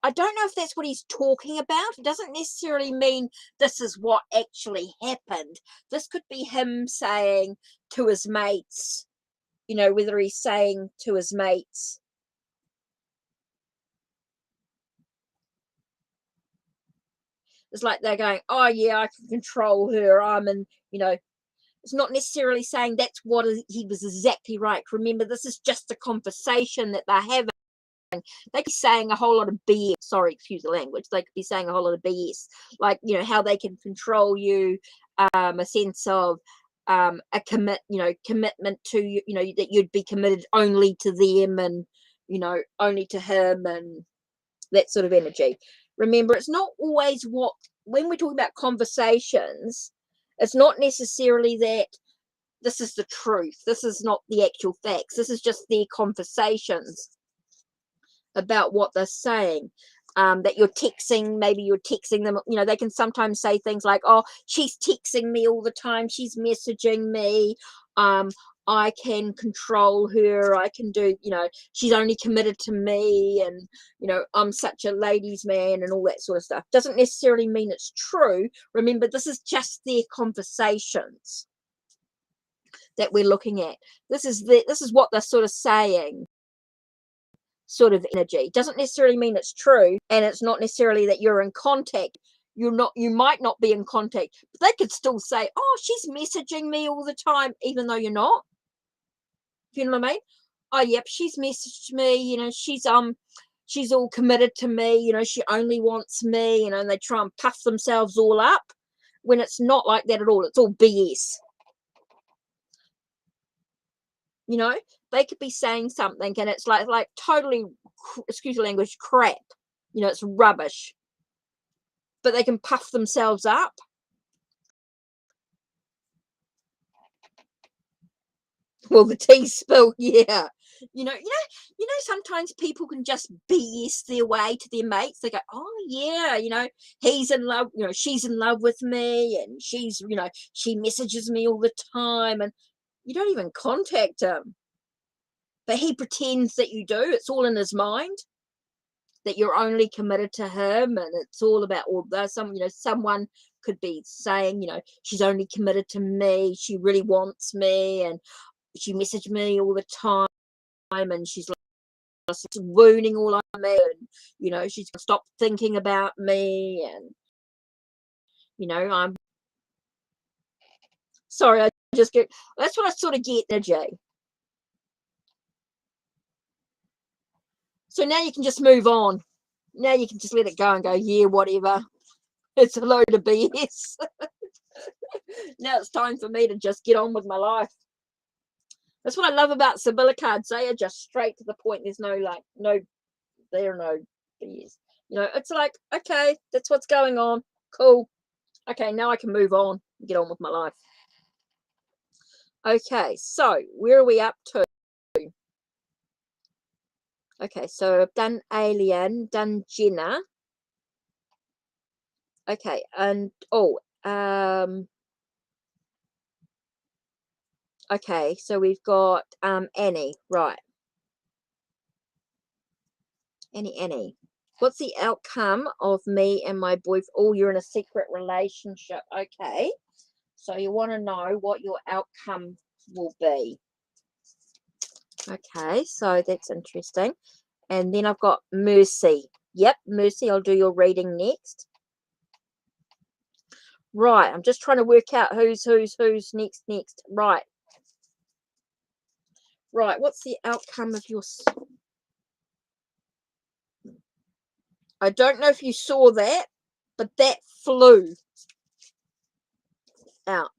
I don't know if that's what he's talking about. It doesn't necessarily mean this is what actually happened. This could be him saying to his mates, you know, whether he's saying to his mates, it's like they're going, oh yeah, I can control her. I'm in, you know, it's not necessarily saying that's what he was exactly right. Remember, this is just a conversation that they're having. They could be saying a whole lot of BS. Sorry, excuse the language. They could be saying a whole lot of BS, like, you know, how they can control you, a sense of a commitment to you, you know, that you'd be committed only to them and, you know, only to him and that sort of energy. Remember, it's not always what, when we're talking about conversations, it's not necessarily that this is the truth. This is not the actual facts. This is just their conversations about what they're saying. That you're texting, maybe you're texting them, you know, they can sometimes say things like, oh, she's texting me all the time, she's messaging me, I can control her, I can do, you know, she's only committed to me, and, you know, I'm such a ladies' man and all that sort of stuff. Doesn't necessarily mean it's true. Remember, this is just their conversations that we're looking at. This is what they're sort of saying, sort of energy. Doesn't necessarily mean it's true, and it's not necessarily that you're in contact. You might not be in contact, but they could still say, oh, she's messaging me all the time, even though you're not. You know what I mean? Oh yep, she's messaged me, you know, she's all committed to me, you know, she only wants me, you know, and they try and puff themselves all up when it's not like that at all. It's all BS. You know, they could be saying something and it's like totally, excuse the language, crap. You know, it's rubbish. But they can puff themselves up. Well, the tea spill, yeah. Sometimes people can just BS their way to their mates. They go, oh yeah, you know, he's in love, you know, she's in love with me, and she's, you know, she messages me all the time, and you don't even contact him. But he pretends that you do. It's all in his mind, that you're only committed to him, and it's all about, or there's some, you know, someone could be saying, you know, she's only committed to me, she really wants me, and she messaged me all the time, and she's like wooning all on me, and, you know, she's gonna stop thinking about me, and, you know, I'm sorry, I just get, that's what I sort of get, Jay. So now you can just move on. Now you can just let it go and go, yeah, whatever. It's a load of BS. Now it's time for me to just get on with my life. That's what I love about Sibylla cards. They are just straight to the point. There's no like, no, there are no BS. You know, it's like, okay, that's what's going on. Cool. Okay, now I can move on and get on with my life. Okay, so where are we up to? Okay, so I've done Alien, done Jenna. Okay, and okay, so we've got Annie, right? Annie. What's the outcome of me and my boyfriend? Oh, you're in a secret relationship. Okay, so you want to know what your outcome will be. Okay, so that's interesting. And then I've got Mercy. Yep, Mercy, I'll do your reading next. Right, I'm just trying to work out who's next. Right. Right, what's the outcome of your... I don't know if you saw that, but that flew out.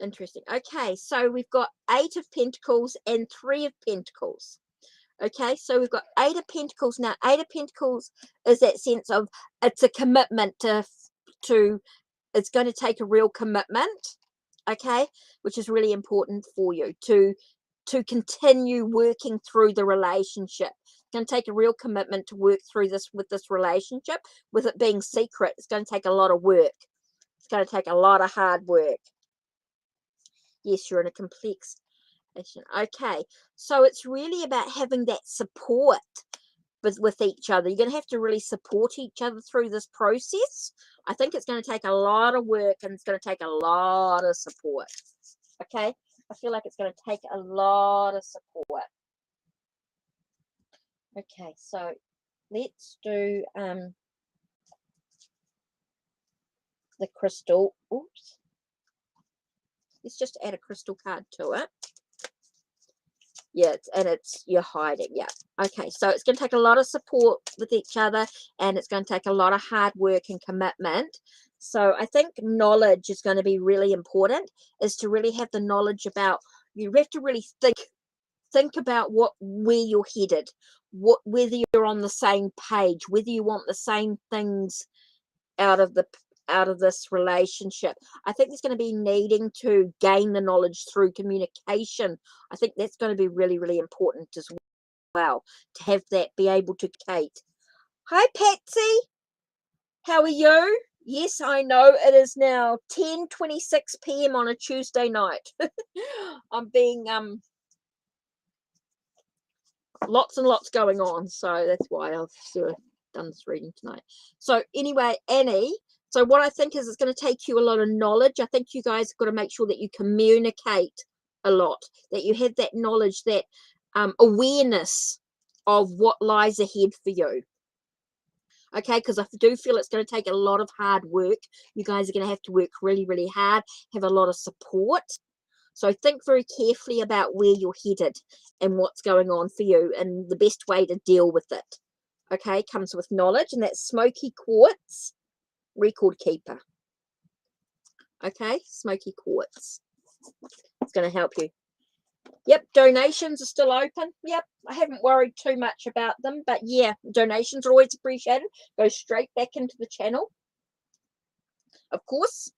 Interesting. Okay, so we've got 8 of Pentacles and 3 of Pentacles. Okay, so we've got 8 of Pentacles. Now, 8 of Pentacles is that sense of it's a commitment to it's going to take a real commitment, okay, which is really important for you to continue working through the relationship. It's going to take a real commitment to work through this with this relationship. With it being secret, it's going to take a lot of work. It's going to take a lot of hard work. Yes, you're in a complex situation. Okay, so it's really about having that support with each other. You're going to have to really support each other through this process. I think it's going to take a lot of work and it's going to take a lot of support. Okay, I feel like it's going to take a lot of support. Okay, so let's do the crystal. Oops. Let's just add a crystal card to it. Yeah, it's you're hiding. Yeah. Okay, so it's going to take a lot of support with each other, and it's going to take a lot of hard work and commitment. So I think knowledge is going to be really important, is to really have the knowledge about, you have to really think about where you're headed, whether you're on the same page, whether you want the same things out of this relationship. I think there's going to be needing to gain the knowledge through communication. I think that's going to be really, really important as well, to have that be able to Kate. Hi, Patsy. How are you? Yes, I know it is now 10:26 p.m. on a Tuesday night. I'm being lots and lots going on, so that's why I've sort of done this reading tonight. So anyway, Annie, so what I think is it's going to take you a lot of knowledge. I think you guys have got to make sure that you communicate a lot, that you have that knowledge, that awareness of what lies ahead for you. Okay, because I do feel it's going to take a lot of hard work. You guys are going to have to work really, really hard, have a lot of support. So think very carefully about where you're headed and what's going on for you and the best way to deal with it. Okay, comes with knowledge, and that's smoky quartz, record keeper. Okay, smoky quartz. It's going to help you. Yep, donations are still open. Yep, I haven't worried too much about them, but yeah, donations are always appreciated. Go straight back into the channel. Of course,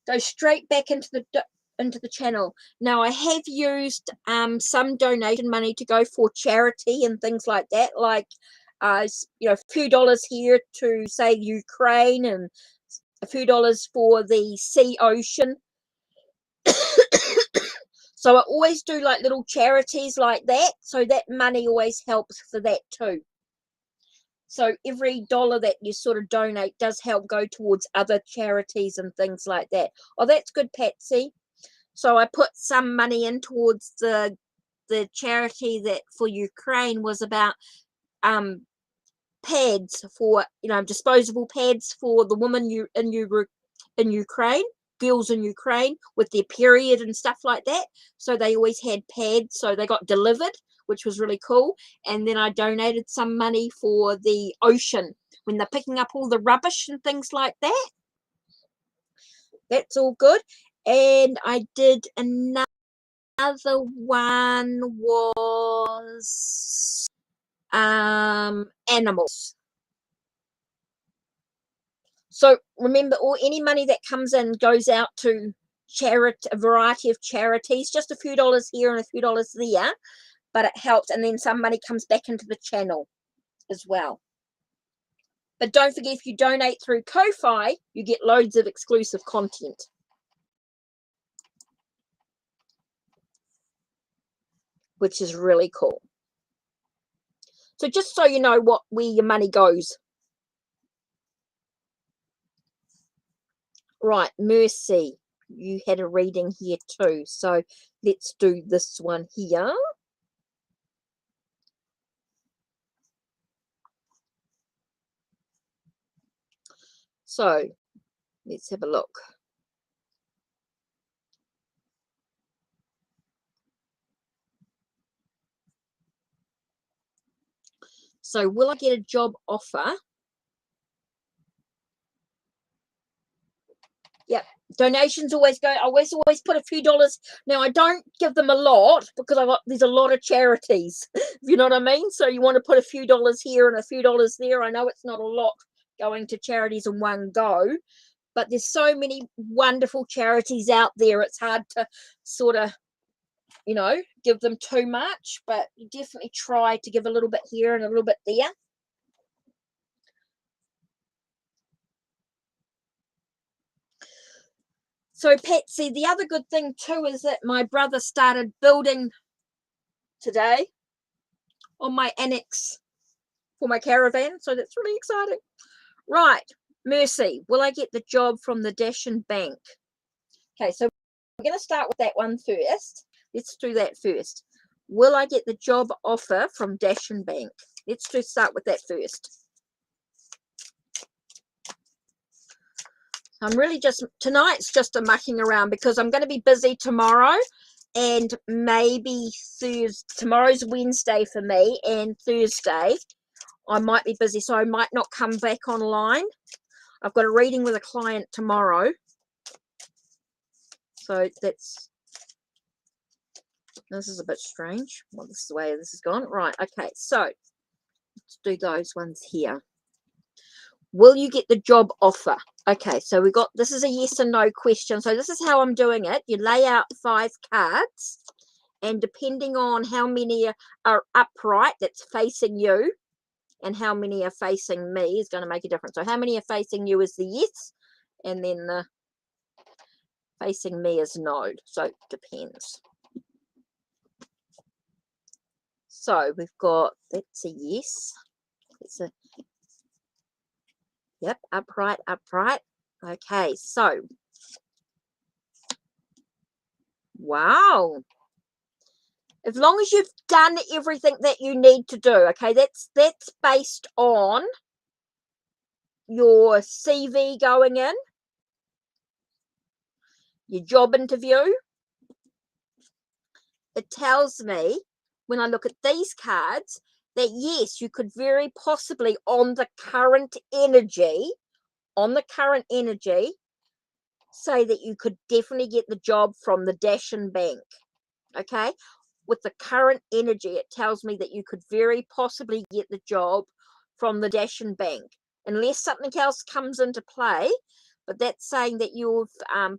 go straight back into the channel. Now, I have used some donation money to go for charity and things like that, like a few dollars here to say Ukraine, and a few dollars for the sea ocean. So I always do like little charities like that, so that money always helps for that too. So every dollar that you sort of donate does help go towards other charities and things like that. Oh, that's good, Patsy. So I put some money in towards the charity that for Ukraine was about pads for, disposable pads for the women in Ukraine, girls in Ukraine with their period and stuff like that. So they always had pads, so they got delivered, which was really cool. And then I donated some money for the ocean when they're picking up all the rubbish and things like that. That's all good. And I did another one was animals. So remember, any money that comes in goes out to a variety of charities, just a few dollars here and a few dollars there, but it helps. And then some money comes back into the channel as well. But don't forget, if you donate through Ko-Fi, you get loads of exclusive content. Which is really cool. So just so you know where your money goes. Right, Mercy. you had a reading here too. So let's do this one here. So let's have a look. So will I get a job offer? Yep. Donations always go. I always put a few dollars. Now I don't give them a lot because there's a lot of charities. You know what I mean? So you want to put a few dollars here and a few dollars there. I know it's not a lot going to charities in one go, but there's so many wonderful charities out there. It's hard to sort of, you know, give them too much, but you definitely try to give a little bit here and a little bit there. So Patsy, the other good thing too is that my brother started building today on my annex for my caravan. So that's really exciting. Right. Mercy, will I get the job from the Dashin Bank? Okay, so I'm going to start with that one first. Let's do that first. Will I get the job offer from Dashin Bank? Let's start with that first. I'm really tonight's just a mucking around because I'm going to be busy tomorrow and maybe tomorrow's Wednesday for me, and Thursday I might be busy, so I might not come back online. I've got a reading with a client tomorrow. So this is a bit strange. Well, this is the way this has gone. Right, okay, so let's do those ones here. Will you get the job offer? Okay, so this is a yes and no question. So this is how I'm doing it. You lay out 5 cards, and depending on how many are upright, that's facing you, and how many are facing me is going to make a difference. So how many are facing you is the yes, and then the facing me is no. So it depends. So we've got, that's a yes. It's a, yep, upright, upright. Okay, so, wow. As long as you've done everything that you need to do, okay, that's based on your CV going in, your job interview. It tells me, when I look at these cards, that yes, you could very possibly, on the current energy, say that you could definitely get the job from the Dashin Bank. Okay, with the current energy, it tells me that you could very possibly get the job from the Dashin Bank, unless something else comes into play. But that's saying that you've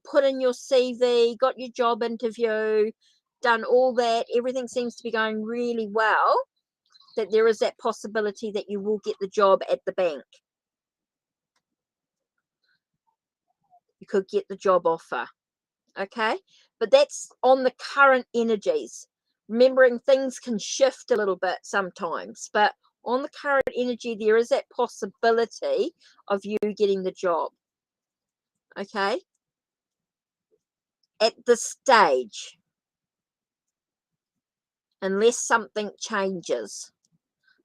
put in your CV, got your job interview, done all that, everything seems to be going really well, that there is that possibility that you will get the job at the bank. You could get the job offer. Okay, but that's on the current energies. Remembering things can shift a little bit sometimes, but on the current energy, there is that possibility of you getting the job. Okay, at this stage, unless something changes,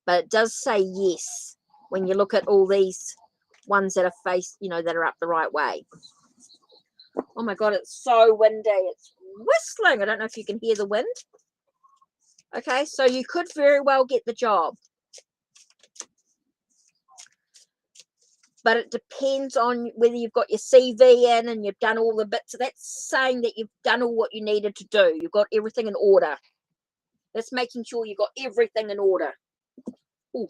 but it does say yes when you look at all these ones that are that are up the right way. Oh my god, it's so windy, it's whistling. I don't know if you can hear the wind. Okay, so you could very well get the job, but it depends on whether you've got your CV in and you've done all the bits. So that's saying that you've done all what you needed to do. You've got everything in order. That's making sure you've got everything in order. Ooh.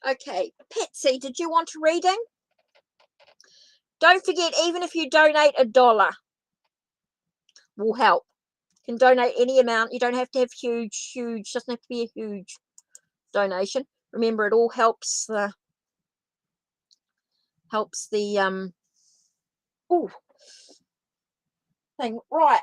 Okay, Patsy, did you want a reading? Don't forget, even if you donate $1 will help. You can donate any amount. You don't have to have huge, doesn't have to be a huge donation. Remember, it all helps the thing. Right.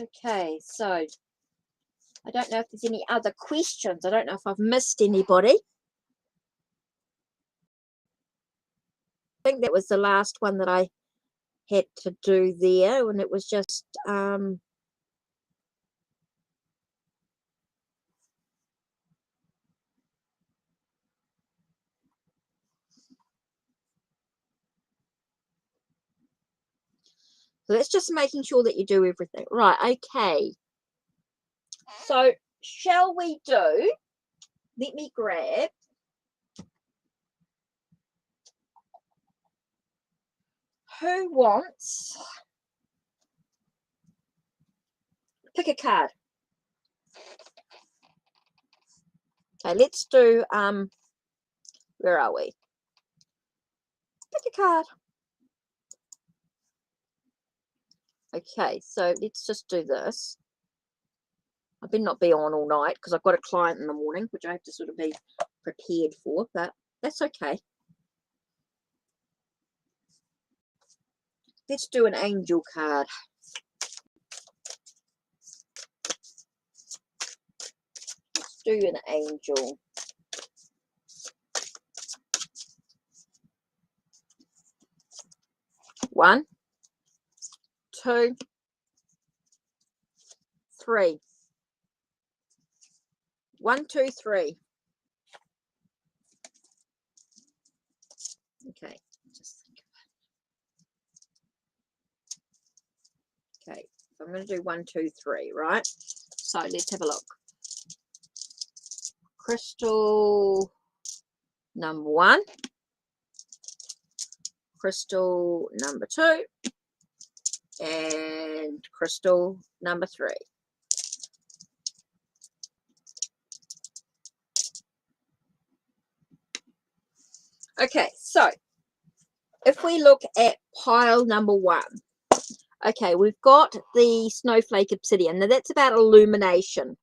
Okay, so I don't know if there's any other questions. I don't know if I've missed anybody. I think that was the last one that I had to do there, and it was just so that's just making sure that you do everything right. Okay, so shall we do, let me grab who wants, pick a card. Okay, let's do where are we? Pick a card. Okay, so let's just do this. I better not be on all night because I've got a client in the morning, which I have to sort of be prepared for, but that's okay. Let's do an angel card. Let's do an angel. One, two, three. 1, 2, 3. Okay, just think about it. Okay, so I'm going to do 1, 2, 3, right? So let's have a look. Crystal number 1, crystal number 2, and crystal number 3. Okay, so if we look at pile number 1, okay, we've got the snowflake obsidian. Now that's about illumination.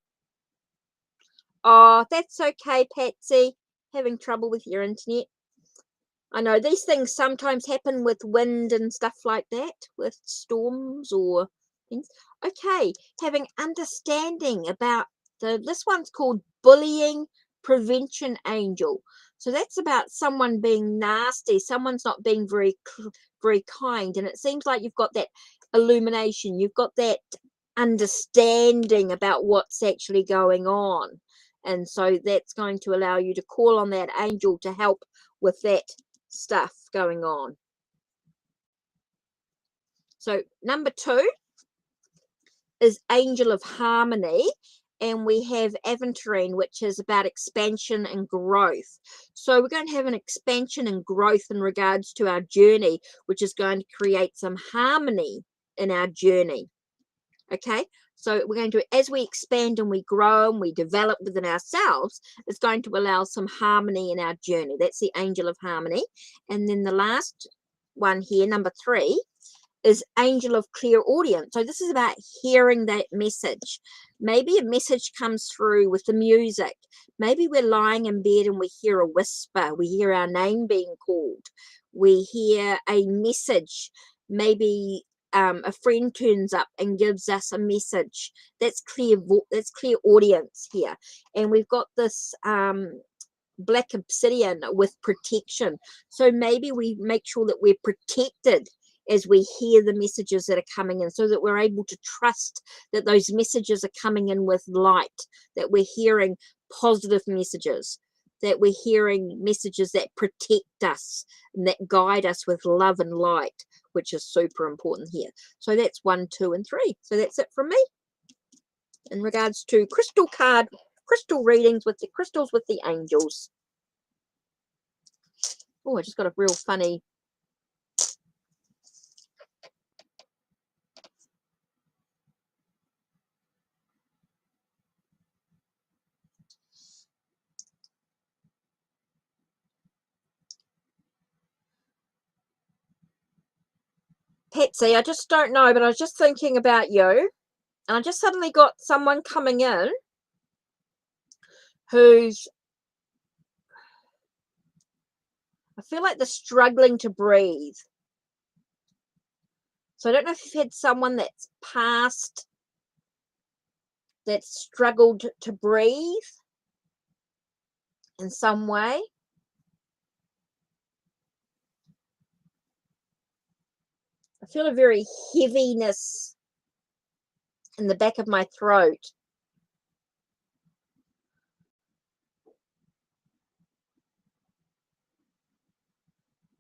Oh, that's okay, Patsy. Having trouble with your internet. I know these things sometimes happen with wind and stuff like that, with storms or things. Okay, having understanding about this one's called bullying prevention angel. So that's about someone being nasty, someone's not being very kind, and it seems like you've got that illumination, you've got that understanding about what's actually going on, and so that's going to allow you to call on that angel to help with that stuff going on. So number 2 is Angel of Harmony, and we have Aventurine, which is about expansion and growth. So we're going to have an expansion and growth in regards to our journey, which is going to create some harmony in our journey. Okay, so we're going to, as we expand and we grow and we develop within ourselves, it's going to allow some harmony in our journey. That's the Angel of Harmony. And then the last one here, number 3, is Angel of Clairaudience. So this is about hearing that message. Maybe a message comes through with the music. Maybe we're lying in bed and we hear a whisper. We hear our name being called. We hear a message. Maybe a friend turns up and gives us a message. That's clairaudience here. And we've got this black obsidian with protection. So maybe we make sure that we're protected as we hear the messages that are coming in, so that we're able to trust that those messages are coming in with light, that we're hearing positive messages, that we're hearing messages that protect us and that guide us with love and light, which is super important here. So that's 1, 2, and 3. So that's it from me in regards to crystal readings with the crystals with the angels. Oh, I just got a real funny Patsy, I just don't know, but I was just thinking about you, and I just suddenly got someone coming in who's, I feel like they're struggling to breathe. So I don't know if you've had someone that's passed that struggled to breathe in some way. I feel a very heaviness in the back of my throat.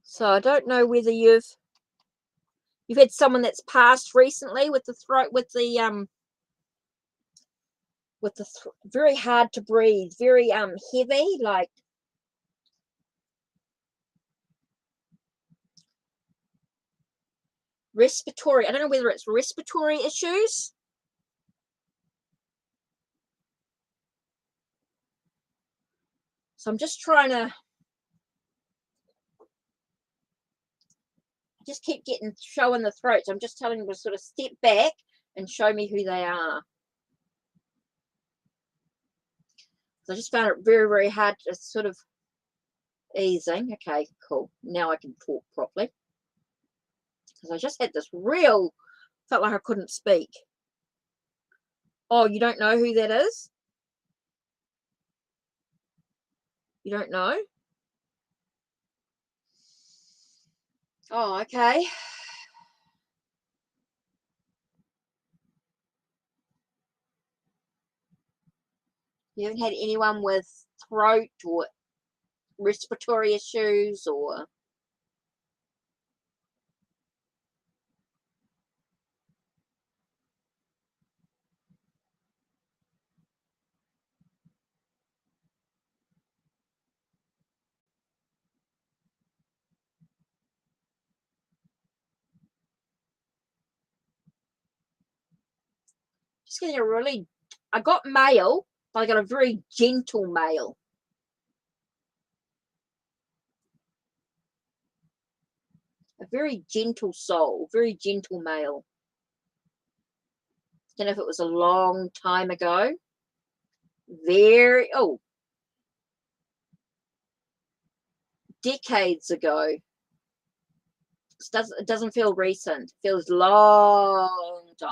So I don't know whether you've had someone that's passed recently with the throat, with the very hard to breathe, very heavy, like respiratory. I don't know whether it's respiratory issues. So I'm just trying to just keep showing the throat. So I'm just telling them to sort of step back and show me who they are. So I just found it very, very hard to sort of easing. Okay, cool. Now I can talk properly. Because I just had this felt like I couldn't speak. Oh, you don't know who that is? You don't know? Oh, okay. You haven't had anyone with throat or respiratory issues or... Just getting I got male, but I got a very gentle male. A very gentle soul, very gentle male. Don't know if it was a long time ago. Decades ago. It doesn't feel recent. It feels long time.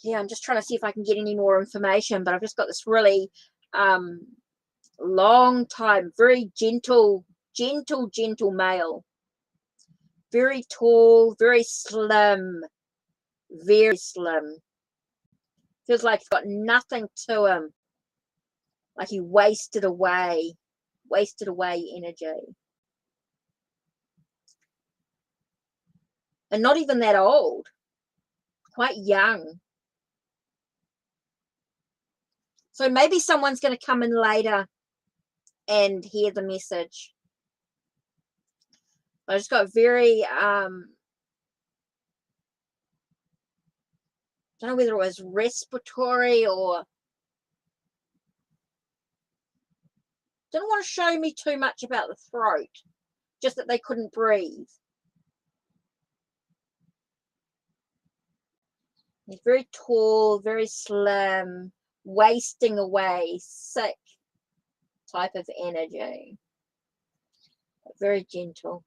Yeah, I'm just trying to see if I can get any more information, but I've just got this really long time, very gentle male. Very tall, very slim, very slim. Feels like he's got nothing to him. Like he wasted away energy. And not even that old. Quite young. So maybe someone's going to come in later and hear the message. I just got very don't know whether it was respiratory or... Didn't want to show me too much about the throat, just that they couldn't breathe. He's very tall, very slim, wasting away, sick type of energy. But very gentle.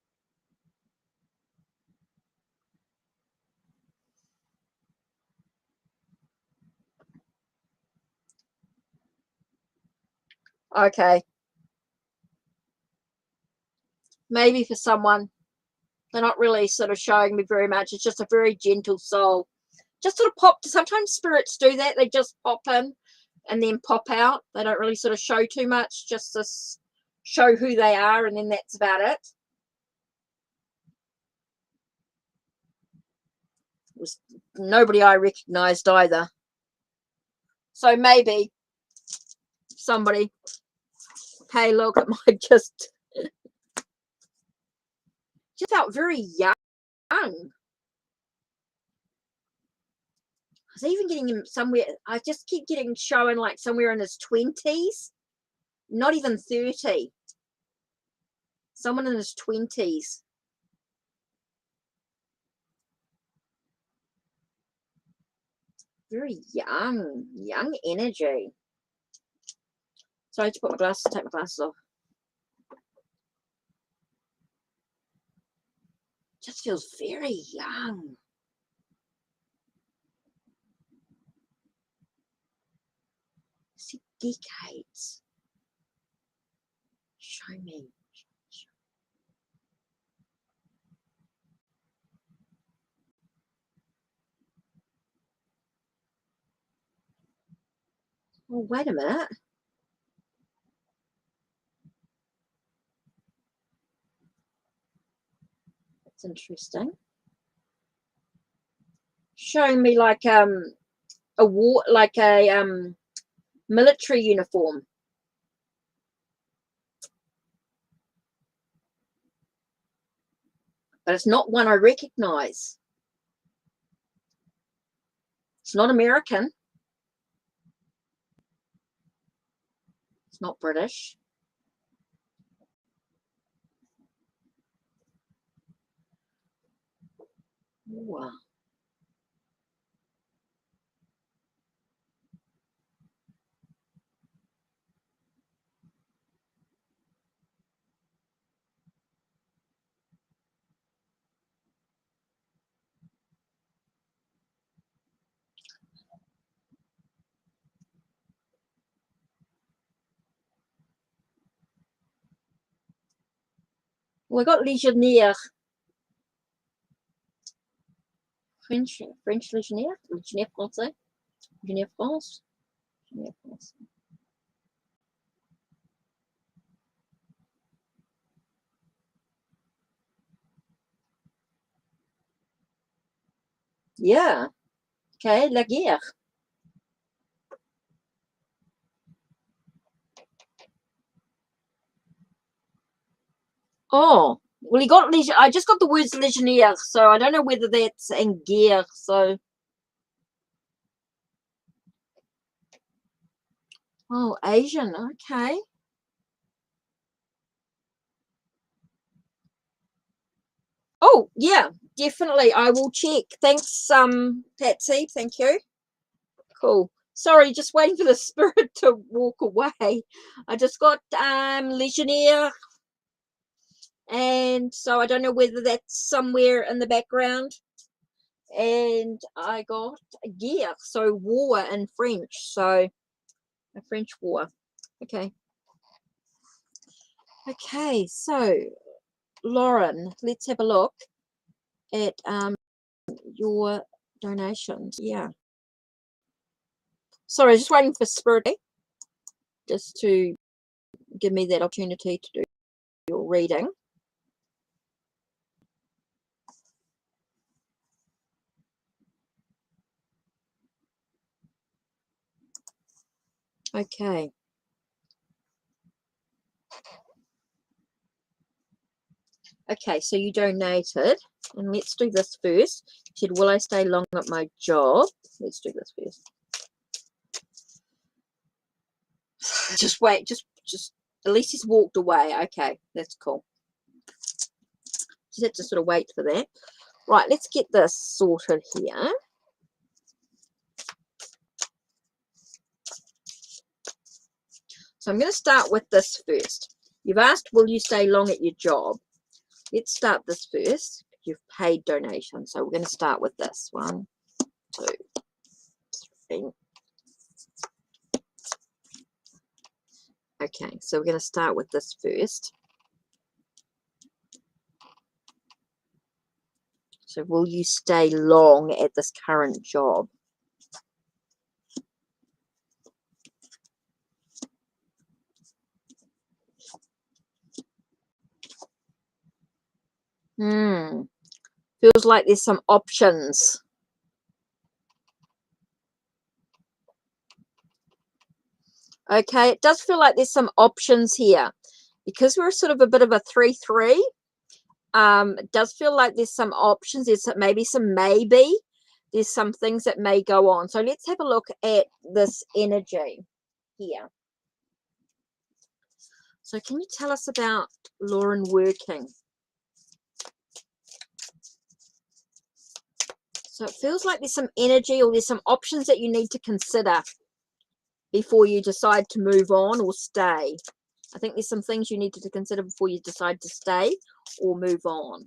Okay. Maybe for someone, they're not really sort of showing me very much. It's just a very gentle soul. Just sort of pop. Sometimes spirits do that. They just pop in and then pop out. They don't really sort of show too much, just to show who they are, and then that's about it. It was nobody I recognized either. So maybe somebody, hey, look, it might just felt very young. I was even getting him somewhere. I just keep getting showing like somewhere in his 20s, not even 30. Someone in his 20s. Very young energy. So I had to put my glasses, take my glasses off. Just feels very young. See, decades. Show me. Oh, wait a minute. That's interesting. Showing me like a war, like a military uniform. But it's not one I recognize. It's not American. It's not British. Wow. We got Legionnaire. French Legionnaire. Legionnaire Français. Legionnaire France. Legionnaire France. Yeah. Okay, la guerre. Oh, well, he got Legion. I just got the words Legionnaire, so I don't know whether that's in gear. So, oh, Asian. Okay. Oh, yeah, definitely. I will check. Thanks, Patsy. Thank you. Cool. Sorry, just waiting for the spirit to walk away. I just got Legionnaire, and so I don't know whether that's somewhere in the background. And I got gear, so war in French. So a French war. Okay. Okay, so Lauren, let's have a look at your donations. Yeah. Sorry, just waiting for Spirit just to give me that opportunity to do your reading. Okay. Okay, so you donated, and let's do this first. You said, will I stay long at my job? Let's do this first. Just wait, just at least he's walked away. Okay, that's cool. Just have to sort of wait for that. Right, let's get this sorted here. So I'm going to start with this first. You've asked, will you stay long at your job? Let's start this first. You've paid donation. So we're going to start with this. 1, 2, 3. Okay, so we're going to start with this first. So will you stay long at this current job? Feels like there's some options. Okay, it does feel like there's some options here. Because we're sort of a bit of a 3-3, it does feel like there's some options. There's maybe some maybe. There's some things that may go on. So let's have a look at this energy here. So can you tell us about Lauren working? So it feels like there's some energy or there's some options that you need to consider before you decide to move on or stay. I think there's some things you need to consider before you decide to stay or move on.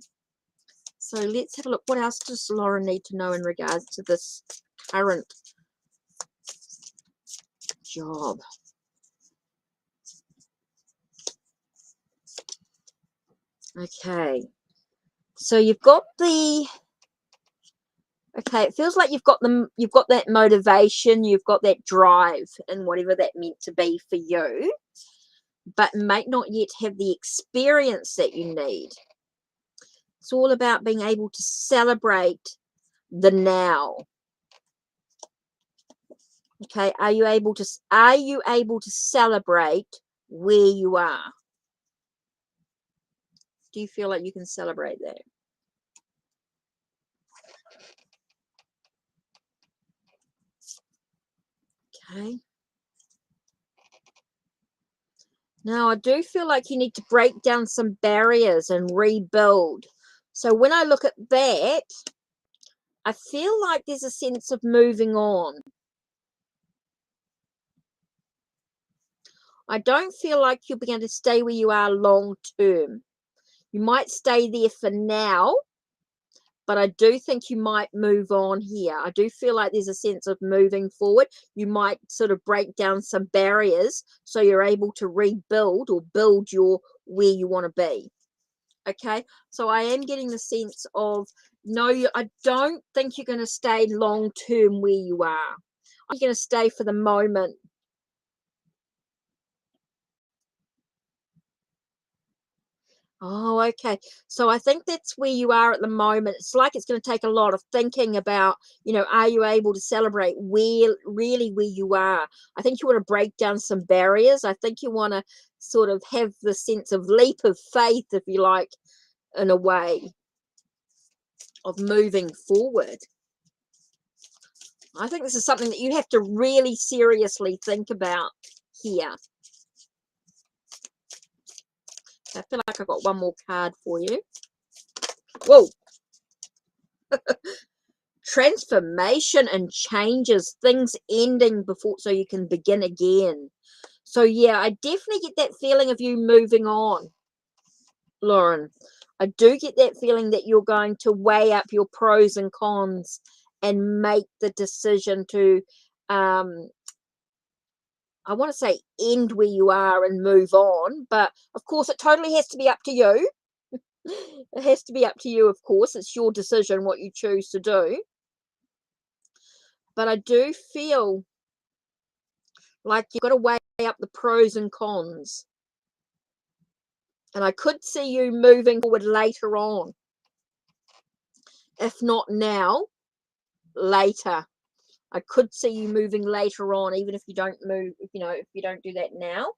So let's have a look. What else does Lauren need to know in regards to this current job? Okay. So you've got the, okay, it feels like you've got that motivation, you've got that drive, and whatever that meant to be for you, but might not yet have the experience that you need. It's all about being able to celebrate the now. Okay, are you able to celebrate where you are? Do you feel like you can celebrate that? Okay. Now, I do feel like you need to break down some barriers and rebuild. So when I look at that, I feel like there's a sense of moving on. I don't feel like you'll be able to stay where you are long term. You might stay there for now, but I do think you might move on here. I do feel like there's a sense of moving forward. You might sort of break down some barriers so you're able to rebuild or build your where you want to be. Okay, so I am getting the sense of, no, I don't think you're going to stay long term where you are. You're going to stay for the moment. Oh, okay. So I think that's where you are at the moment. It's like it's going to take a lot of thinking about, are you able to celebrate where you are? I think you want to break down some barriers. I think you want to sort of have the sense of leap of faith, if you like, in a way of moving forward. I think this is something that you have to really seriously think about here. I feel like I've got one more card for you. Whoa. Transformation and changes, things ending before so you can begin again. So yeah, I definitely get that feeling of you moving on, Lauren. I do get that feeling that you're going to weigh up your pros and cons and make the decision to I want to say end where you are and move on, but of course it totally has to be up to you. It has to be up to you, of course. It's your decision what you choose to do. But I do feel like you've got to weigh up the pros and cons. And I could see you moving forward later on. If not now, later. I could see you moving later on, even if you don't move, if you don't do that now.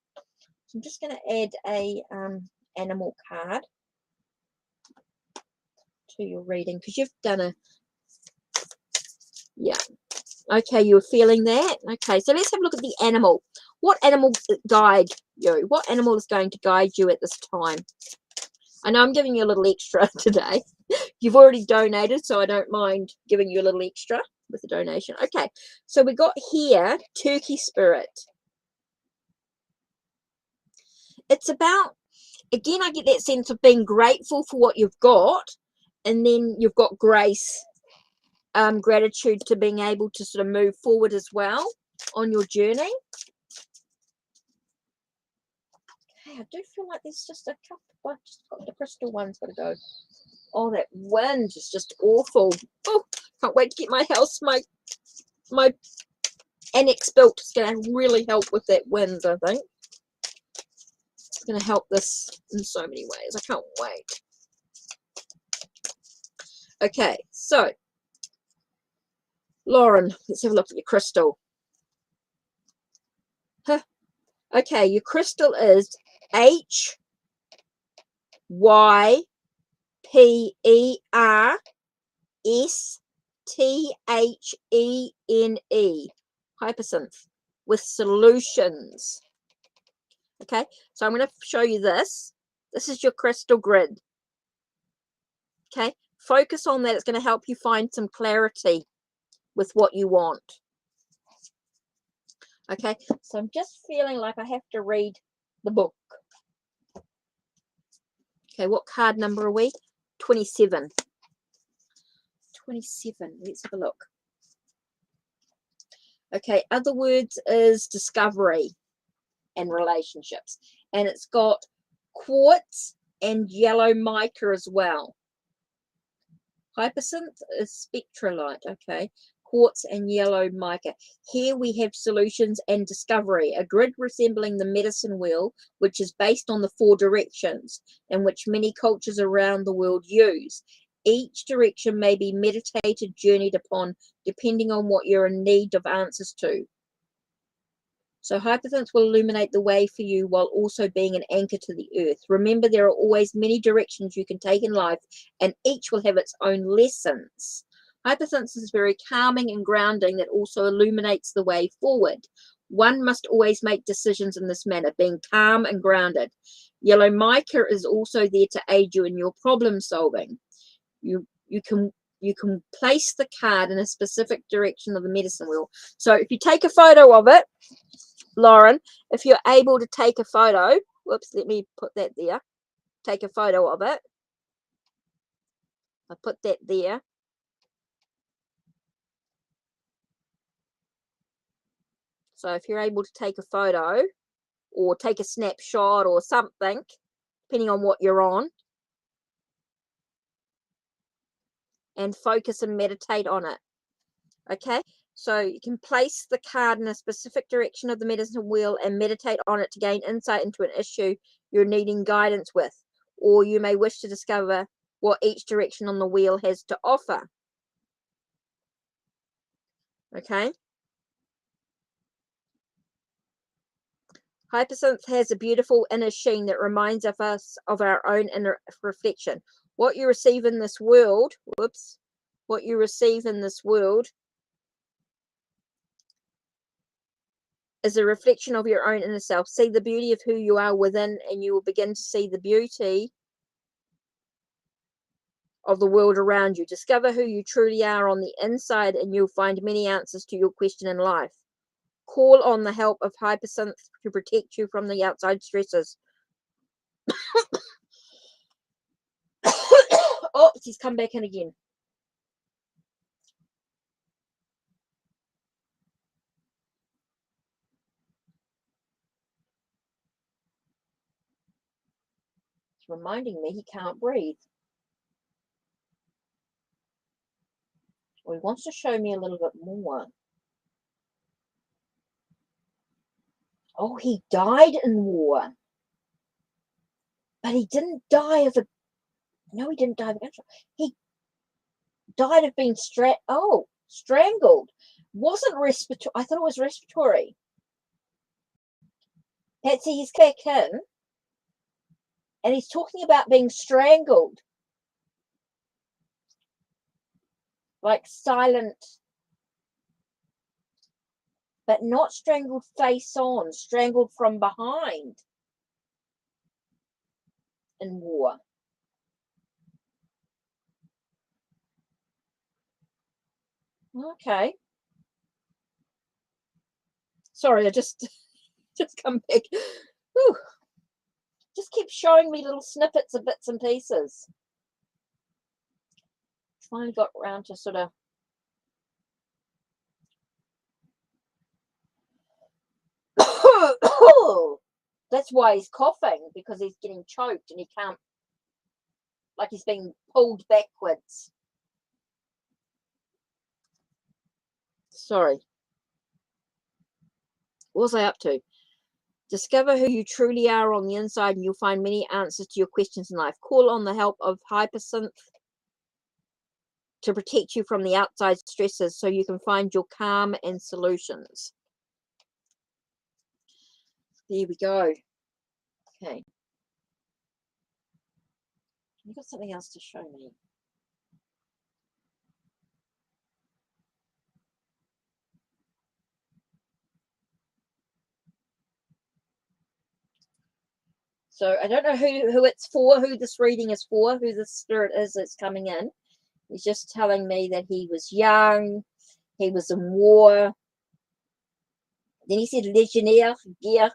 So I'm just going to add a animal card to your reading, because you've done a, yeah. Okay, you're feeling that. Okay, so let's have a look at the animal. What animal guide you? What animal is going to guide you at this time? I know I'm giving you a little extra today. You've already donated, so I don't mind giving you a little extra with the donation. Okay, so we got here turkey spirit. It's about, again, I get that sense of being grateful for what you've got, and then you've got grace, gratitude to being able to sort of move forward as well on your journey. Okay, I do feel like there's just a couple. I just got the crystal one's got to go. Oh, that wind is just awful. Oh, can't wait to get my house, my annex built. It's going to really help with that wind, I think. It's going to help this in so many ways. I can't wait. Okay, so Lauren, let's have a look at your crystal. Huh. Okay, your crystal is HYPERSTHENE, hyacinth, with solutions. Okay, so I'm going to show you this. This is your crystal grid. Okay, focus on that. It's going to help you find some clarity with what you want. Okay, so I'm just feeling like I have to read the book. Okay, what card number are we? 27. 27. Let's have a look. Okay, other words is discovery and relationships. And it's got quartz and yellow mica as well. Hyacinth is spectrolite, okay. Quartz and yellow mica. Here we have solutions and discovery, a grid resembling the medicine wheel, which is based on the 4 directions, and which many cultures around the world use. Each direction may be meditated, journeyed upon, depending on what you're in need of answers to. So hyacinth will illuminate the way for you while also being an anchor to the earth. Remember, there are always many directions you can take in life, and each will have its own lessons. Hyacinth is very calming and grounding that also illuminates the way forward. One must always make decisions in this manner, being calm and grounded. Yellow mica is also there to aid you in your problem solving. You can place the card in a specific direction of the medicine wheel. So if you take a photo of it, Lauren, if you're able to take a photo, whoops, let me put that there. Take a photo of it. I put that there. So if you're able to take a photo or take a snapshot or something, depending on what you're on, and focus and meditate on it. Okay, so you can place the card in a specific direction of the medicine wheel and meditate on it to gain insight into an issue you're needing guidance with, or you may wish to discover what each direction on the wheel has to offer. Okay. Hyacinth has a beautiful inner sheen that reminds us of our own inner reflection. What you receive in this world, what you receive in this world is a reflection of your own inner self. See the beauty of who you are within, and you will begin to see the beauty of the world around you. Discover who you truly are on the inside, and you'll find many answers to your question in life. Call on the help of Hyacinth to protect you from the outside stresses. Oh, he's come back in again. It's reminding me he can't breathe. Well, he wants to show me a little bit more. Oh, he died in war. But he didn't die of a... No, he didn't die of a gunshot. He died of being strangled. Wasn't respiratory. I thought it was respiratory. Patsy, he's back in. And he's talking about being strangled. Like silent. But not strangled face on. Strangled from behind. In war. Okay. Sorry, I just come back. Whew. Just keep showing me little snippets of bits and pieces. Finally got around to sort of... That's why he's coughing, because he's getting choked and he can't, like he's being pulled backwards. Sorry. What was I up to? Discover who you truly are on the inside, and you'll find many answers to your questions in life. Call on the help of Hyacinth to protect you from the outside stresses so you can find your calm and solutions. There we go. Okay. You got something else to show me? So I don't know who it's for, who this reading is for, who the spirit is that's coming in. He's just telling me that he was young, he was in war. Then he said legionnaire, guerre.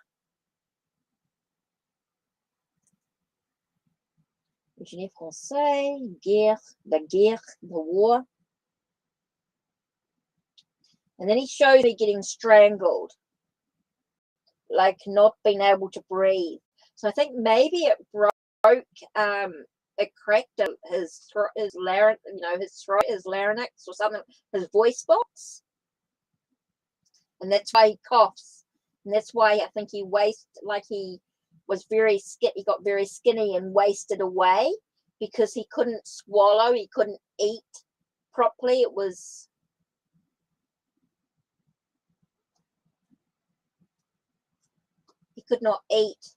Legionnaire français, guerre, the war. And then he shows me getting strangled, like not being able to breathe. So I think maybe it broke, it cracked his throat, his larynx, his throat, his larynx or something, his voice box. And that's why he coughs. And that's why I think he was he got very skinny and wasted away because he couldn't swallow, he couldn't eat properly. He could not eat.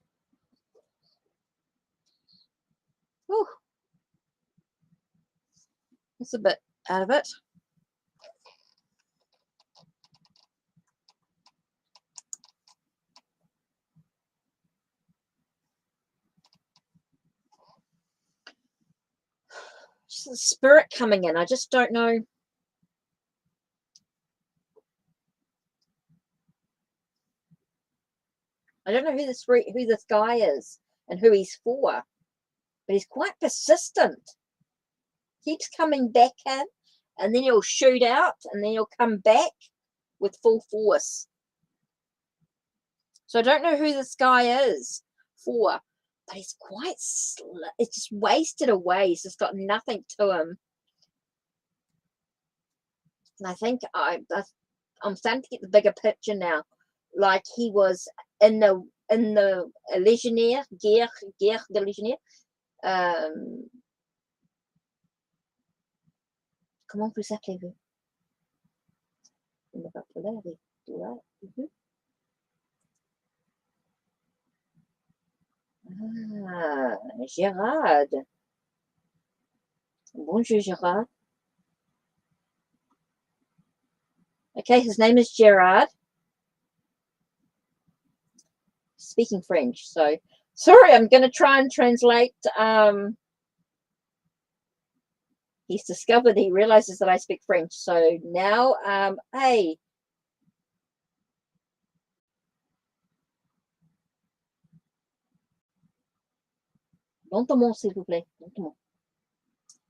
Whew. It's a bit out of it. Just the spirit coming in. I just don't know. I don't know who this guy is and who he's for, but he's quite persistent. Keeps coming back in, and then he'll shoot out, and then he'll come back with full force. So I don't know who this guy is for, but he's quite. It's just wasted away. He's just got nothing to him. And I think I'm starting to get the bigger picture now. Like he was in the Légionnaire, guerre de Légionnaire. Comment vous appelez-vous? Il n'a pas pour l'air avec toi. Ah, Gérard. Bonjour, Gérard. Okay, his name is Gerard. Speaking French, so sorry, I'm going to try and translate. He's discovered, he realizes that I speak French, so now, hey. Lentement, s'il vous plaît. Lentement.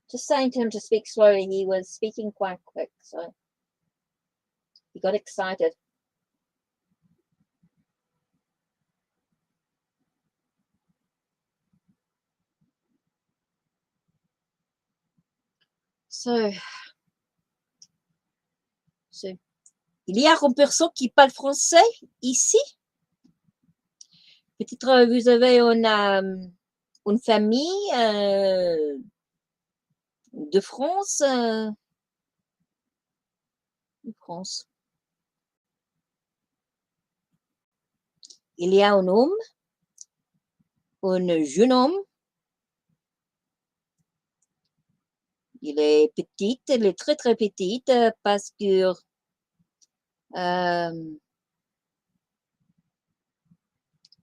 Just saying to him to speak slowly. He was speaking quite quick, so he got excited. So, il y a une personne qui parle français ici? Peut-être vous avez une famille de France? De France. Il y a un homme, un jeune homme. Il est petit, il est très très petit parce que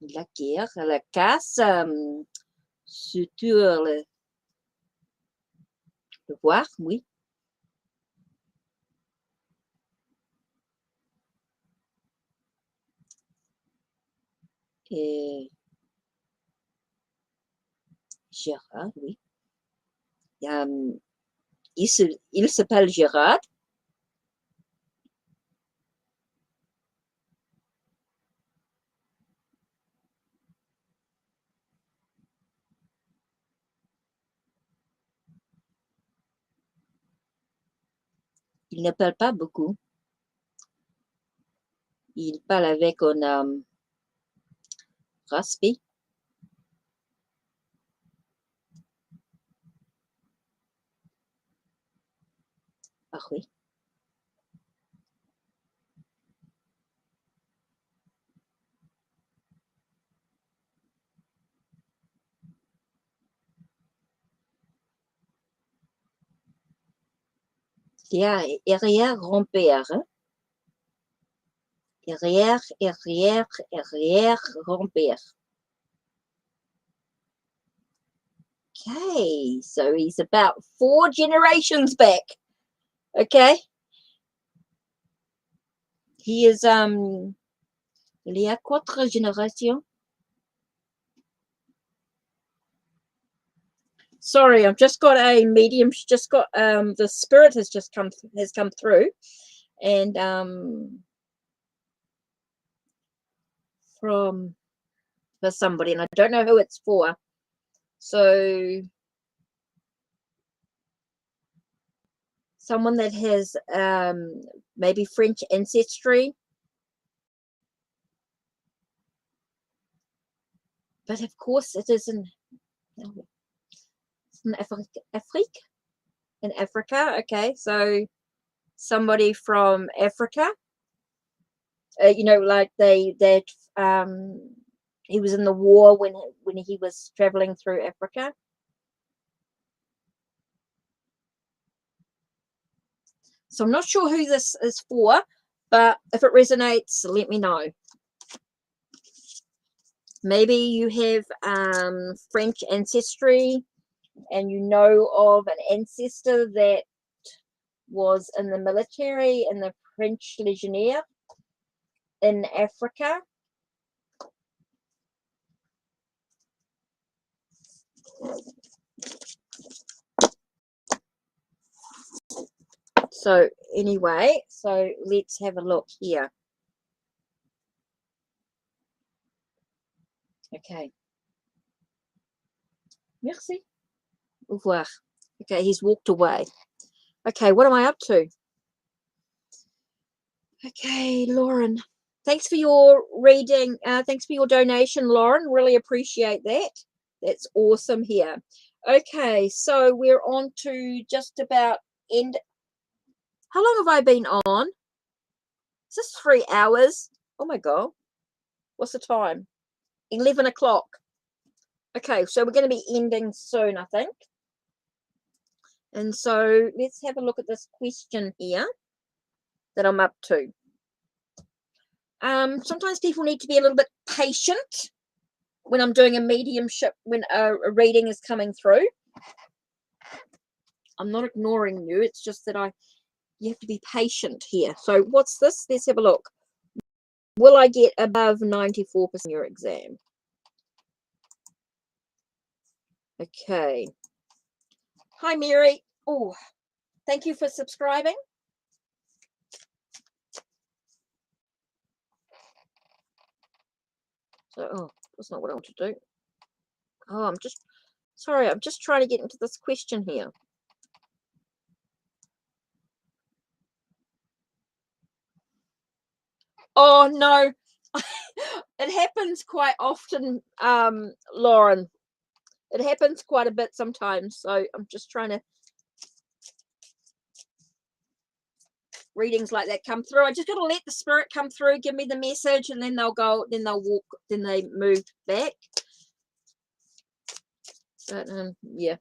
la guerre, la casse sur le voir, oui. Et Gérard, oui. Il s'appelle Gérard. Il ne parle pas beaucoup. Il parle avec un raspé. Ah oui. Il y a arrière-grand-père. Hein? Arrière-grand-père. Okay, so he's about 4 generations back. Okay. He is, il y a 4 générations. Sorry, I've just got a medium, the spirit has come through. and for somebody, and I don't know who it's for. So someone that has maybe French ancestry, but of course it is in Africa. Okay, so somebody from Africa, you know, like that he was in the war when he was traveling through Africa. So I'm not sure who this is for, but if it resonates, let me know. Maybe you have French ancestry and you know of an ancestor that was in the military, in the French Legionnaire in Africa. So anyway, so let's have a look here. Okay. Merci. Au revoir. Okay, he's walked away. Okay, what am I up to? Okay, Lauren. Thanks for your reading. Thanks for your donation, Lauren. Really appreciate that. That's awesome here. Okay, so we're on to just about end. How long have I been on? Is this 3 hours? Oh my God. What's the time? 11 o'clock. Okay, so we're going to be ending soon, I think. And so let's have a look at this question here that I'm up to. Sometimes people need to be a little bit patient when I'm doing a mediumship, when a reading is coming through. I'm not ignoring you. It's just that you have to be patient here. So what's this? Let's have a look. Will I get above 94% in your exam? Okay. Hi, Mary. Oh, thank you for subscribing. So, oh, that's not what I want to do. Oh, I'm just trying to get into this question here. Oh, no. It happens quite often, Lauren. It happens quite a bit sometimes. So I'm just trying to readings like that come through. I just got to let the spirit come through, give me the message, and then they'll go, then they'll walk, then they move back. But yeah.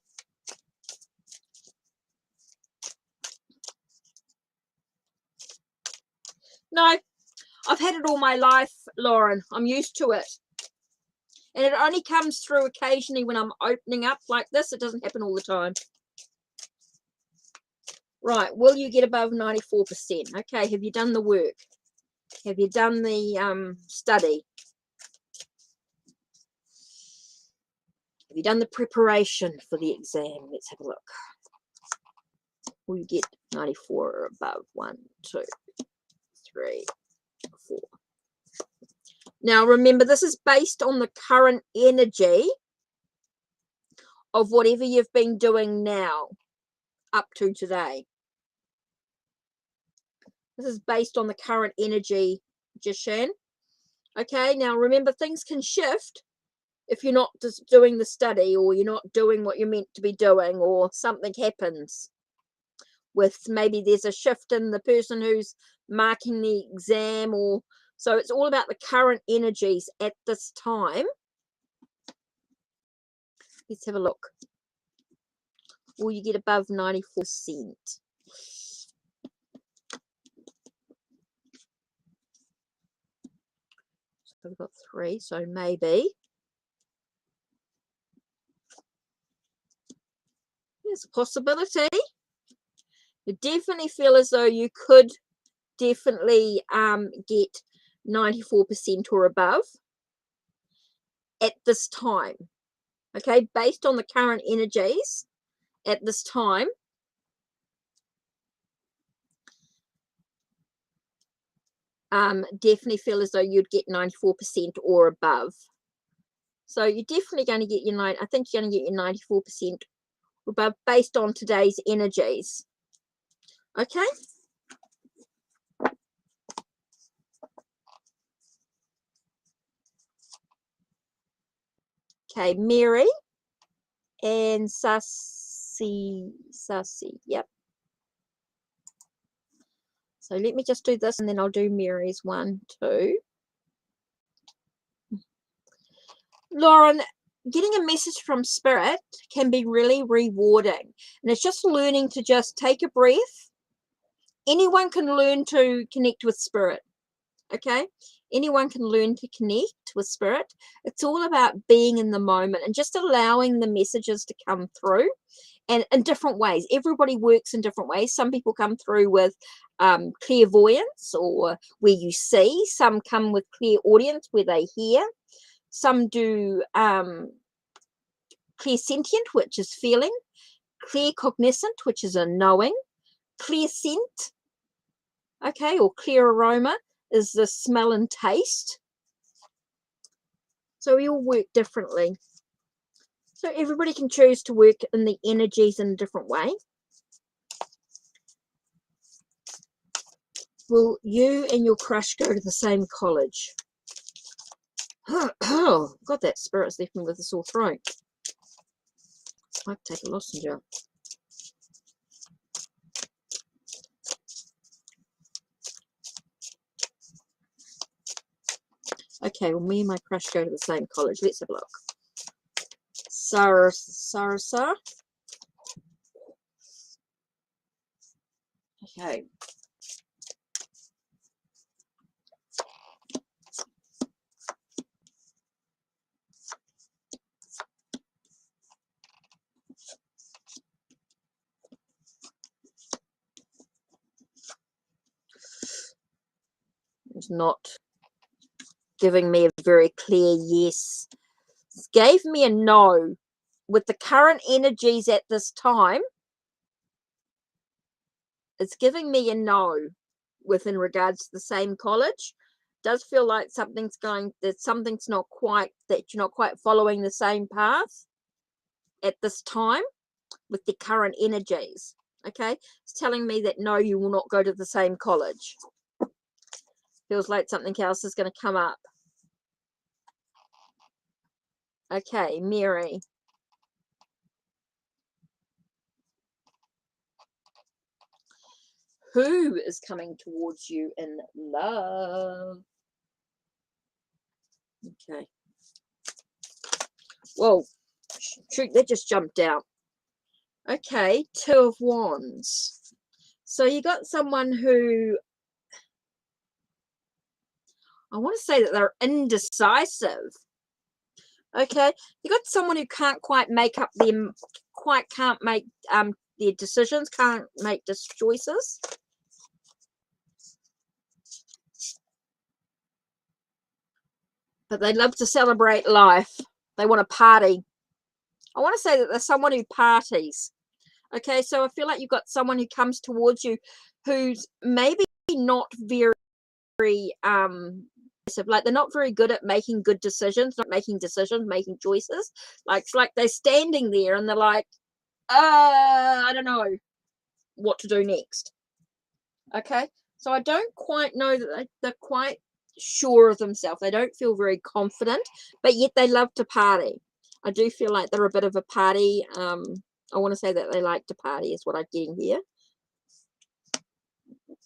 No, I've had it all my life, Lauren. I'm used to it. And it only comes through occasionally when I'm opening up like this. It doesn't happen all the time. Right. Will you get above 94%? Okay. Have you done the work? Have you done the study? Have you done the preparation for the exam? Let's have a look. Will you get 94 or above? 1, 2, 3, 4. Now, remember, this is based on the current energy of whatever you've been doing now up to today. This is based on the current energy, Jishan. Okay, now remember, things can shift if you're not just doing the study, or you're not doing what you're meant to be doing, or something happens with, maybe there's a shift in the person who's marking the exam, or so it's all about the current energies at this time. Let's have a look. Will you get above 94%? So we've got 3, so maybe. There's a possibility. You definitely feel as though you could definitely get 94% or above at this time. Okay, based on the current energies at this time. definitely feel as though you'd get 94% or above. So you're definitely going to get your I think you're going to get your 94% or above based on today's energies. Okay. Okay, Mary and Sassy, yep. So let me just do this and then I'll do Mary's one too. Lauren, getting a message from spirit can be really rewarding, and it's just learning to just take a breath. Anyone can learn to connect with spirit. Okay, anyone can learn to connect with spirit. It's all about being in the moment and just allowing the messages to come through, and in different ways. Everybody works in different ways. Some people come through with clairvoyance, or where you see. Some come with clairaudience, where they hear. Some do clairsentient, which is feeling. Claircognizant, which is a knowing. Clairscent, okay, or clear aroma is the smell and taste. So we all work differently. So everybody can choose to work in the energies in a different way. Will you and your crush go to the same college? Oh, God, that spirit's left me with a sore throat. I'd take a lozenge. Okay, well, me and my crush go to the same college. Let's have a look. Sarasa. Okay. It's not giving me a very clear yes. It gave me a no. With the current energies at this time, it's giving me a no within regards to the same college. Does feel like something's not quite, that you're not quite following the same path at this time with the current energies. Okay, it's telling me that no, you will not go to the same college. Feels like something else is going to come up. Okay, Mary. Who is coming towards you in love? Okay. Whoa, shoot, that just jumped out. Okay, Two of Wands. So you got someone who, I want to say that they're indecisive. Okay, you got someone who can't quite make up them, can't make their decisions, can't make choices. But they love to celebrate life. They want to party. I want to say that there's someone who parties. Okay, so I feel like you've got someone who comes towards you who's maybe not very like, they're not very good at making good decisions, making choices. Like, it's like they're standing there and they're like, I don't know what to do next. Okay, so I don't quite know that they're quite sure of themselves. They don't feel very confident, but yet they love to party. I do feel like they're a bit of a party. I want to say that they like to party is what I'm getting here.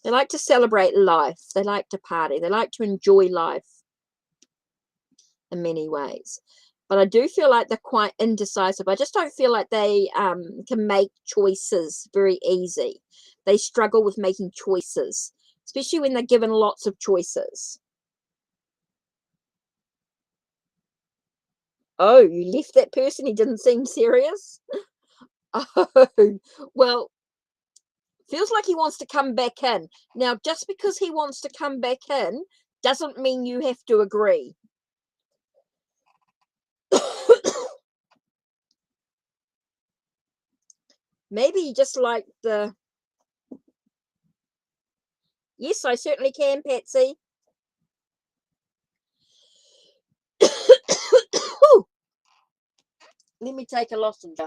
They like to celebrate life. They like to party. They like to enjoy life in many ways. But I do feel like they're quite indecisive. I just don't feel like they can make choices very easy. They struggle with making choices, especially when they're given lots of choices. Oh, you left that person? He didn't seem serious? Oh, well, feels like he wants to come back in. Now, just because he wants to come back in doesn't mean you have to agree. Maybe you just like the... Yes, I certainly can, Patsy. Let me take a lozenge,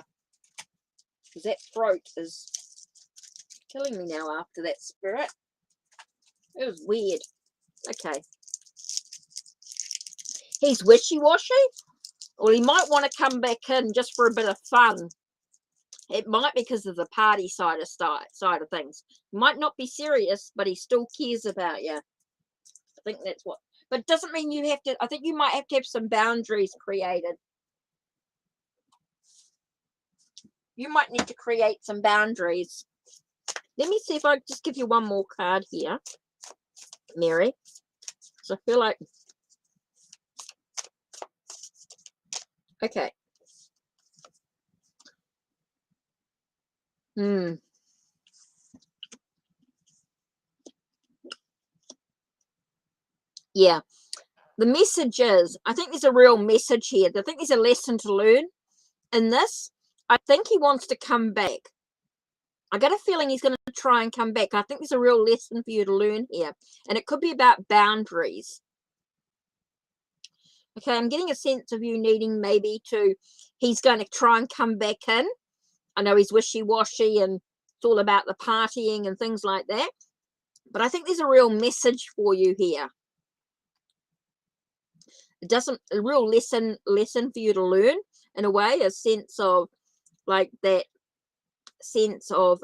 because that throat is killing me now after that spirit. It was weird. Okay. He's wishy-washy, or he might want to come back in just for a bit of fun. It might be because of the party side of things. He might not be serious, but he still cares about you. I think that's what. But it doesn't mean you have to. I think you might have to have some boundaries created. You might need to create some boundaries. Let me see if I just give you one more card here, Mary. So I feel like. Okay. Yeah. The message is, I think there's a real message here. I think there's a lesson to learn in this. I think he wants to come back. I got a feeling he's going to try and come back. I think there's a real lesson for you to learn here. And it could be about boundaries. Okay, I'm getting a sense of you needing maybe to, he's going to try and come back in. I know he's wishy-washy and it's all about the partying and things like that. But I think there's a real message for you here. It doesn't, a real lesson for you to learn in a way, a sense of like that sense of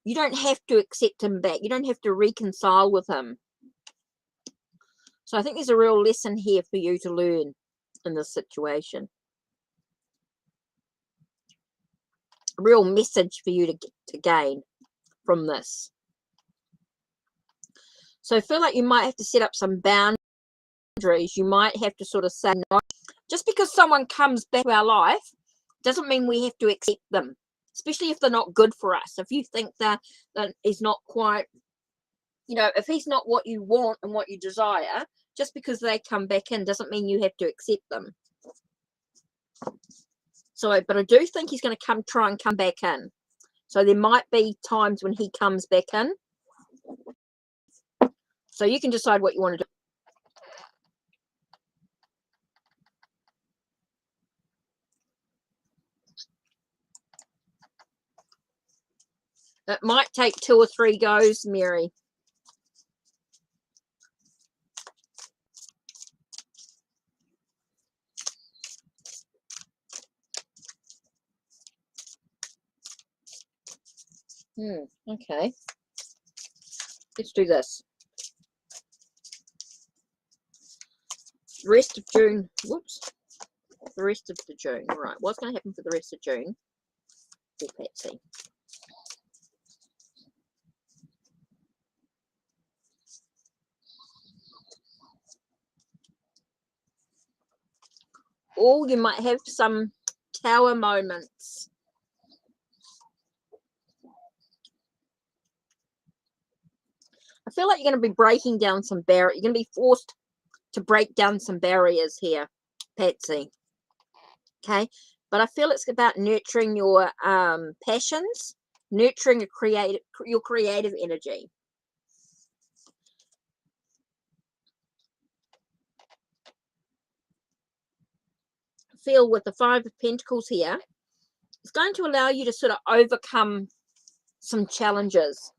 you don't have to accept him back. You don't have to reconcile with him. So I think there's a real lesson here for you to learn in this situation. A real message for you to gain from this. So I feel like you might have to set up some boundaries. You might have to sort of say no. Just because someone comes back to our life doesn't mean we have to accept them, especially if they're not good for us. If you think that he's not quite, you know, if he's not what you want and what you desire, just because they come back in doesn't mean you have to accept them. So, but I do think he's going to try and come back in. So there might be times when he comes back in. So you can decide what you want to do. It might take 2 or 3 goes, Mary. Okay. Let's do this. The rest of June. Whoops. The rest of the June. All right. What's going to happen for the rest of June? For Patsy. Or you might have some tower moments. I feel like you're going to be breaking down some barriers. You're going to be forced to break down some barriers here, Patsy. Okay, but I feel it's about nurturing your passions, nurturing your creative energy. I feel with the 5 of Pentacles here, it's going to allow you to sort of overcome some challenges.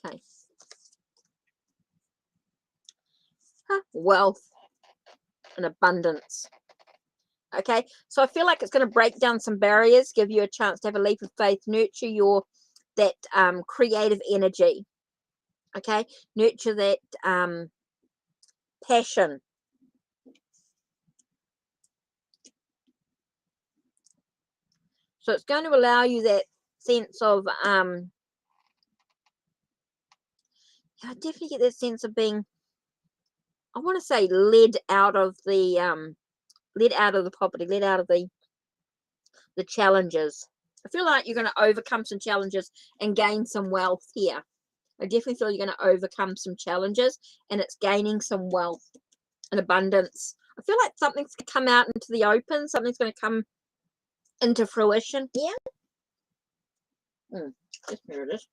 Okay. Wealth and abundance. Okay, so I feel like it's going to break down some barriers, give you a chance to have a leap of faith, nurture that creative energy. Okay, nurture that passion. So it's going to allow you that sense of I definitely get that sense of being, I want to say, led out of the property, led out of the challenges. I feel like you're going to overcome some challenges and gain some wealth here. I definitely feel you're going to overcome some challenges and it's gaining some wealth and abundance. I feel like something's going to come out into the open. Something's going to come into fruition here. Just where it is,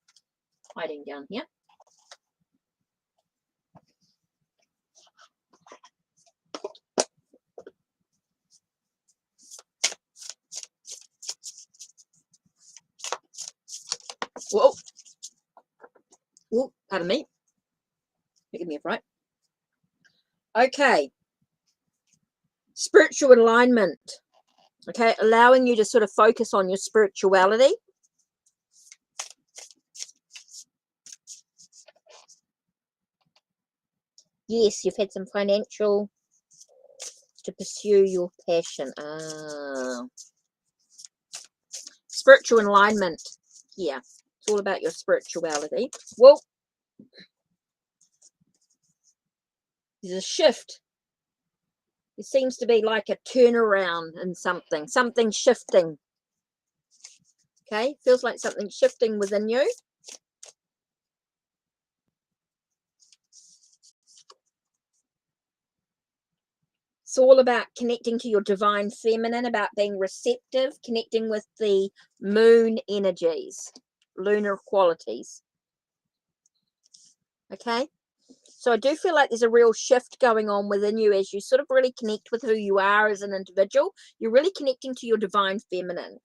hiding down here. Whoa. Whoa, pardon me. Give me a fright. Okay. Spiritual alignment. Okay, allowing you to sort of focus on your spirituality. Yes, you've had some financial to pursue your passion. Spiritual alignment. Yeah, it's all about your spirituality. Well, there's a shift. It seems to be like a turnaround in something. Something shifting. Okay, feels like something shifting within you. It's all about connecting to your divine feminine, about being receptive, connecting with the moon energies, lunar qualities. Okay, so I do feel like there's a real shift going on within you as you sort of really connect with who you are as an individual. You're really connecting to your divine feminine.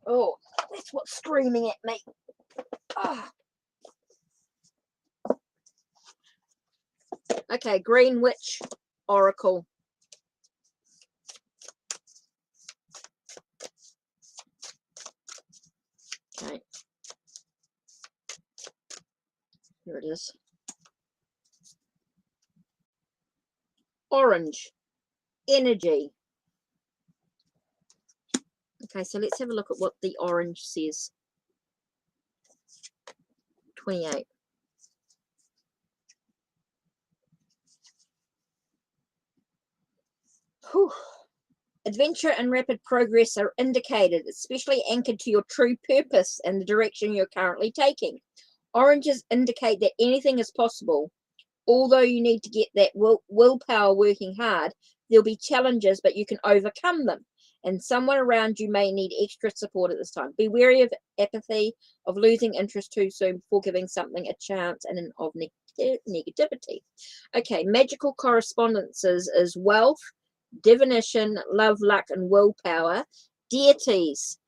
Oh, that's what's screaming at me. Oh. Okay, Green Witch Oracle. Okay. Here it is. Orange. Energy. Okay, so let's have a look at what the orange says. 28. Whew. Adventure and rapid progress are indicated, especially anchored to your true purpose and the direction you're currently taking. Oranges indicate that anything is possible. Although you need to get that willpower working hard, there'll be challenges, but you can overcome them. And someone around you may need extra support at this time. Be wary of apathy, of losing interest too soon before giving something a chance, and of negativity. Okay, magical correspondences is wealth, divination, love, luck, and willpower. Deities,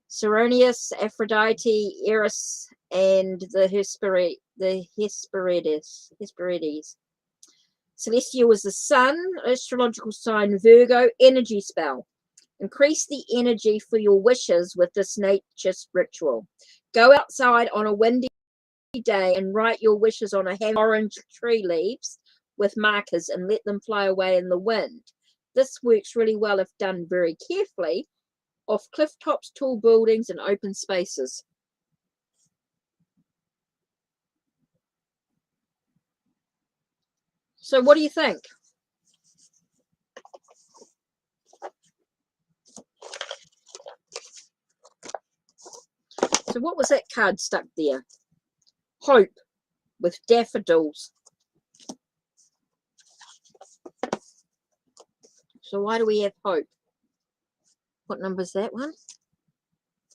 Serenius, Aphrodite, Eris, and the Hesperides. Celestial is the sun, astrological sign Virgo, energy spell. Increase the energy for your wishes with this nature ritual. Go outside on a windy day and write your wishes on a handful of orange tree leaves with markers and let them fly away in the wind. This works really well if done very carefully, off cliff tops, tall buildings, and open spaces. So what do you think? So what was that card stuck there? Hope with daffodils. So why do we have hope? What number is that one?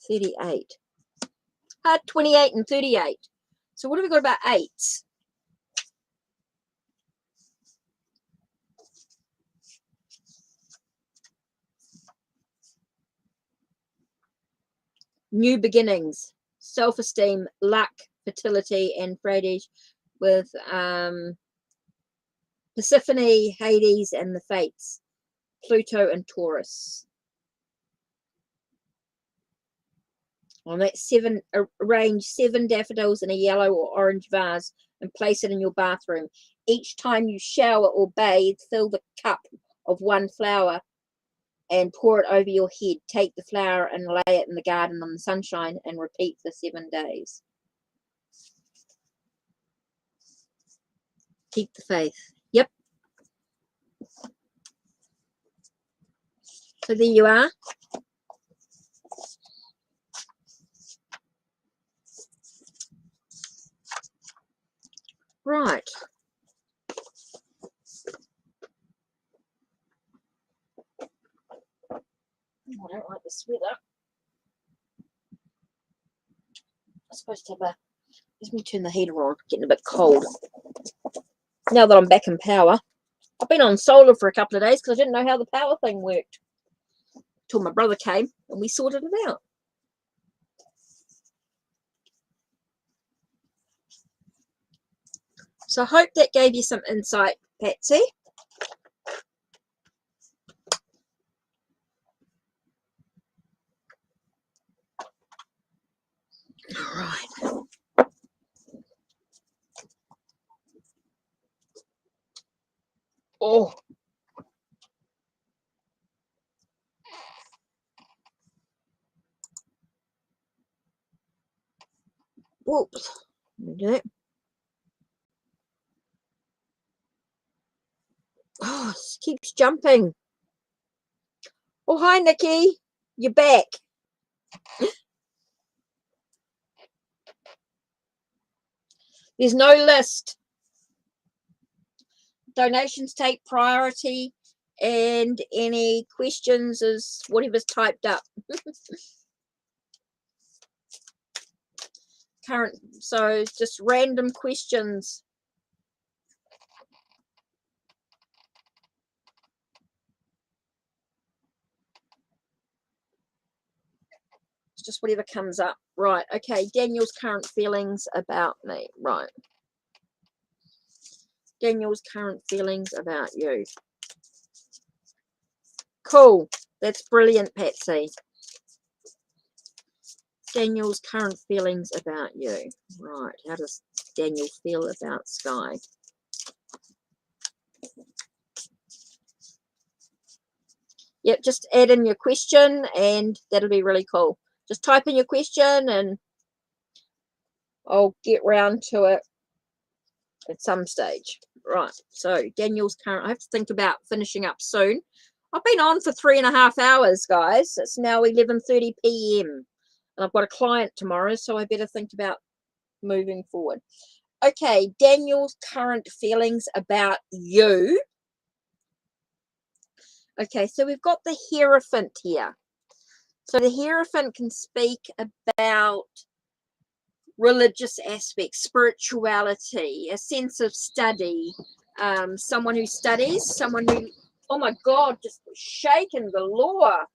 38. 28 and 38. So what have we got about 8s? New beginnings, self-esteem, luck, fertility, and Frades with Persephone, Hades, and the Fates, Pluto and Taurus. On that 7, arrange 7 daffodils in a yellow or orange vase and place it in your bathroom. Each time you shower or bathe, fill the cup of one flower and pour it over your head. Take the flower and lay it in the garden on the sunshine and repeat for 7 days. Keep the faith. Yep. So there you are. Right. I don't like this weather. I'm supposed to have a... Let me turn the heater on. Getting a bit cold. Now that I'm back in power. I've been on solar for a couple of days because I didn't know how the power thing worked. till my brother came and we sorted it out. So I hope that gave you some insight, Patsy. All right. Oh. Whoops. Do it. Oh, it keeps jumping. Oh, hi, Nikki. You're back. There's no list. Donations take priority, and any questions is whatever's typed up. Current, so just random questions. It's just whatever comes up. Right. Okay. Daniel's current feelings about me. Right. Daniel's current feelings about you. Cool. That's brilliant, Patsy. Daniel's current feelings about you. Right. How does Daniel feel about Sky? Yep, just add in your question and that'll be really cool. Just type in your question and I'll get round to it at some stage. Right, so Daniel's current, I have to think about finishing up soon. I've been on for 3.5 hours, guys. It's now 11:30 p.m. and I've got a client tomorrow, so I better think about moving forward. Okay, Daniel's current feelings about you. Okay, so we've got the Hierophant here. So the Hierophant can speak about religious aspects, spirituality, a sense of study, someone who studies, someone who, oh my God, just shaking galore.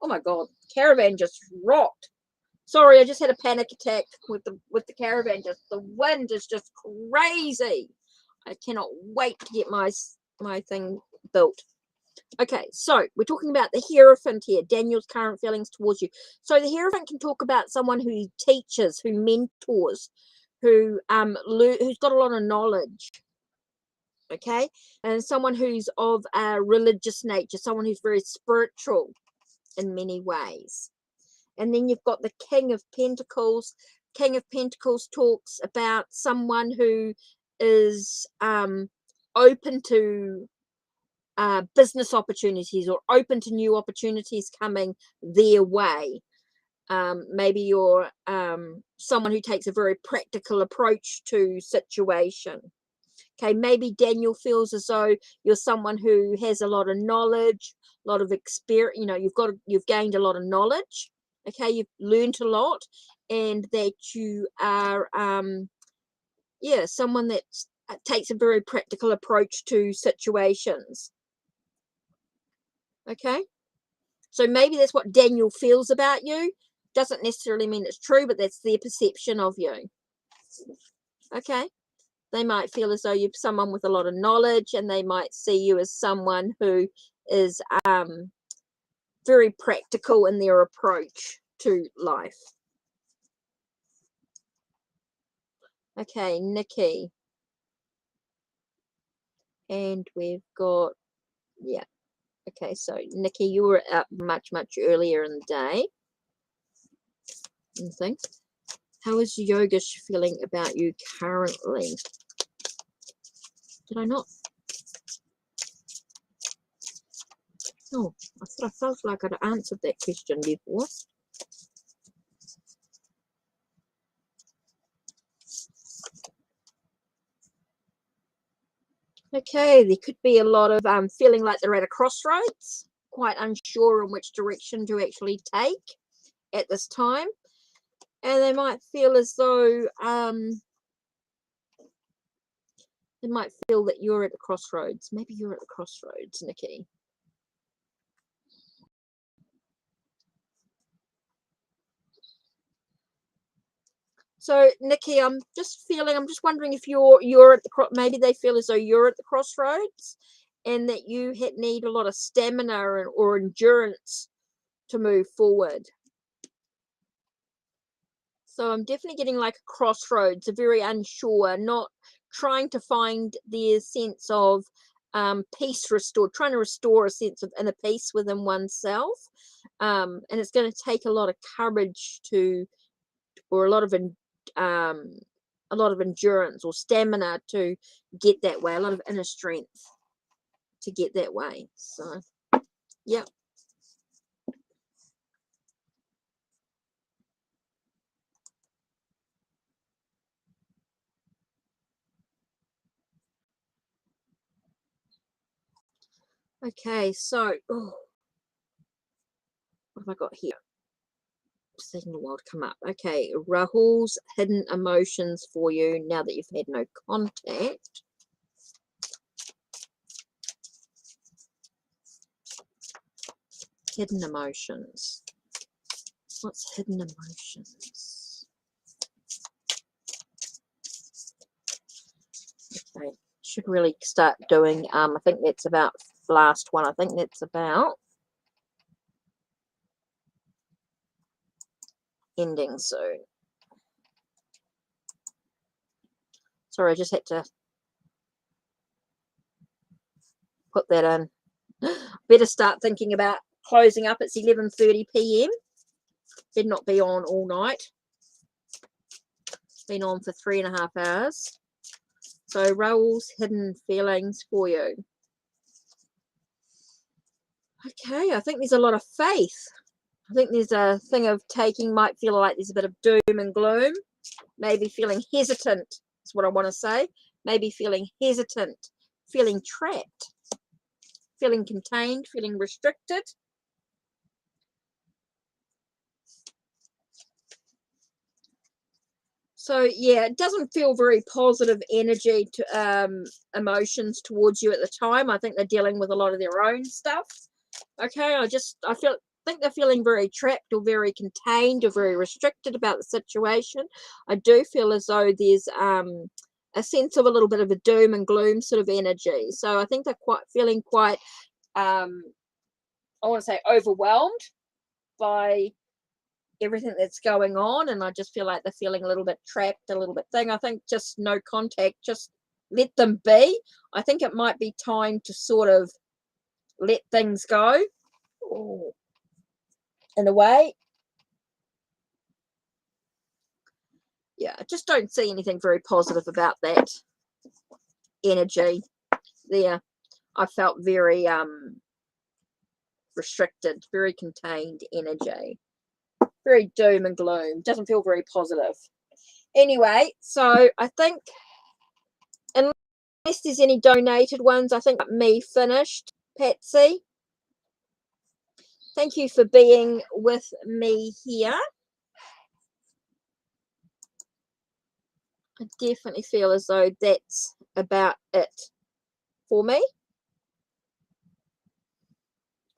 Oh my God, caravan just rocked. Sorry, I just had a panic attack with the caravan. Just the wind is just crazy. I cannot wait to get my thing built. Okay, so we're talking about the Hierophant here, Daniel's current feelings towards you. So the Hierophant can talk about someone who teaches, who mentors, who's got a lot of knowledge. Okay, and someone who's of a religious nature, someone who's very spiritual in many ways. And then you've got the King of Pentacles. King of Pentacles talks about someone who is open to business opportunities or open to new opportunities coming their way. Maybe you're someone who takes a very practical approach to situation. Okay, maybe Daniel feels as though you're someone who has a lot of knowledge, a lot of experience. You know, you've gained a lot of knowledge. Okay, you've learned a lot, and that you are someone that takes a very practical approach to situations. Okay, so maybe that's what Daniel feels about you. Doesn't necessarily mean it's true, but that's their perception of you. Okay, they might feel as though you're someone with a lot of knowledge, and they might see you as someone who is very practical in their approach to life. Okay, Nikki. And we've got, yeah. Okay, so Nikki, you were up much earlier in the day. And things. How is Yogesh feeling about you currently? Did I not? Oh, I thought I felt like I'd answered that question before. Okay, there could be a lot of feeling like they're at a crossroads, quite unsure in which direction to actually take at this time. And they might feel as though they might feel that you're at the crossroads. Maybe you're at the crossroads, Nikki. So Nikki, I'm just wondering if you're at the maybe they feel as though you're at the crossroads and that you need a lot of stamina or endurance to move forward. So I'm definitely getting like a crossroads, a very unsure, not trying to find their sense of peace restored, trying to restore a sense of inner peace within oneself. And it's going to take a lot of courage or a lot of endurance or stamina to get that way, a lot of inner strength to get that way. So, yeah. Okay, so what have I got here? It's taking a while to come up. Okay, Rahul's hidden emotions for you now that you've had no contact. Hidden emotions. What's hidden emotions? Okay, should really start doing, I think that's about last one. I think that's about ending soon. Sorry, I just had to put that in. Better start thinking about closing up. It's 11:30 p.m. Did not be on all night. Been on for 3.5 hours. So Rahul's hidden feelings for you. Okay, I think there's a lot of faith. I think there's a thing of might feel like there's a bit of doom and gloom. Maybe feeling hesitant is what I want to say. Maybe feeling hesitant, feeling trapped, feeling contained, feeling restricted. So yeah, it doesn't feel very positive energy to emotions towards you at the time. I think they're dealing with a lot of their own stuff. Okay, I think they're feeling very trapped or very contained or very restricted about the situation. I do feel as though there's a sense of a little bit of a doom and gloom sort of energy. So I think they're feeling quite I want to say overwhelmed by everything that's going on, and I just feel like they're feeling a little bit trapped, a little bit thing. I think just no contact, just let them be. I think it might be time to sort of let things go in a way. Yeah, I just don't see anything very positive about that energy there. I felt very restricted, very contained energy, very doom and gloom. Doesn't feel very positive. Anyway, so I think unless there's any donated ones, I think me finished. Patsy, thank you for being with me here. I definitely feel as though that's about it for me.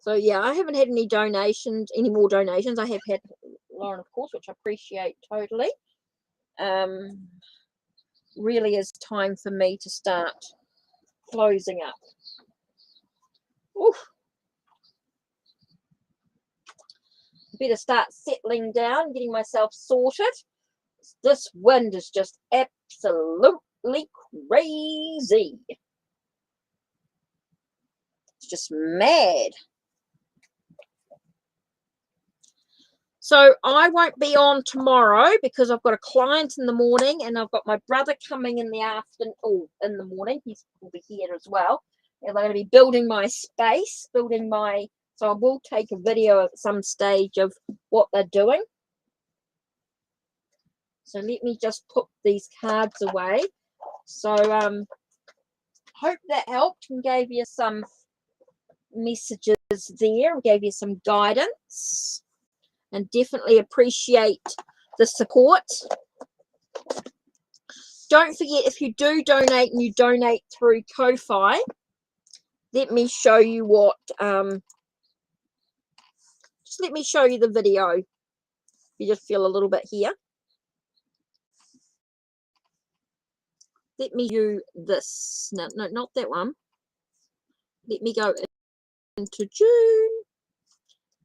So yeah, I haven't had any more donations. I have had Lauren, of course, which I appreciate totally. Really is time for me to start closing up. Oof. Better start settling down, getting myself sorted. This wind is just absolutely crazy. It's just mad. So I won't be on tomorrow because I've got a client in the morning and I've got my brother coming in the afternoon. Oh, in the morning. He will be here as well. And they're going to be building my space, so I will take a video at some stage of what they're doing. So let me just put these cards away. So hope that helped and gave you some messages there, gave you some guidance, and definitely appreciate the support. Don't forget, if you do donate and you donate through Ko-Fi, let me show you what just let me show you the video. You just feel a little bit here. Let me do this. No, not that one. Let me go into June.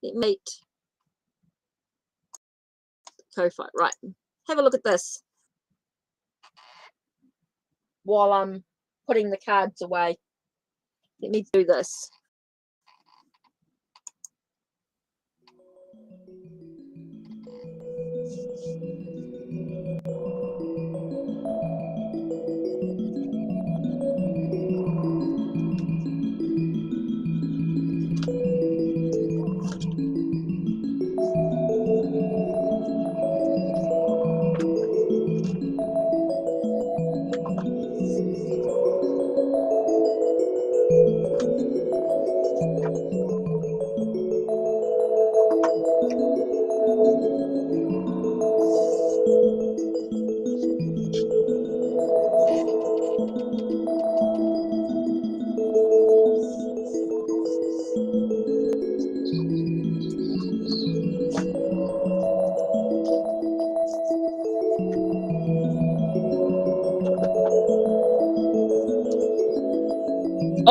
Let me meet Ko-Fi. Right. Have a look at this while I'm putting the cards away. Let me do this.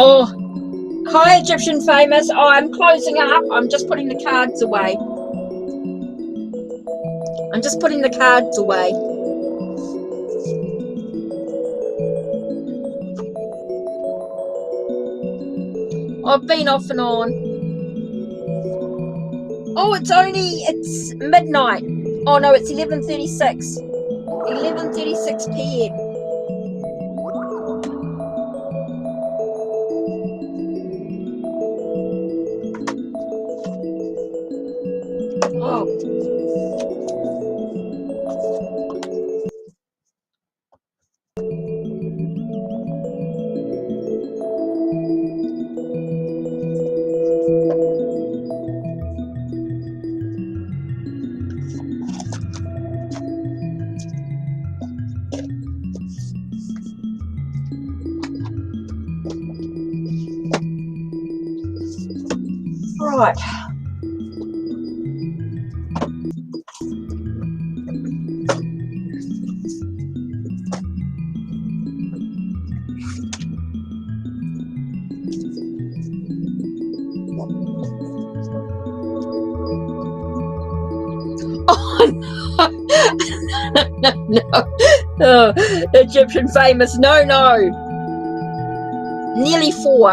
Oh, hi, Egyptian Famous. Oh, I'm closing up. I'm just putting the cards away. I'm just putting the cards away. I've been off and on. Oh, it's midnight. Oh, no, it's 11:36. 11:36 p.m. Oh. Right. No. Oh, Egyptian Famous. No. Nearly 4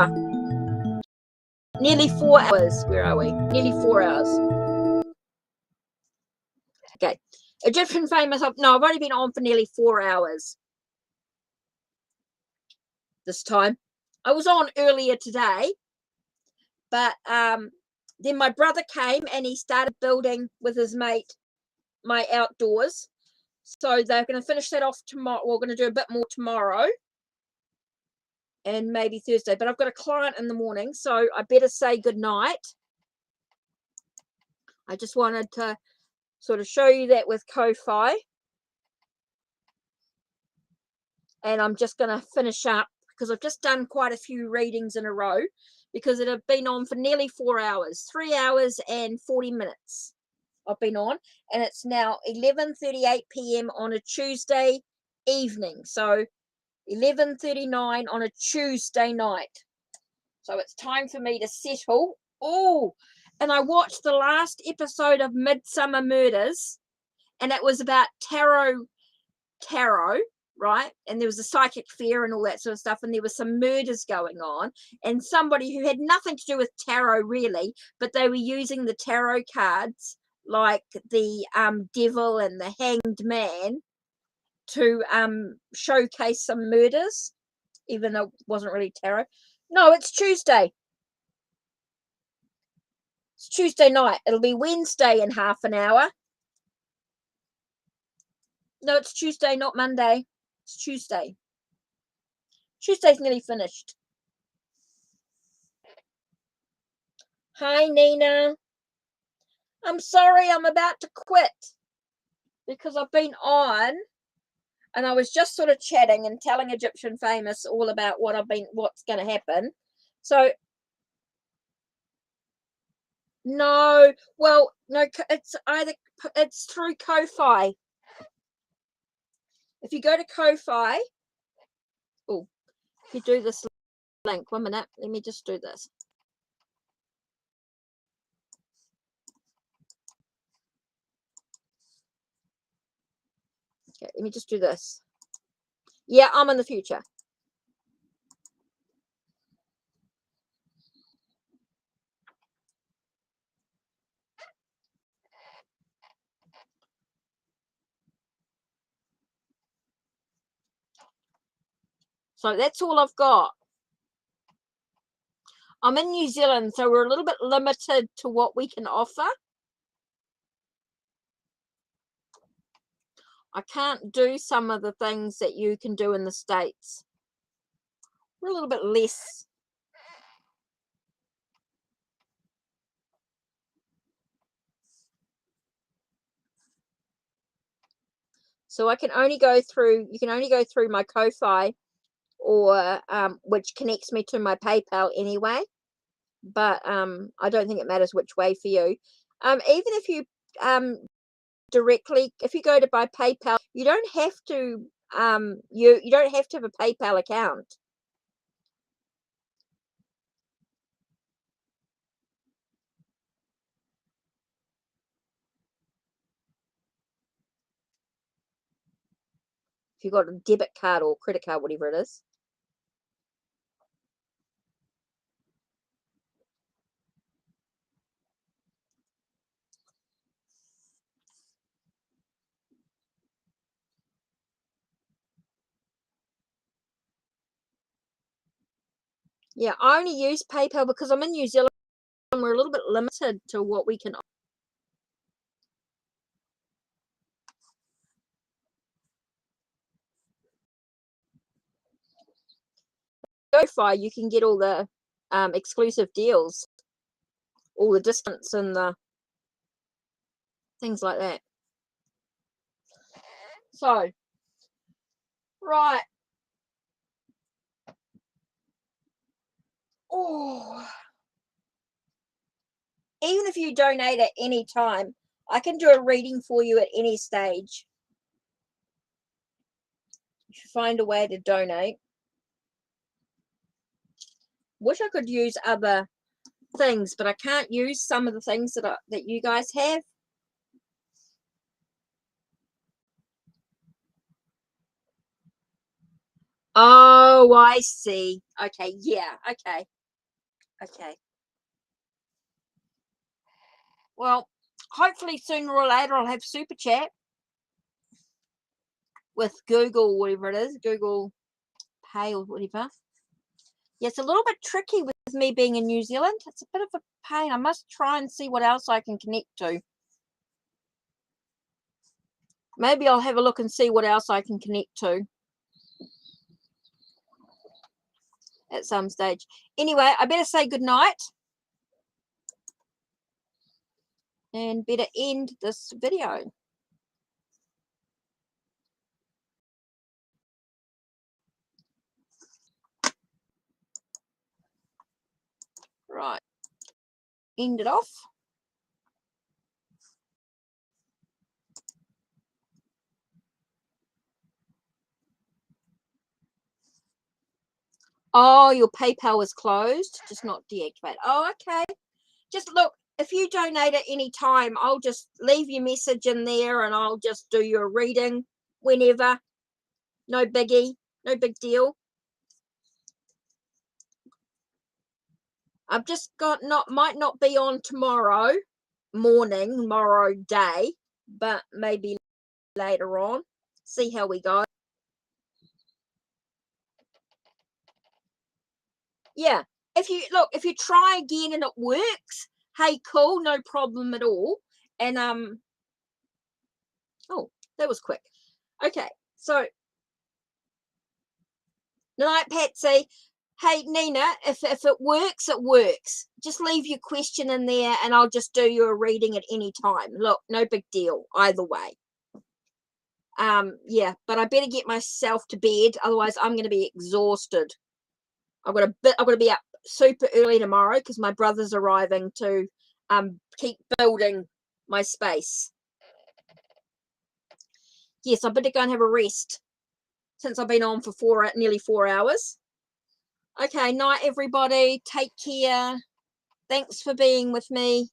hours. Where are we? Nearly 4 hours. Okay. Egyptian Famous. I've only been on for nearly 4 hours this time. I was on earlier today, but then my brother came and he started building with his mate my outdoors. So they're going to finish that off tomorrow. We're going to do a bit more tomorrow and maybe Thursday. But I've got a client in the morning, so I better say goodnight. I just wanted to sort of show you that with Ko-Fi. And I'm just going to finish up because I've just done quite a few readings in a row because it had been on for nearly 4 hours, 3 hours and 40 minutes. I've been on, and it's now 11:38 p.m. on a Tuesday evening. So 11:39 on a Tuesday night. So it's time for me to settle. Oh, and I watched the last episode of Midsummer Murders, and it was about tarot, right? And there was a psychic fair and all that sort of stuff, and there was some murders going on, and somebody who had nothing to do with tarot really, but they were using the tarot cards like the devil and the hanged man to showcase some murders, even though it wasn't really tarot. No, it's Tuesday. It's Tuesday night. It'll be Wednesday in half an hour. No, it's Tuesday, not Monday. It's Tuesday. Tuesday's nearly finished. Hi, Nina. I'm sorry, I'm about to quit because I've been on and I was just sort of chatting and telling Egyptian Famous all about what's going to happen. So, no, it's through Ko-Fi. If you go to Ko-Fi, Oh, if you do this link, 1 minute, let me just do this. Okay, let me just do this. Yeah, I'm in the future. So that's all I've got. I'm in New Zealand, so we're a little bit limited to what we can offer. I can't do some of the things that you can do in the States. We're a little bit less. So I can only go through, you can only go through my Ko-Fi, or which connects me to my PayPal anyway. But I don't think it matters which way for you. Even if you directly, if you go to buy PayPal, you don't have to you don't have to have a PayPal account. If you've got a debit card or credit card, whatever it is. Yeah, I only use PayPal because I'm in New Zealand. We're a little bit limited to what we can. Ko-Fi, you can get all the exclusive deals, all the discounts and the things like that. So, right. Oh, even if you donate at any time, I can do a reading for you at any stage. If you find a way to donate. Wish I could use other things, but I can't use some of the things that you guys have. Oh, I see. Okay, yeah, okay. Okay. Well, hopefully sooner or later I'll have Super Chat with Google, whatever it is, Google Pay or whatever. Yeah, it's a little bit tricky with me being in New Zealand. It's a bit of a pain. I must try and see what else I can connect to. Maybe I'll have a look and see what else I can connect to at some stage. Anyway, I better say goodnight and better end this video. Right. End it off. Oh, your PayPal is closed, just not deactivated. Oh, okay. Just look, if you donate at any time, I'll just leave your message in there and I'll just do your reading whenever. No biggie, no big deal. I've just got might not be on tomorrow morning, tomorrow day, but maybe later on. See how we go. Yeah. If you try again and it works, hey, cool, no problem at all. And oh, that was quick. Okay, so night, Patsy. Hey, Nina, if it works, it works. Just leave your question in there and I'll just do you a reading at any time. Look, no big deal either way. Yeah, but I better get myself to bed, otherwise I'm going to be exhausted. I've got to be up super early tomorrow because my brother's arriving to keep building my space. Yes, I better go and have a rest. since I've been on for nearly 4 hours. Okay, night everybody. Take care. Thanks for being with me.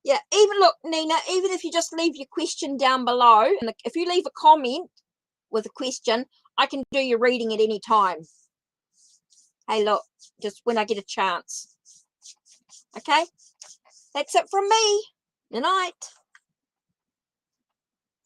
Yeah, even look, Nina, even if you just leave your question down below, and if you leave a comment with a question, I can do your reading at any time. Hey, look, just when I get a chance. Okay, that's it from me. Good night.